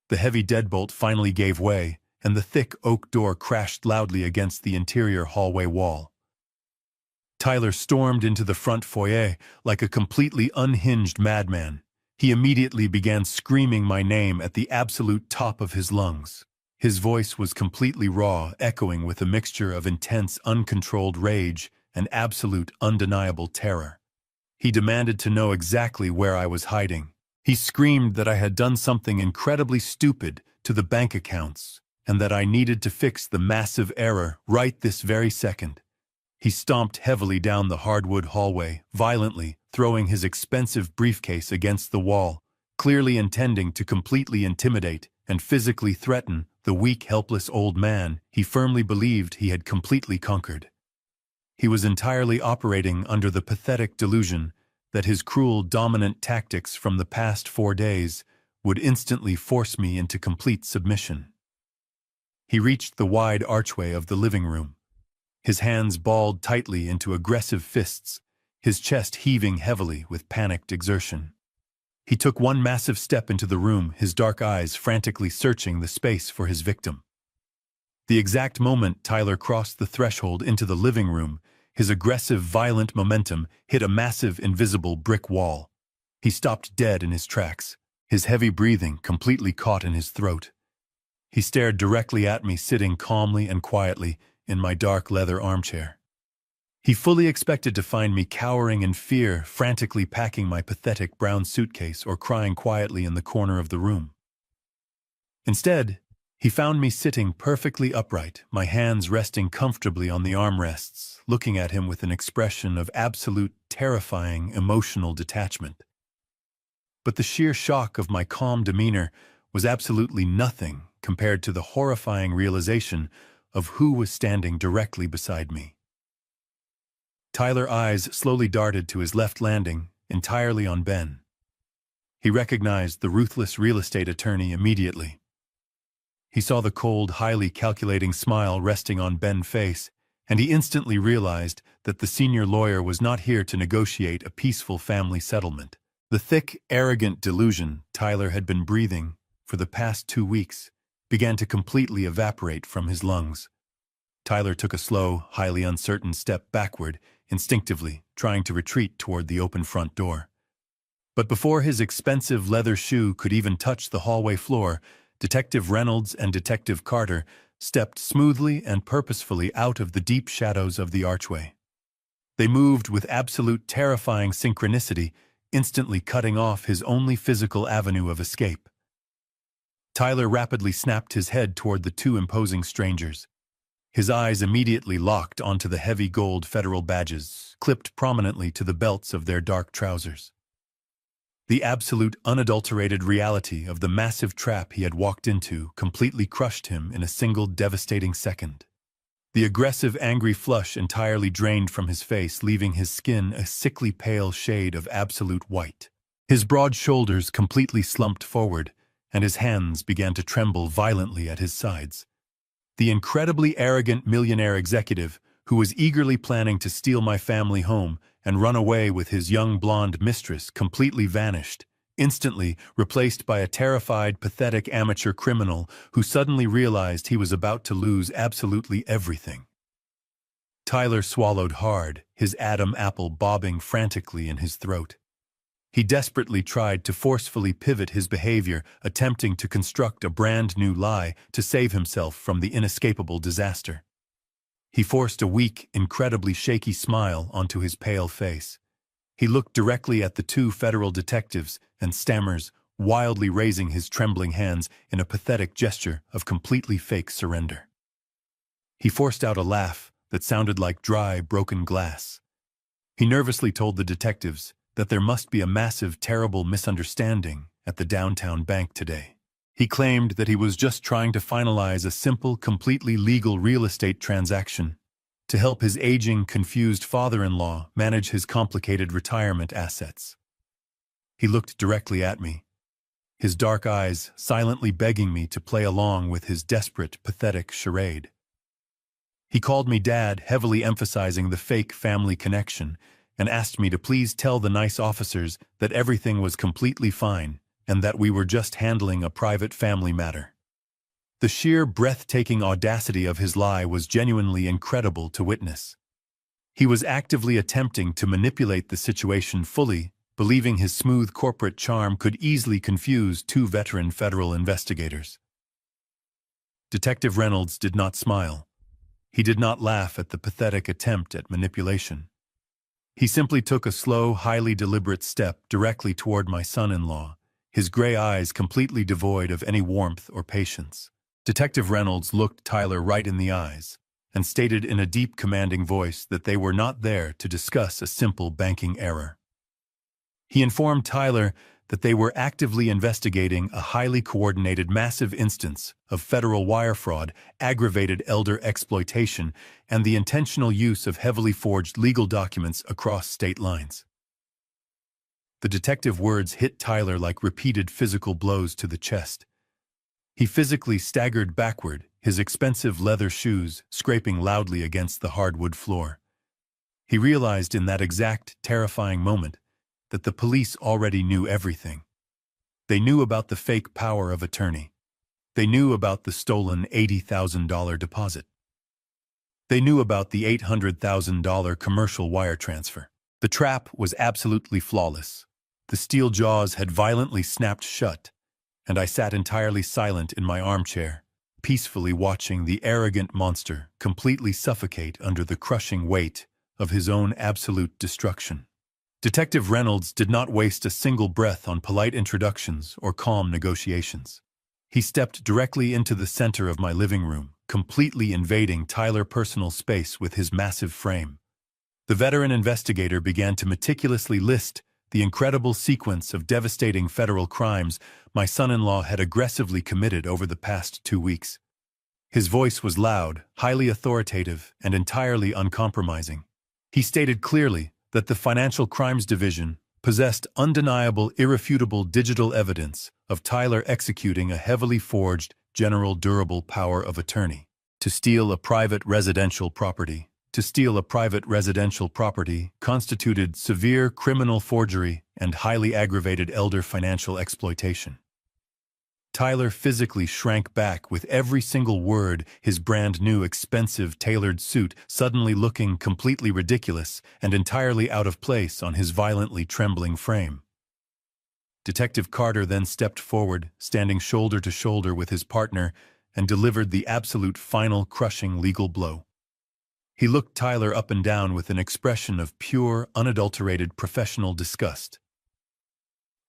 The heavy deadbolt finally gave way, and the thick oak door crashed loudly against the interior hallway wall. Tyler stormed into the front foyer like a completely unhinged madman. He immediately began screaming my name at the absolute top of his lungs. His voice was completely raw, echoing with a mixture of intense, uncontrolled rage and absolute, undeniable terror. He demanded to know exactly where I was hiding. He screamed that I had done something incredibly stupid to the bank accounts and that I needed to fix the massive error right this very second. He stomped heavily down the hardwood hallway, violently throwing his expensive briefcase against the wall, clearly intending to completely intimidate and physically threaten the weak, helpless old man he firmly believed he had completely conquered. He was entirely operating under the pathetic delusion that his cruel, dominant tactics from the past 4 days would instantly force me into complete submission. He reached the wide archway of the living room. His hands balled tightly into aggressive fists, his chest heaving heavily with panicked exertion. He took one massive step into the room, his dark eyes frantically searching the space for his victim. The exact moment Tyler crossed the threshold into the living room, his aggressive, violent momentum hit a massive, invisible brick wall. He stopped dead in his tracks, his heavy breathing completely caught in his throat. He stared directly at me, sitting calmly and quietly in my dark leather armchair. He fully expected to find me cowering in fear, frantically packing my pathetic brown suitcase or crying quietly in the corner of the room. Instead, he found me sitting perfectly upright, my hands resting comfortably on the armrests, looking at him with an expression of absolute, terrifying, emotional detachment. But the sheer shock of my calm demeanor was absolutely nothing compared to the horrifying realization of who was standing directly beside me. Tyler's eyes slowly darted to his left, landing entirely on Ben. He recognized the ruthless real estate attorney immediately. He saw the cold, highly calculating smile resting on Ben's face, and he instantly realized that the senior lawyer was not here to negotiate a peaceful family settlement. The thick, arrogant delusion Tyler had been breathing for the past 2 weeks began to completely evaporate from his lungs. Tyler took a slow, highly uncertain step backward, instinctively trying to retreat toward the open front door. But before his expensive leather shoe could even touch the hallway floor, Detective Reynolds and Detective Carter stepped smoothly and purposefully out of the deep shadows of the archway. They moved with absolute terrifying synchronicity, instantly cutting off his only physical avenue of escape. Tyler rapidly snapped his head toward the two imposing strangers. His eyes immediately locked onto the heavy gold federal badges, clipped prominently to the belts of their dark trousers. The absolute, unadulterated reality of the massive trap he had walked into completely crushed him in a single devastating second. The aggressive, angry flush entirely drained from his face, leaving his skin a sickly pale shade of absolute white. His broad shoulders completely slumped forward, and his hands began to tremble violently at his sides. The incredibly arrogant millionaire executive, who was eagerly planning to steal my family home and run away with his young blonde mistress, completely vanished, instantly replaced by a terrified, pathetic amateur criminal who suddenly realized he was about to lose absolutely everything. Tyler swallowed hard, his Adam apple bobbing frantically in his throat. He desperately tried to forcefully pivot his behavior, attempting to construct a brand new lie to save himself from the inescapable disaster. He forced a weak, incredibly shaky smile onto his pale face. He looked directly at the two federal detectives and stammers, wildly raising his trembling hands in a pathetic gesture of completely fake surrender. He forced out a laugh that sounded like dry, broken glass. He nervously told the detectives that there must be a massive, terrible misunderstanding at the downtown bank today. He claimed that he was just trying to finalize a simple, completely legal real estate transaction to help his aging, confused father-in-law manage his complicated retirement assets. He looked directly at me, his dark eyes silently begging me to play along with his desperate, pathetic charade. He called me Dad, heavily emphasizing the fake family connection, and asked me to please tell the nice officers that everything was completely fine and that we were just handling a private family matter. The sheer, breathtaking audacity of his lie was genuinely incredible to witness. He was actively attempting to manipulate the situation fully, believing his smooth corporate charm could easily confuse two veteran federal investigators. Detective Reynolds did not smile. He did not laugh at the pathetic attempt at manipulation. He simply took a slow, highly deliberate step directly toward my son-in-law, his gray eyes completely devoid of any warmth or patience. Detective Reynolds looked Tyler right in the eyes and stated in a deep, commanding voice that they were not there to discuss a simple banking error. He informed Tyler that they were actively investigating a highly coordinated, massive instance of federal wire fraud, aggravated elder exploitation, and the intentional use of heavily forged legal documents across state lines. The detective words hit Tyler like repeated physical blows to the chest. He physically staggered backward, his expensive leather shoes scraping loudly against the hardwood floor. He realized in that exact, terrifying moment that the police already knew everything. They knew about the fake power of attorney. They knew about the stolen $80,000 deposit. They knew about the $800,000 commercial wire transfer. The trap was absolutely flawless. The steel jaws had violently snapped shut, and I sat entirely silent in my armchair, peacefully watching the arrogant monster completely suffocate under the crushing weight of his own absolute destruction. Detective Reynolds did not waste a single breath on polite introductions or calm negotiations. He stepped directly into the center of my living room, completely invading Tyler's personal space with his massive frame. The veteran investigator began to meticulously list the incredible sequence of devastating federal crimes my son-in-law had aggressively committed over the past 2 weeks. His voice was loud, highly authoritative, and entirely uncompromising. He stated clearly that the Financial Crimes Division possessed undeniable, irrefutable digital evidence of Tyler executing a heavily forged general durable power of attorney to steal a private residential property. To steal a private residential property constituted severe criminal forgery and highly aggravated elder financial exploitation. Tyler physically shrank back with every single word, his brand-new, expensive, tailored suit suddenly looking completely ridiculous and entirely out of place on his violently trembling frame. Detective Carter then stepped forward, standing shoulder to shoulder with his partner, and delivered the absolute final crushing legal blow. He looked Tyler up and down with an expression of pure, unadulterated professional disgust.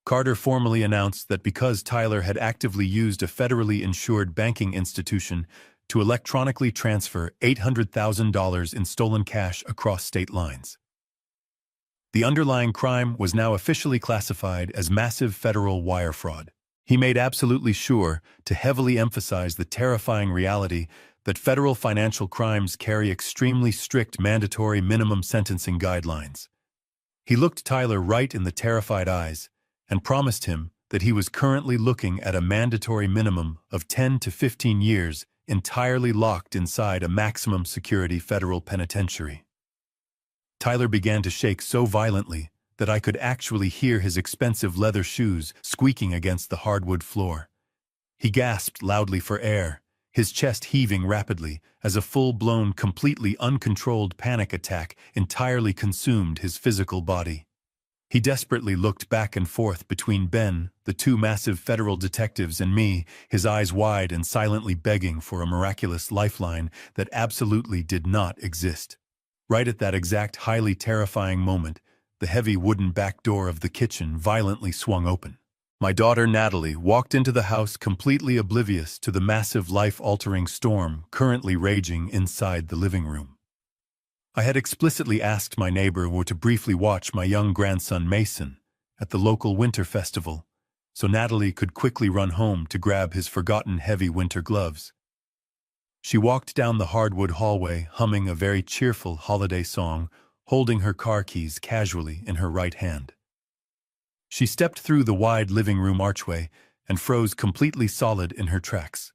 Carter formally announced that because Tyler had actively used a federally insured banking institution to electronically transfer $800,000 in stolen cash across state lines. The underlying crime was now officially classified as massive federal wire fraud. He made absolutely sure to heavily emphasize the terrifying reality that federal financial crimes carry extremely strict mandatory minimum sentencing guidelines. He looked Tyler right in the terrified eyes and promised him that he was currently looking at a mandatory minimum of 10 to 15 years entirely locked inside a maximum security federal penitentiary. Tyler began to shake so violently that I could actually hear his expensive leather shoes squeaking against the hardwood floor. He gasped loudly for air, his chest heaving rapidly as a full-blown, completely uncontrolled panic attack entirely consumed his physical body. He desperately looked back and forth between Ben, the two massive federal detectives, and me, his eyes wide and silently begging for a miraculous lifeline that absolutely did not exist. Right at that exact highly terrifying moment, the heavy wooden back door of the kitchen violently swung open. My daughter Natalie walked into the house completely oblivious to the massive life-altering storm currently raging inside the living room. I had explicitly asked my neighbor to briefly watch my young grandson Mason at the local winter festival, so Natalie could quickly run home to grab his forgotten heavy winter gloves. She walked down the hardwood hallway humming a very cheerful holiday song, holding her car keys casually in her right hand. She stepped through the wide living room archway and froze completely solid in her tracks.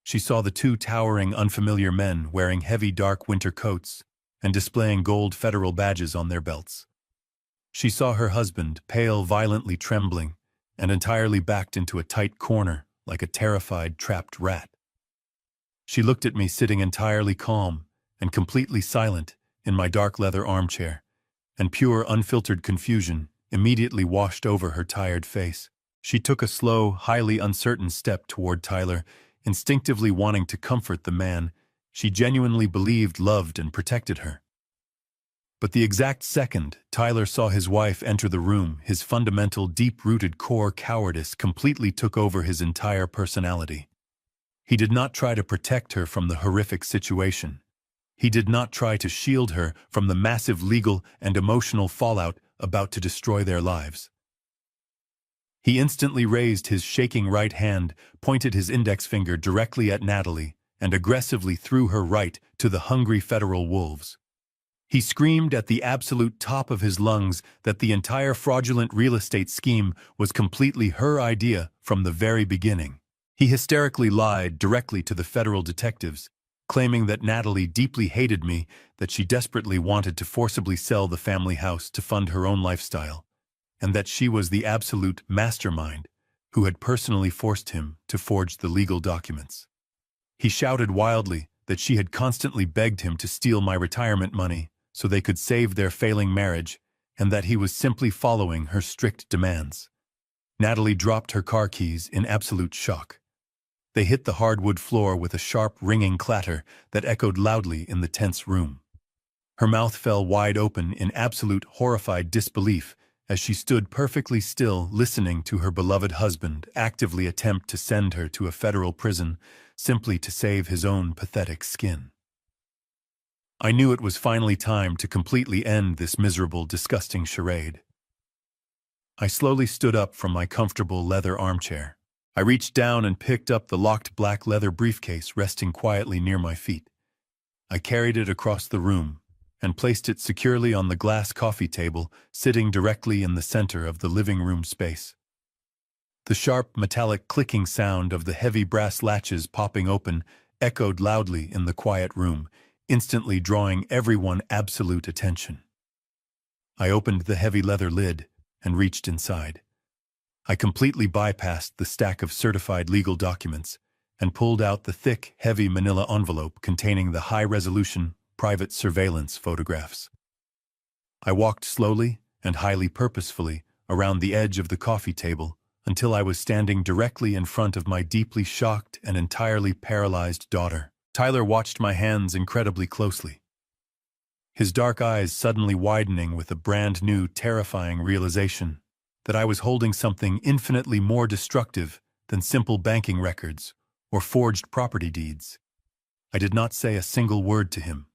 She saw the two towering unfamiliar men wearing heavy dark winter coats and displaying gold federal badges on their belts. She saw her husband, pale, violently trembling, and entirely backed into a tight corner like a terrified, trapped rat. She looked at me sitting entirely calm and completely silent in my dark leather armchair, and pure, unfiltered confusion immediately washed over her tired face. She took a slow, highly uncertain step toward Tyler, instinctively wanting to comfort the man she genuinely believed loved and protected her. But the exact second Tyler saw his wife enter the room, his fundamental, deep-rooted core cowardice completely took over his entire personality. He did not try to protect her from the horrific situation. He did not try to shield her from the massive legal and emotional fallout about to destroy their lives. He instantly raised his shaking right hand, pointed his index finger directly at Natalie, and aggressively threw her right to the hungry federal wolves. He screamed at the absolute top of his lungs that the entire fraudulent real estate scheme was completely her idea from the very beginning. He hysterically lied directly to the federal detectives, claiming that Natalie deeply hated me, that she desperately wanted to forcibly sell the family house to fund her own lifestyle, and that she was the absolute mastermind who had personally forced him to forge the legal documents. He shouted wildly that she had constantly begged him to steal my retirement money so they could save their failing marriage, and that he was simply following her strict demands. Natalie dropped her car keys in absolute shock. They hit the hardwood floor with a sharp, ringing clatter that echoed loudly in the tense room. Her mouth fell wide open in absolute horrified disbelief as she stood perfectly still, listening to her beloved husband actively attempt to send her to a federal prison simply to save his own pathetic skin. I knew it was finally time to completely end this miserable, disgusting charade. I slowly stood up from my comfortable leather armchair. I reached down and picked up the locked black leather briefcase resting quietly near my feet. I carried it across the room and placed it securely on the glass coffee table sitting directly in the center of the living room space. The sharp, metallic clicking sound of the heavy brass latches popping open echoed loudly in the quiet room, instantly drawing everyone's absolute attention. I opened the heavy leather lid and reached inside. I completely bypassed the stack of certified legal documents and pulled out the thick, heavy manila envelope containing the high-resolution, private surveillance photographs. I walked slowly and highly purposefully around the edge of the coffee table until I was standing directly in front of my deeply shocked and entirely paralyzed daughter. Tyler watched my hands incredibly closely, his dark eyes suddenly widening with a brand new, terrifying realization that I was holding something infinitely more destructive than simple banking records or forged property deeds. I did not say a single word to him.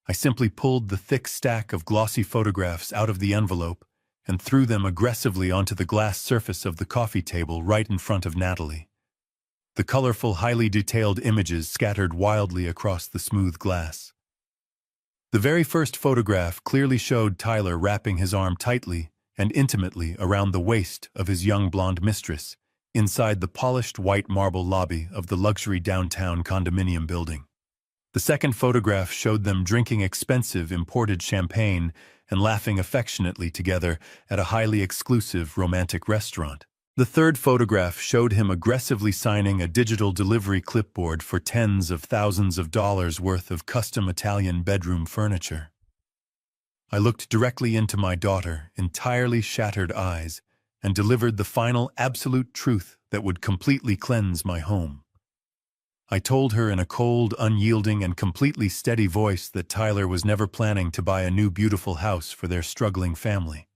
I simply pulled the thick stack of glossy photographs out of the envelope and threw them aggressively onto the glass surface of the coffee table right in front of Natalie. The colorful, highly detailed images scattered wildly across the smooth glass. The very first photograph clearly showed Tyler wrapping his arm tightly and intimately around the waist of his young blonde mistress inside the polished white marble lobby of the luxury downtown condominium building. The second photograph showed them drinking expensive imported champagne and laughing affectionately together at a highly exclusive romantic restaurant. The third photograph showed him aggressively signing a digital delivery clipboard for tens of thousands of dollars worth of custom Italian bedroom furniture. I looked directly into my daughter, entirely shattered eyes, and delivered the final absolute truth that would completely cleanse my home. I told her in a cold, unyielding, and completely steady voice that Tyler was never planning to buy a new beautiful house for their struggling family.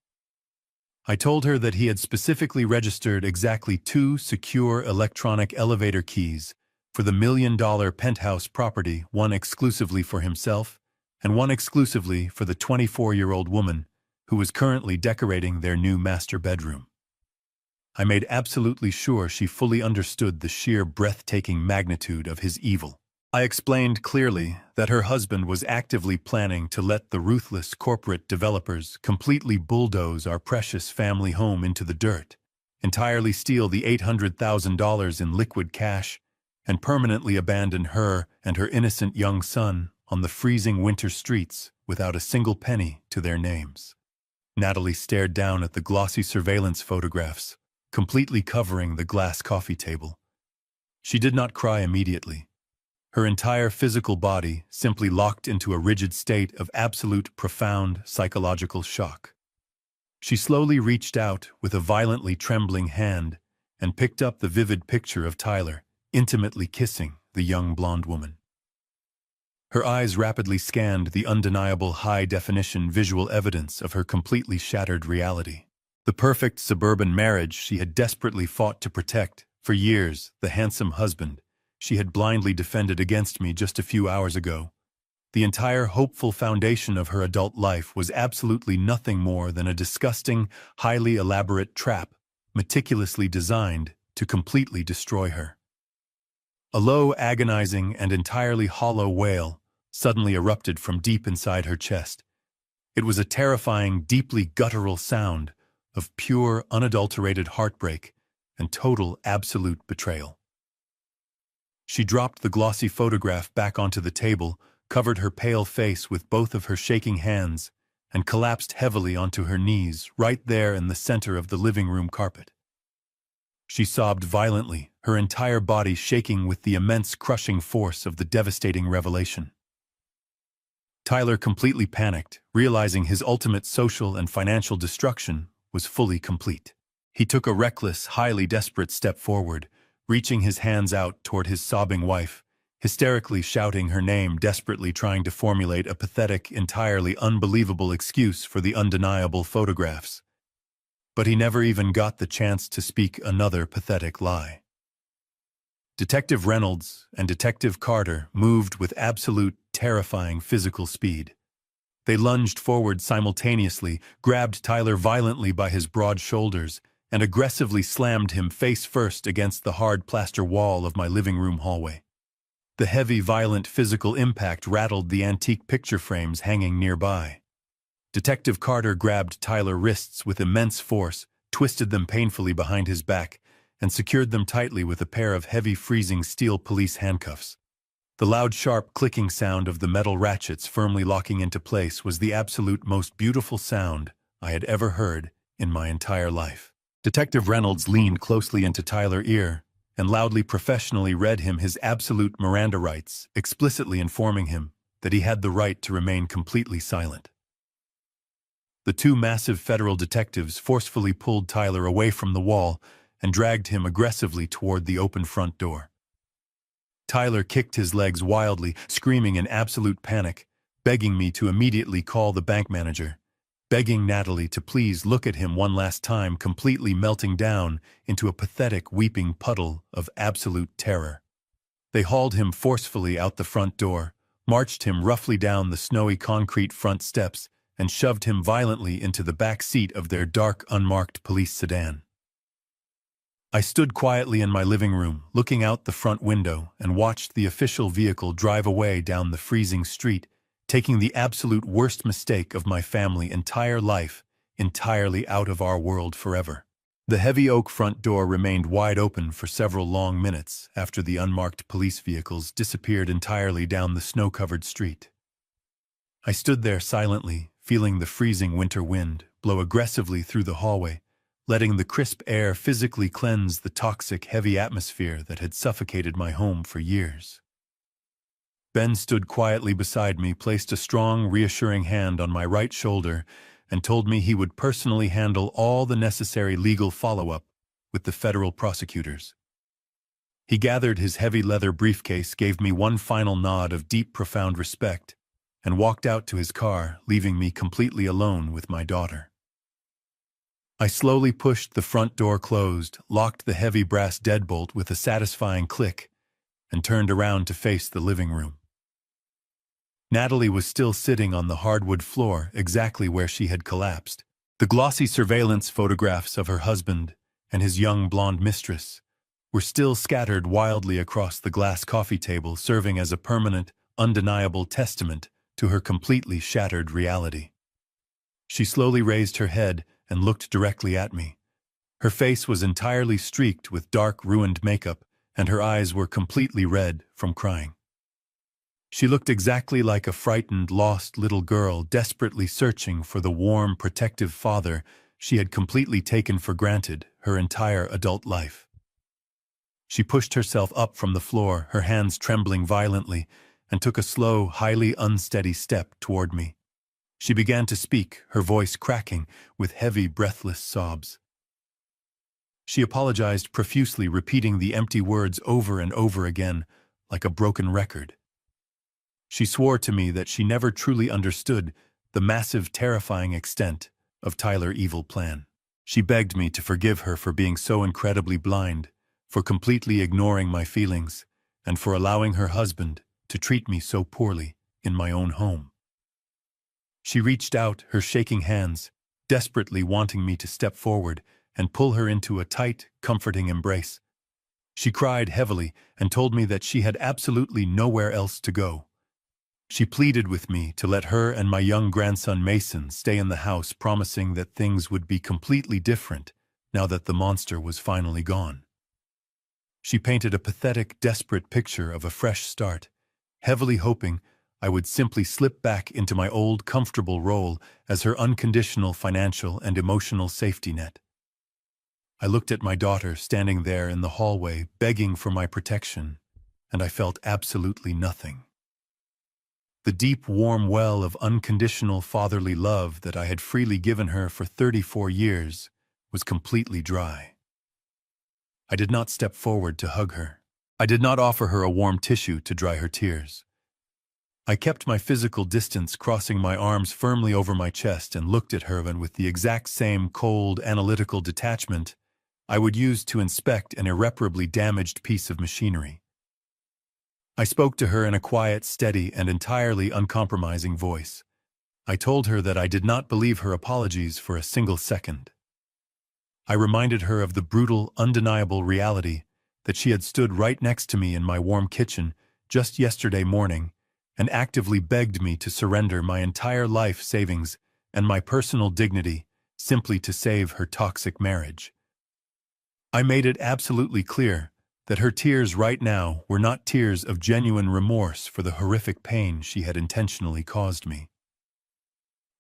I told her that he had specifically registered exactly 2 secure electronic elevator keys for the $1 million penthouse property, one exclusively for himself and one exclusively for the 24-year-old woman who was currently decorating their new master bedroom. I made absolutely sure she fully understood the sheer breathtaking magnitude of his evil. I explained clearly that her husband was actively planning to let the ruthless corporate developers completely bulldoze our precious family home into the dirt, entirely steal the $800,000 in liquid cash, and permanently abandon her and her innocent young son on the freezing winter streets without a single penny to their names. Natalie stared down at the glossy surveillance photographs, completely covering the glass coffee table. She did not cry immediately. Her entire physical body simply locked into a rigid state of absolute, profound psychological shock. She slowly reached out with a violently trembling hand and picked up the vivid picture of Tyler, intimately kissing the young blonde woman. Her eyes rapidly scanned the undeniable high-definition visual evidence of her completely shattered reality. The perfect suburban marriage she had desperately fought to protect for years, the handsome husband she had blindly defended against me just a few hours ago. The entire hopeful foundation of her adult life was absolutely nothing more than a disgusting, highly elaborate trap, meticulously designed to completely destroy her. A low, agonizing, and entirely hollow wail suddenly erupted from deep inside her chest. It was a terrifying, deeply guttural sound of pure, unadulterated heartbreak and total, absolute betrayal. She dropped the glossy photograph back onto the table, covered her pale face with both of her shaking hands, and collapsed heavily onto her knees right there in the center of the living room carpet. She sobbed violently, her entire body shaking with the immense crushing force of the devastating revelation. Tyler completely panicked, realizing his ultimate social and financial destruction was fully complete. He took a reckless, highly desperate step forward, reaching his hands out toward his sobbing wife, hysterically shouting her name, desperately trying to formulate a pathetic, entirely unbelievable excuse for the undeniable photographs. But he never even got the chance to speak another pathetic lie. Detective Reynolds and Detective Carter moved with absolute, terrifying physical speed. They lunged forward simultaneously, grabbed Tyler violently by his broad shoulders, and aggressively slammed him face first against the hard plaster wall of my living room hallway. The heavy, violent physical impact rattled the antique picture frames hanging nearby. Detective Carter grabbed Tyler's wrists with immense force, twisted them painfully behind his back, and secured them tightly with a pair of heavy, freezing steel police handcuffs. The loud, sharp clicking sound of the metal ratchets firmly locking into place was the absolute most beautiful sound I had ever heard in my entire life. Detective Reynolds leaned closely into Tyler's ear and loudly professionally read him his absolute Miranda rights, explicitly informing him that he had the right to remain completely silent. The 2 massive federal detectives forcefully pulled Tyler away from the wall and dragged him aggressively toward the open front door. Tyler kicked his legs wildly, screaming in absolute panic, begging me to immediately call the bank manager, begging Natalie to please look at him one last time, completely melting down into a pathetic, weeping puddle of absolute terror. They hauled him forcefully out the front door, marched him roughly down the snowy concrete front steps, and shoved him violently into the back seat of their dark, unmarked police sedan. I stood quietly in my living room, looking out the front window, and watched the official vehicle drive away down the freezing street, taking the absolute worst mistake of my family's entire life entirely out of our world forever. The heavy oak front door remained wide open for several long minutes after the unmarked police vehicles disappeared entirely down the snow-covered street. I stood there silently, feeling the freezing winter wind blow aggressively through the hallway, letting the crisp air physically cleanse the toxic, heavy atmosphere that had suffocated my home for years. Ben stood quietly beside me, placed a strong, reassuring hand on my right shoulder, and told me he would personally handle all the necessary legal follow-up with the federal prosecutors. He gathered his heavy leather briefcase, gave me one final nod of deep, profound respect, and walked out to his car, leaving me completely alone with my daughter. I slowly pushed the front door closed, locked the heavy brass deadbolt with a satisfying click, and turned around to face the living room. Natalie was still sitting on the hardwood floor, exactly where she had collapsed. The glossy surveillance photographs of her husband and his young blonde mistress were still scattered wildly across the glass coffee table, serving as a permanent, undeniable testament to her completely shattered reality. She slowly raised her head and looked directly at me. Her face was entirely streaked with dark, ruined makeup, and her eyes were completely red from crying. She looked exactly like a frightened, lost little girl desperately searching for the warm, protective father she had completely taken for granted her entire adult life. She pushed herself up from the floor, her hands trembling violently, and took a slow, highly unsteady step toward me. She began to speak, her voice cracking with heavy, breathless sobs. She apologized profusely, repeating the empty words over and over again, like a broken record. She swore to me that she never truly understood the massive, terrifying extent of Tyler's evil plan. She begged me to forgive her for being so incredibly blind, for completely ignoring my feelings, and for allowing her husband to treat me so poorly in my own home. She reached out, her shaking hands, desperately wanting me to step forward and pull her into a tight, comforting embrace. She cried heavily and told me that she had absolutely nowhere else to go. She pleaded with me to let her and my young grandson Mason stay in the house, promising that things would be completely different now that the monster was finally gone. She painted a pathetic, desperate picture of a fresh start, heavily hoping I would simply slip back into my old, comfortable role as her unconditional financial and emotional safety net. I looked at my daughter standing there in the hallway, begging for my protection, and I felt absolutely nothing. The deep, warm well of unconditional fatherly love that I had freely given her for 34 years was completely dry. I did not step forward to hug her. I did not offer her a warm tissue to dry her tears. I kept my physical distance, crossing my arms firmly over my chest, and looked at her with the exact same cold, analytical detachment I would use to inspect an irreparably damaged piece of machinery. I spoke to her in a quiet, steady, and entirely uncompromising voice. I told her that I did not believe her apologies for a single second. I reminded her of the brutal, undeniable reality that she had stood right next to me in my warm kitchen just yesterday morning and actively begged me to surrender my entire life savings and my personal dignity simply to save her toxic marriage. I made it absolutely clear that her tears right now were not tears of genuine remorse for the horrific pain she had intentionally caused me.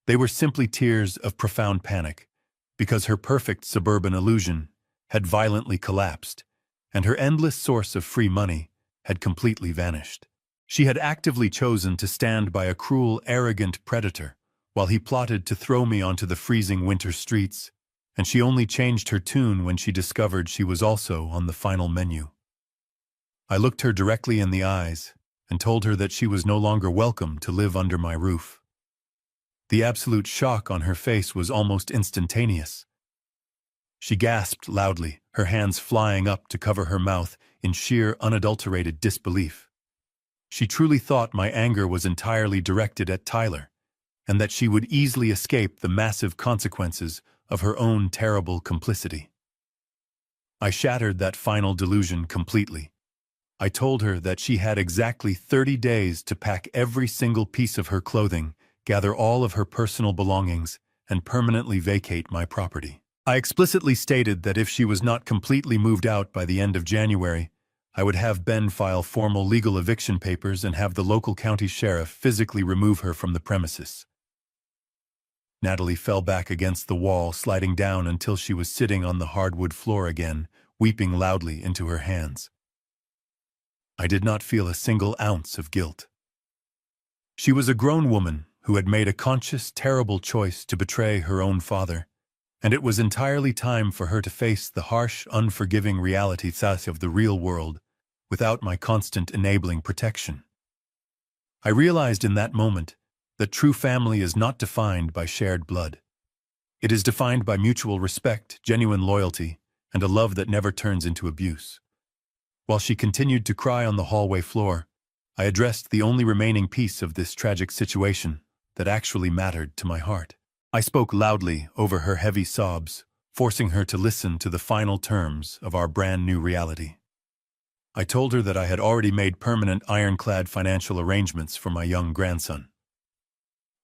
They were simply tears of profound panic, because her perfect suburban illusion had violently collapsed, and her endless source of free money had completely vanished. She had actively chosen to stand by a cruel, arrogant predator while he plotted to throw me onto the freezing winter streets, and she only changed her tune when she discovered she was also on the final menu. I looked her directly in the eyes and told her that she was no longer welcome to live under my roof. The absolute shock on her face was almost instantaneous. She gasped loudly, her hands flying up to cover her mouth in sheer unadulterated disbelief. She truly thought my anger was entirely directed at Tyler, and that she would easily escape the massive consequences of her own terrible complicity. I shattered that final delusion completely. I told her that she had exactly 30 days to pack every single piece of her clothing, gather all of her personal belongings, and permanently vacate my property. I explicitly stated that if she was not completely moved out by the end of January, I would have Ben file formal legal eviction papers and have the local county sheriff physically remove her from the premises. Natalie fell back against the wall, sliding down until she was sitting on the hardwood floor again, weeping loudly into her hands. I did not feel a single ounce of guilt. She was a grown woman who had made a conscious, terrible choice to betray her own father, and it was entirely time for her to face the harsh, unforgiving realities of the real world without my constant enabling protection. I realized in that moment that true family is not defined by shared blood. It is defined by mutual respect, genuine loyalty, and a love that never turns into abuse. While she continued to cry on the hallway floor, I addressed the only remaining piece of this tragic situation that actually mattered to my heart. I spoke loudly over her heavy sobs, forcing her to listen to the final terms of our brand new reality. I told her that I had already made permanent ironclad financial arrangements for my young grandson.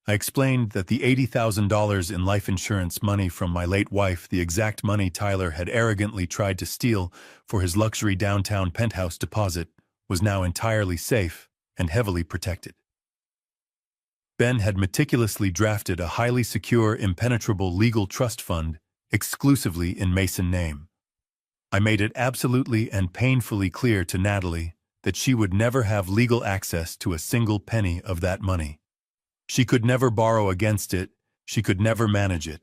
I explained that the $80,000 in life insurance money from my late wife, the exact money Tyler had arrogantly tried to steal for his luxury downtown penthouse deposit, was now entirely safe and heavily protected. Ben had meticulously drafted a highly secure, impenetrable legal trust fund exclusively in Mason's name. I made it absolutely and painfully clear to Natalie that she would never have legal access to a single penny of that money. She could never borrow against it, she could never manage it,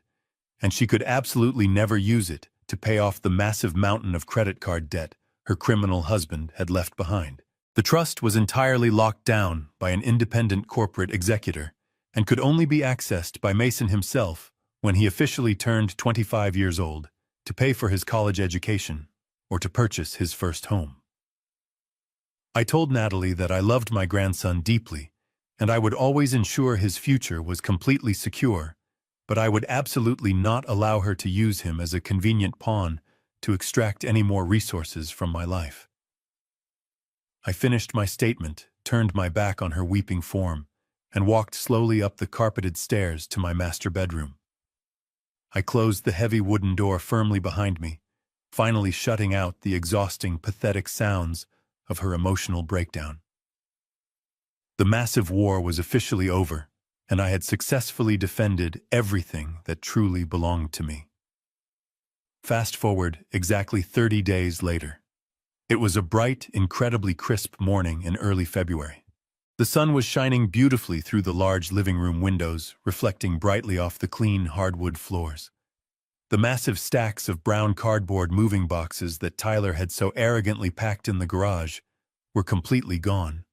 and she could absolutely never use it to pay off the massive mountain of credit card debt her criminal husband had left behind. The trust was entirely locked down by an independent corporate executor and could only be accessed by Mason himself when he officially turned 25 years old to pay for his college education or to purchase his first home. I told Natalie that I loved my grandson deeply and I would always ensure his future was completely secure, but I would absolutely not allow her to use him as a convenient pawn to extract any more resources from my life. I finished my statement, turned my back on her weeping form, and walked slowly up the carpeted stairs to my master bedroom. I closed the heavy wooden door firmly behind me, finally shutting out the exhausting, pathetic sounds of her emotional breakdown. The massive war was officially over, and I had successfully defended everything that truly belonged to me. Fast forward exactly 30 days later. It was a bright, incredibly crisp morning in early February. The sun was shining beautifully through the large living room windows, reflecting brightly off the clean hardwood floors. The massive stacks of brown cardboard moving boxes that Tyler had so arrogantly packed in the garage were completely gone.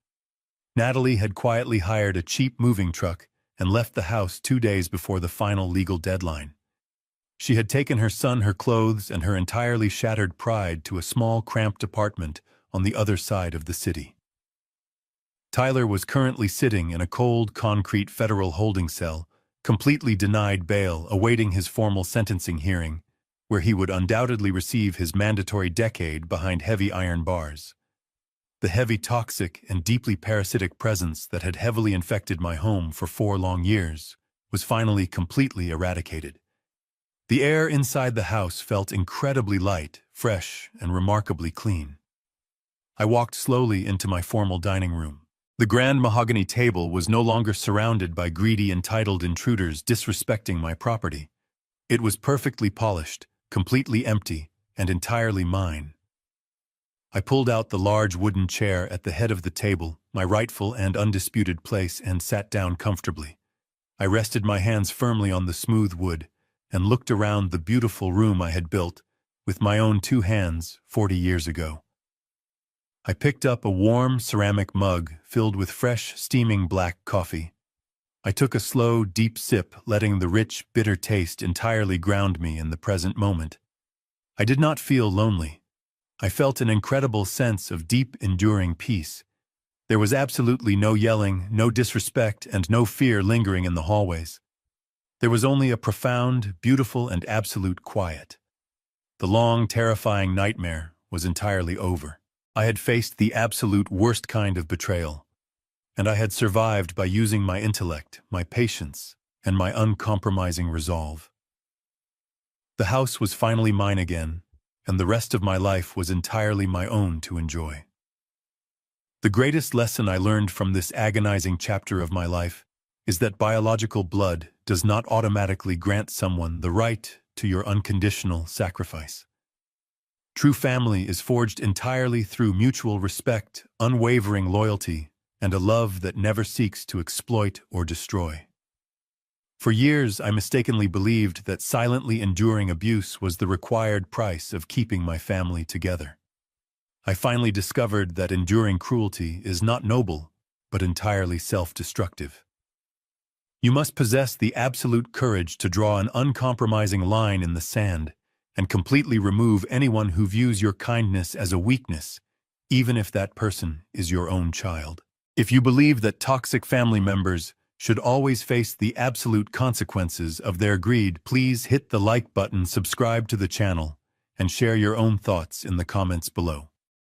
Natalie had quietly hired a cheap moving truck and left the house 2 days before the final legal deadline. She had taken her son, her clothes, and her entirely shattered pride to a small, cramped apartment on the other side of the city. Tyler was currently sitting in a cold, concrete federal holding cell, completely denied bail, awaiting his formal sentencing hearing, where he would undoubtedly receive his mandatory decade behind heavy iron bars. The heavy, toxic, and deeply parasitic presence that had heavily infected my home for 4 long years was finally completely eradicated. The air inside the house felt incredibly light, fresh, and remarkably clean. I walked slowly into my formal dining room. The grand mahogany table was no longer surrounded by greedy, entitled intruders disrespecting my property. It was perfectly polished, completely empty, and entirely mine. I pulled out the large wooden chair at the head of the table, my rightful and undisputed place, and sat down comfortably. I rested my hands firmly on the smooth wood and looked around the beautiful room I had built with my own 2 hands 40 years ago. I picked up a warm ceramic mug filled with fresh, steaming black coffee. I took a slow, deep sip, letting the rich, bitter taste entirely ground me in the present moment. I did not feel lonely. I felt an incredible sense of deep, enduring peace. There was absolutely no yelling, no disrespect, and no fear lingering in the hallways. There was only a profound, beautiful, and absolute quiet. The long, terrifying nightmare was entirely over. I had faced the absolute worst kind of betrayal, and I had survived by using my intellect, my patience, and my uncompromising resolve. The house was finally mine again, and the rest of my life was entirely my own to enjoy. The greatest lesson I learned from this agonizing chapter of my life is that biological blood does not automatically grant someone the right to your unconditional sacrifice. True family is forged entirely through mutual respect, unwavering loyalty, and a love that never seeks to exploit or destroy. For years, I mistakenly believed that silently enduring abuse was the required price of keeping my family together. I finally discovered that enduring cruelty is not noble, but entirely self-destructive. You must possess the absolute courage to draw an uncompromising line in the sand and completely remove anyone who views your kindness as a weakness, even if that person is your own child. If you believe that toxic family members should always face the absolute consequences of their greed, please hit the like button, subscribe to the channel, and share your own thoughts in the comments below.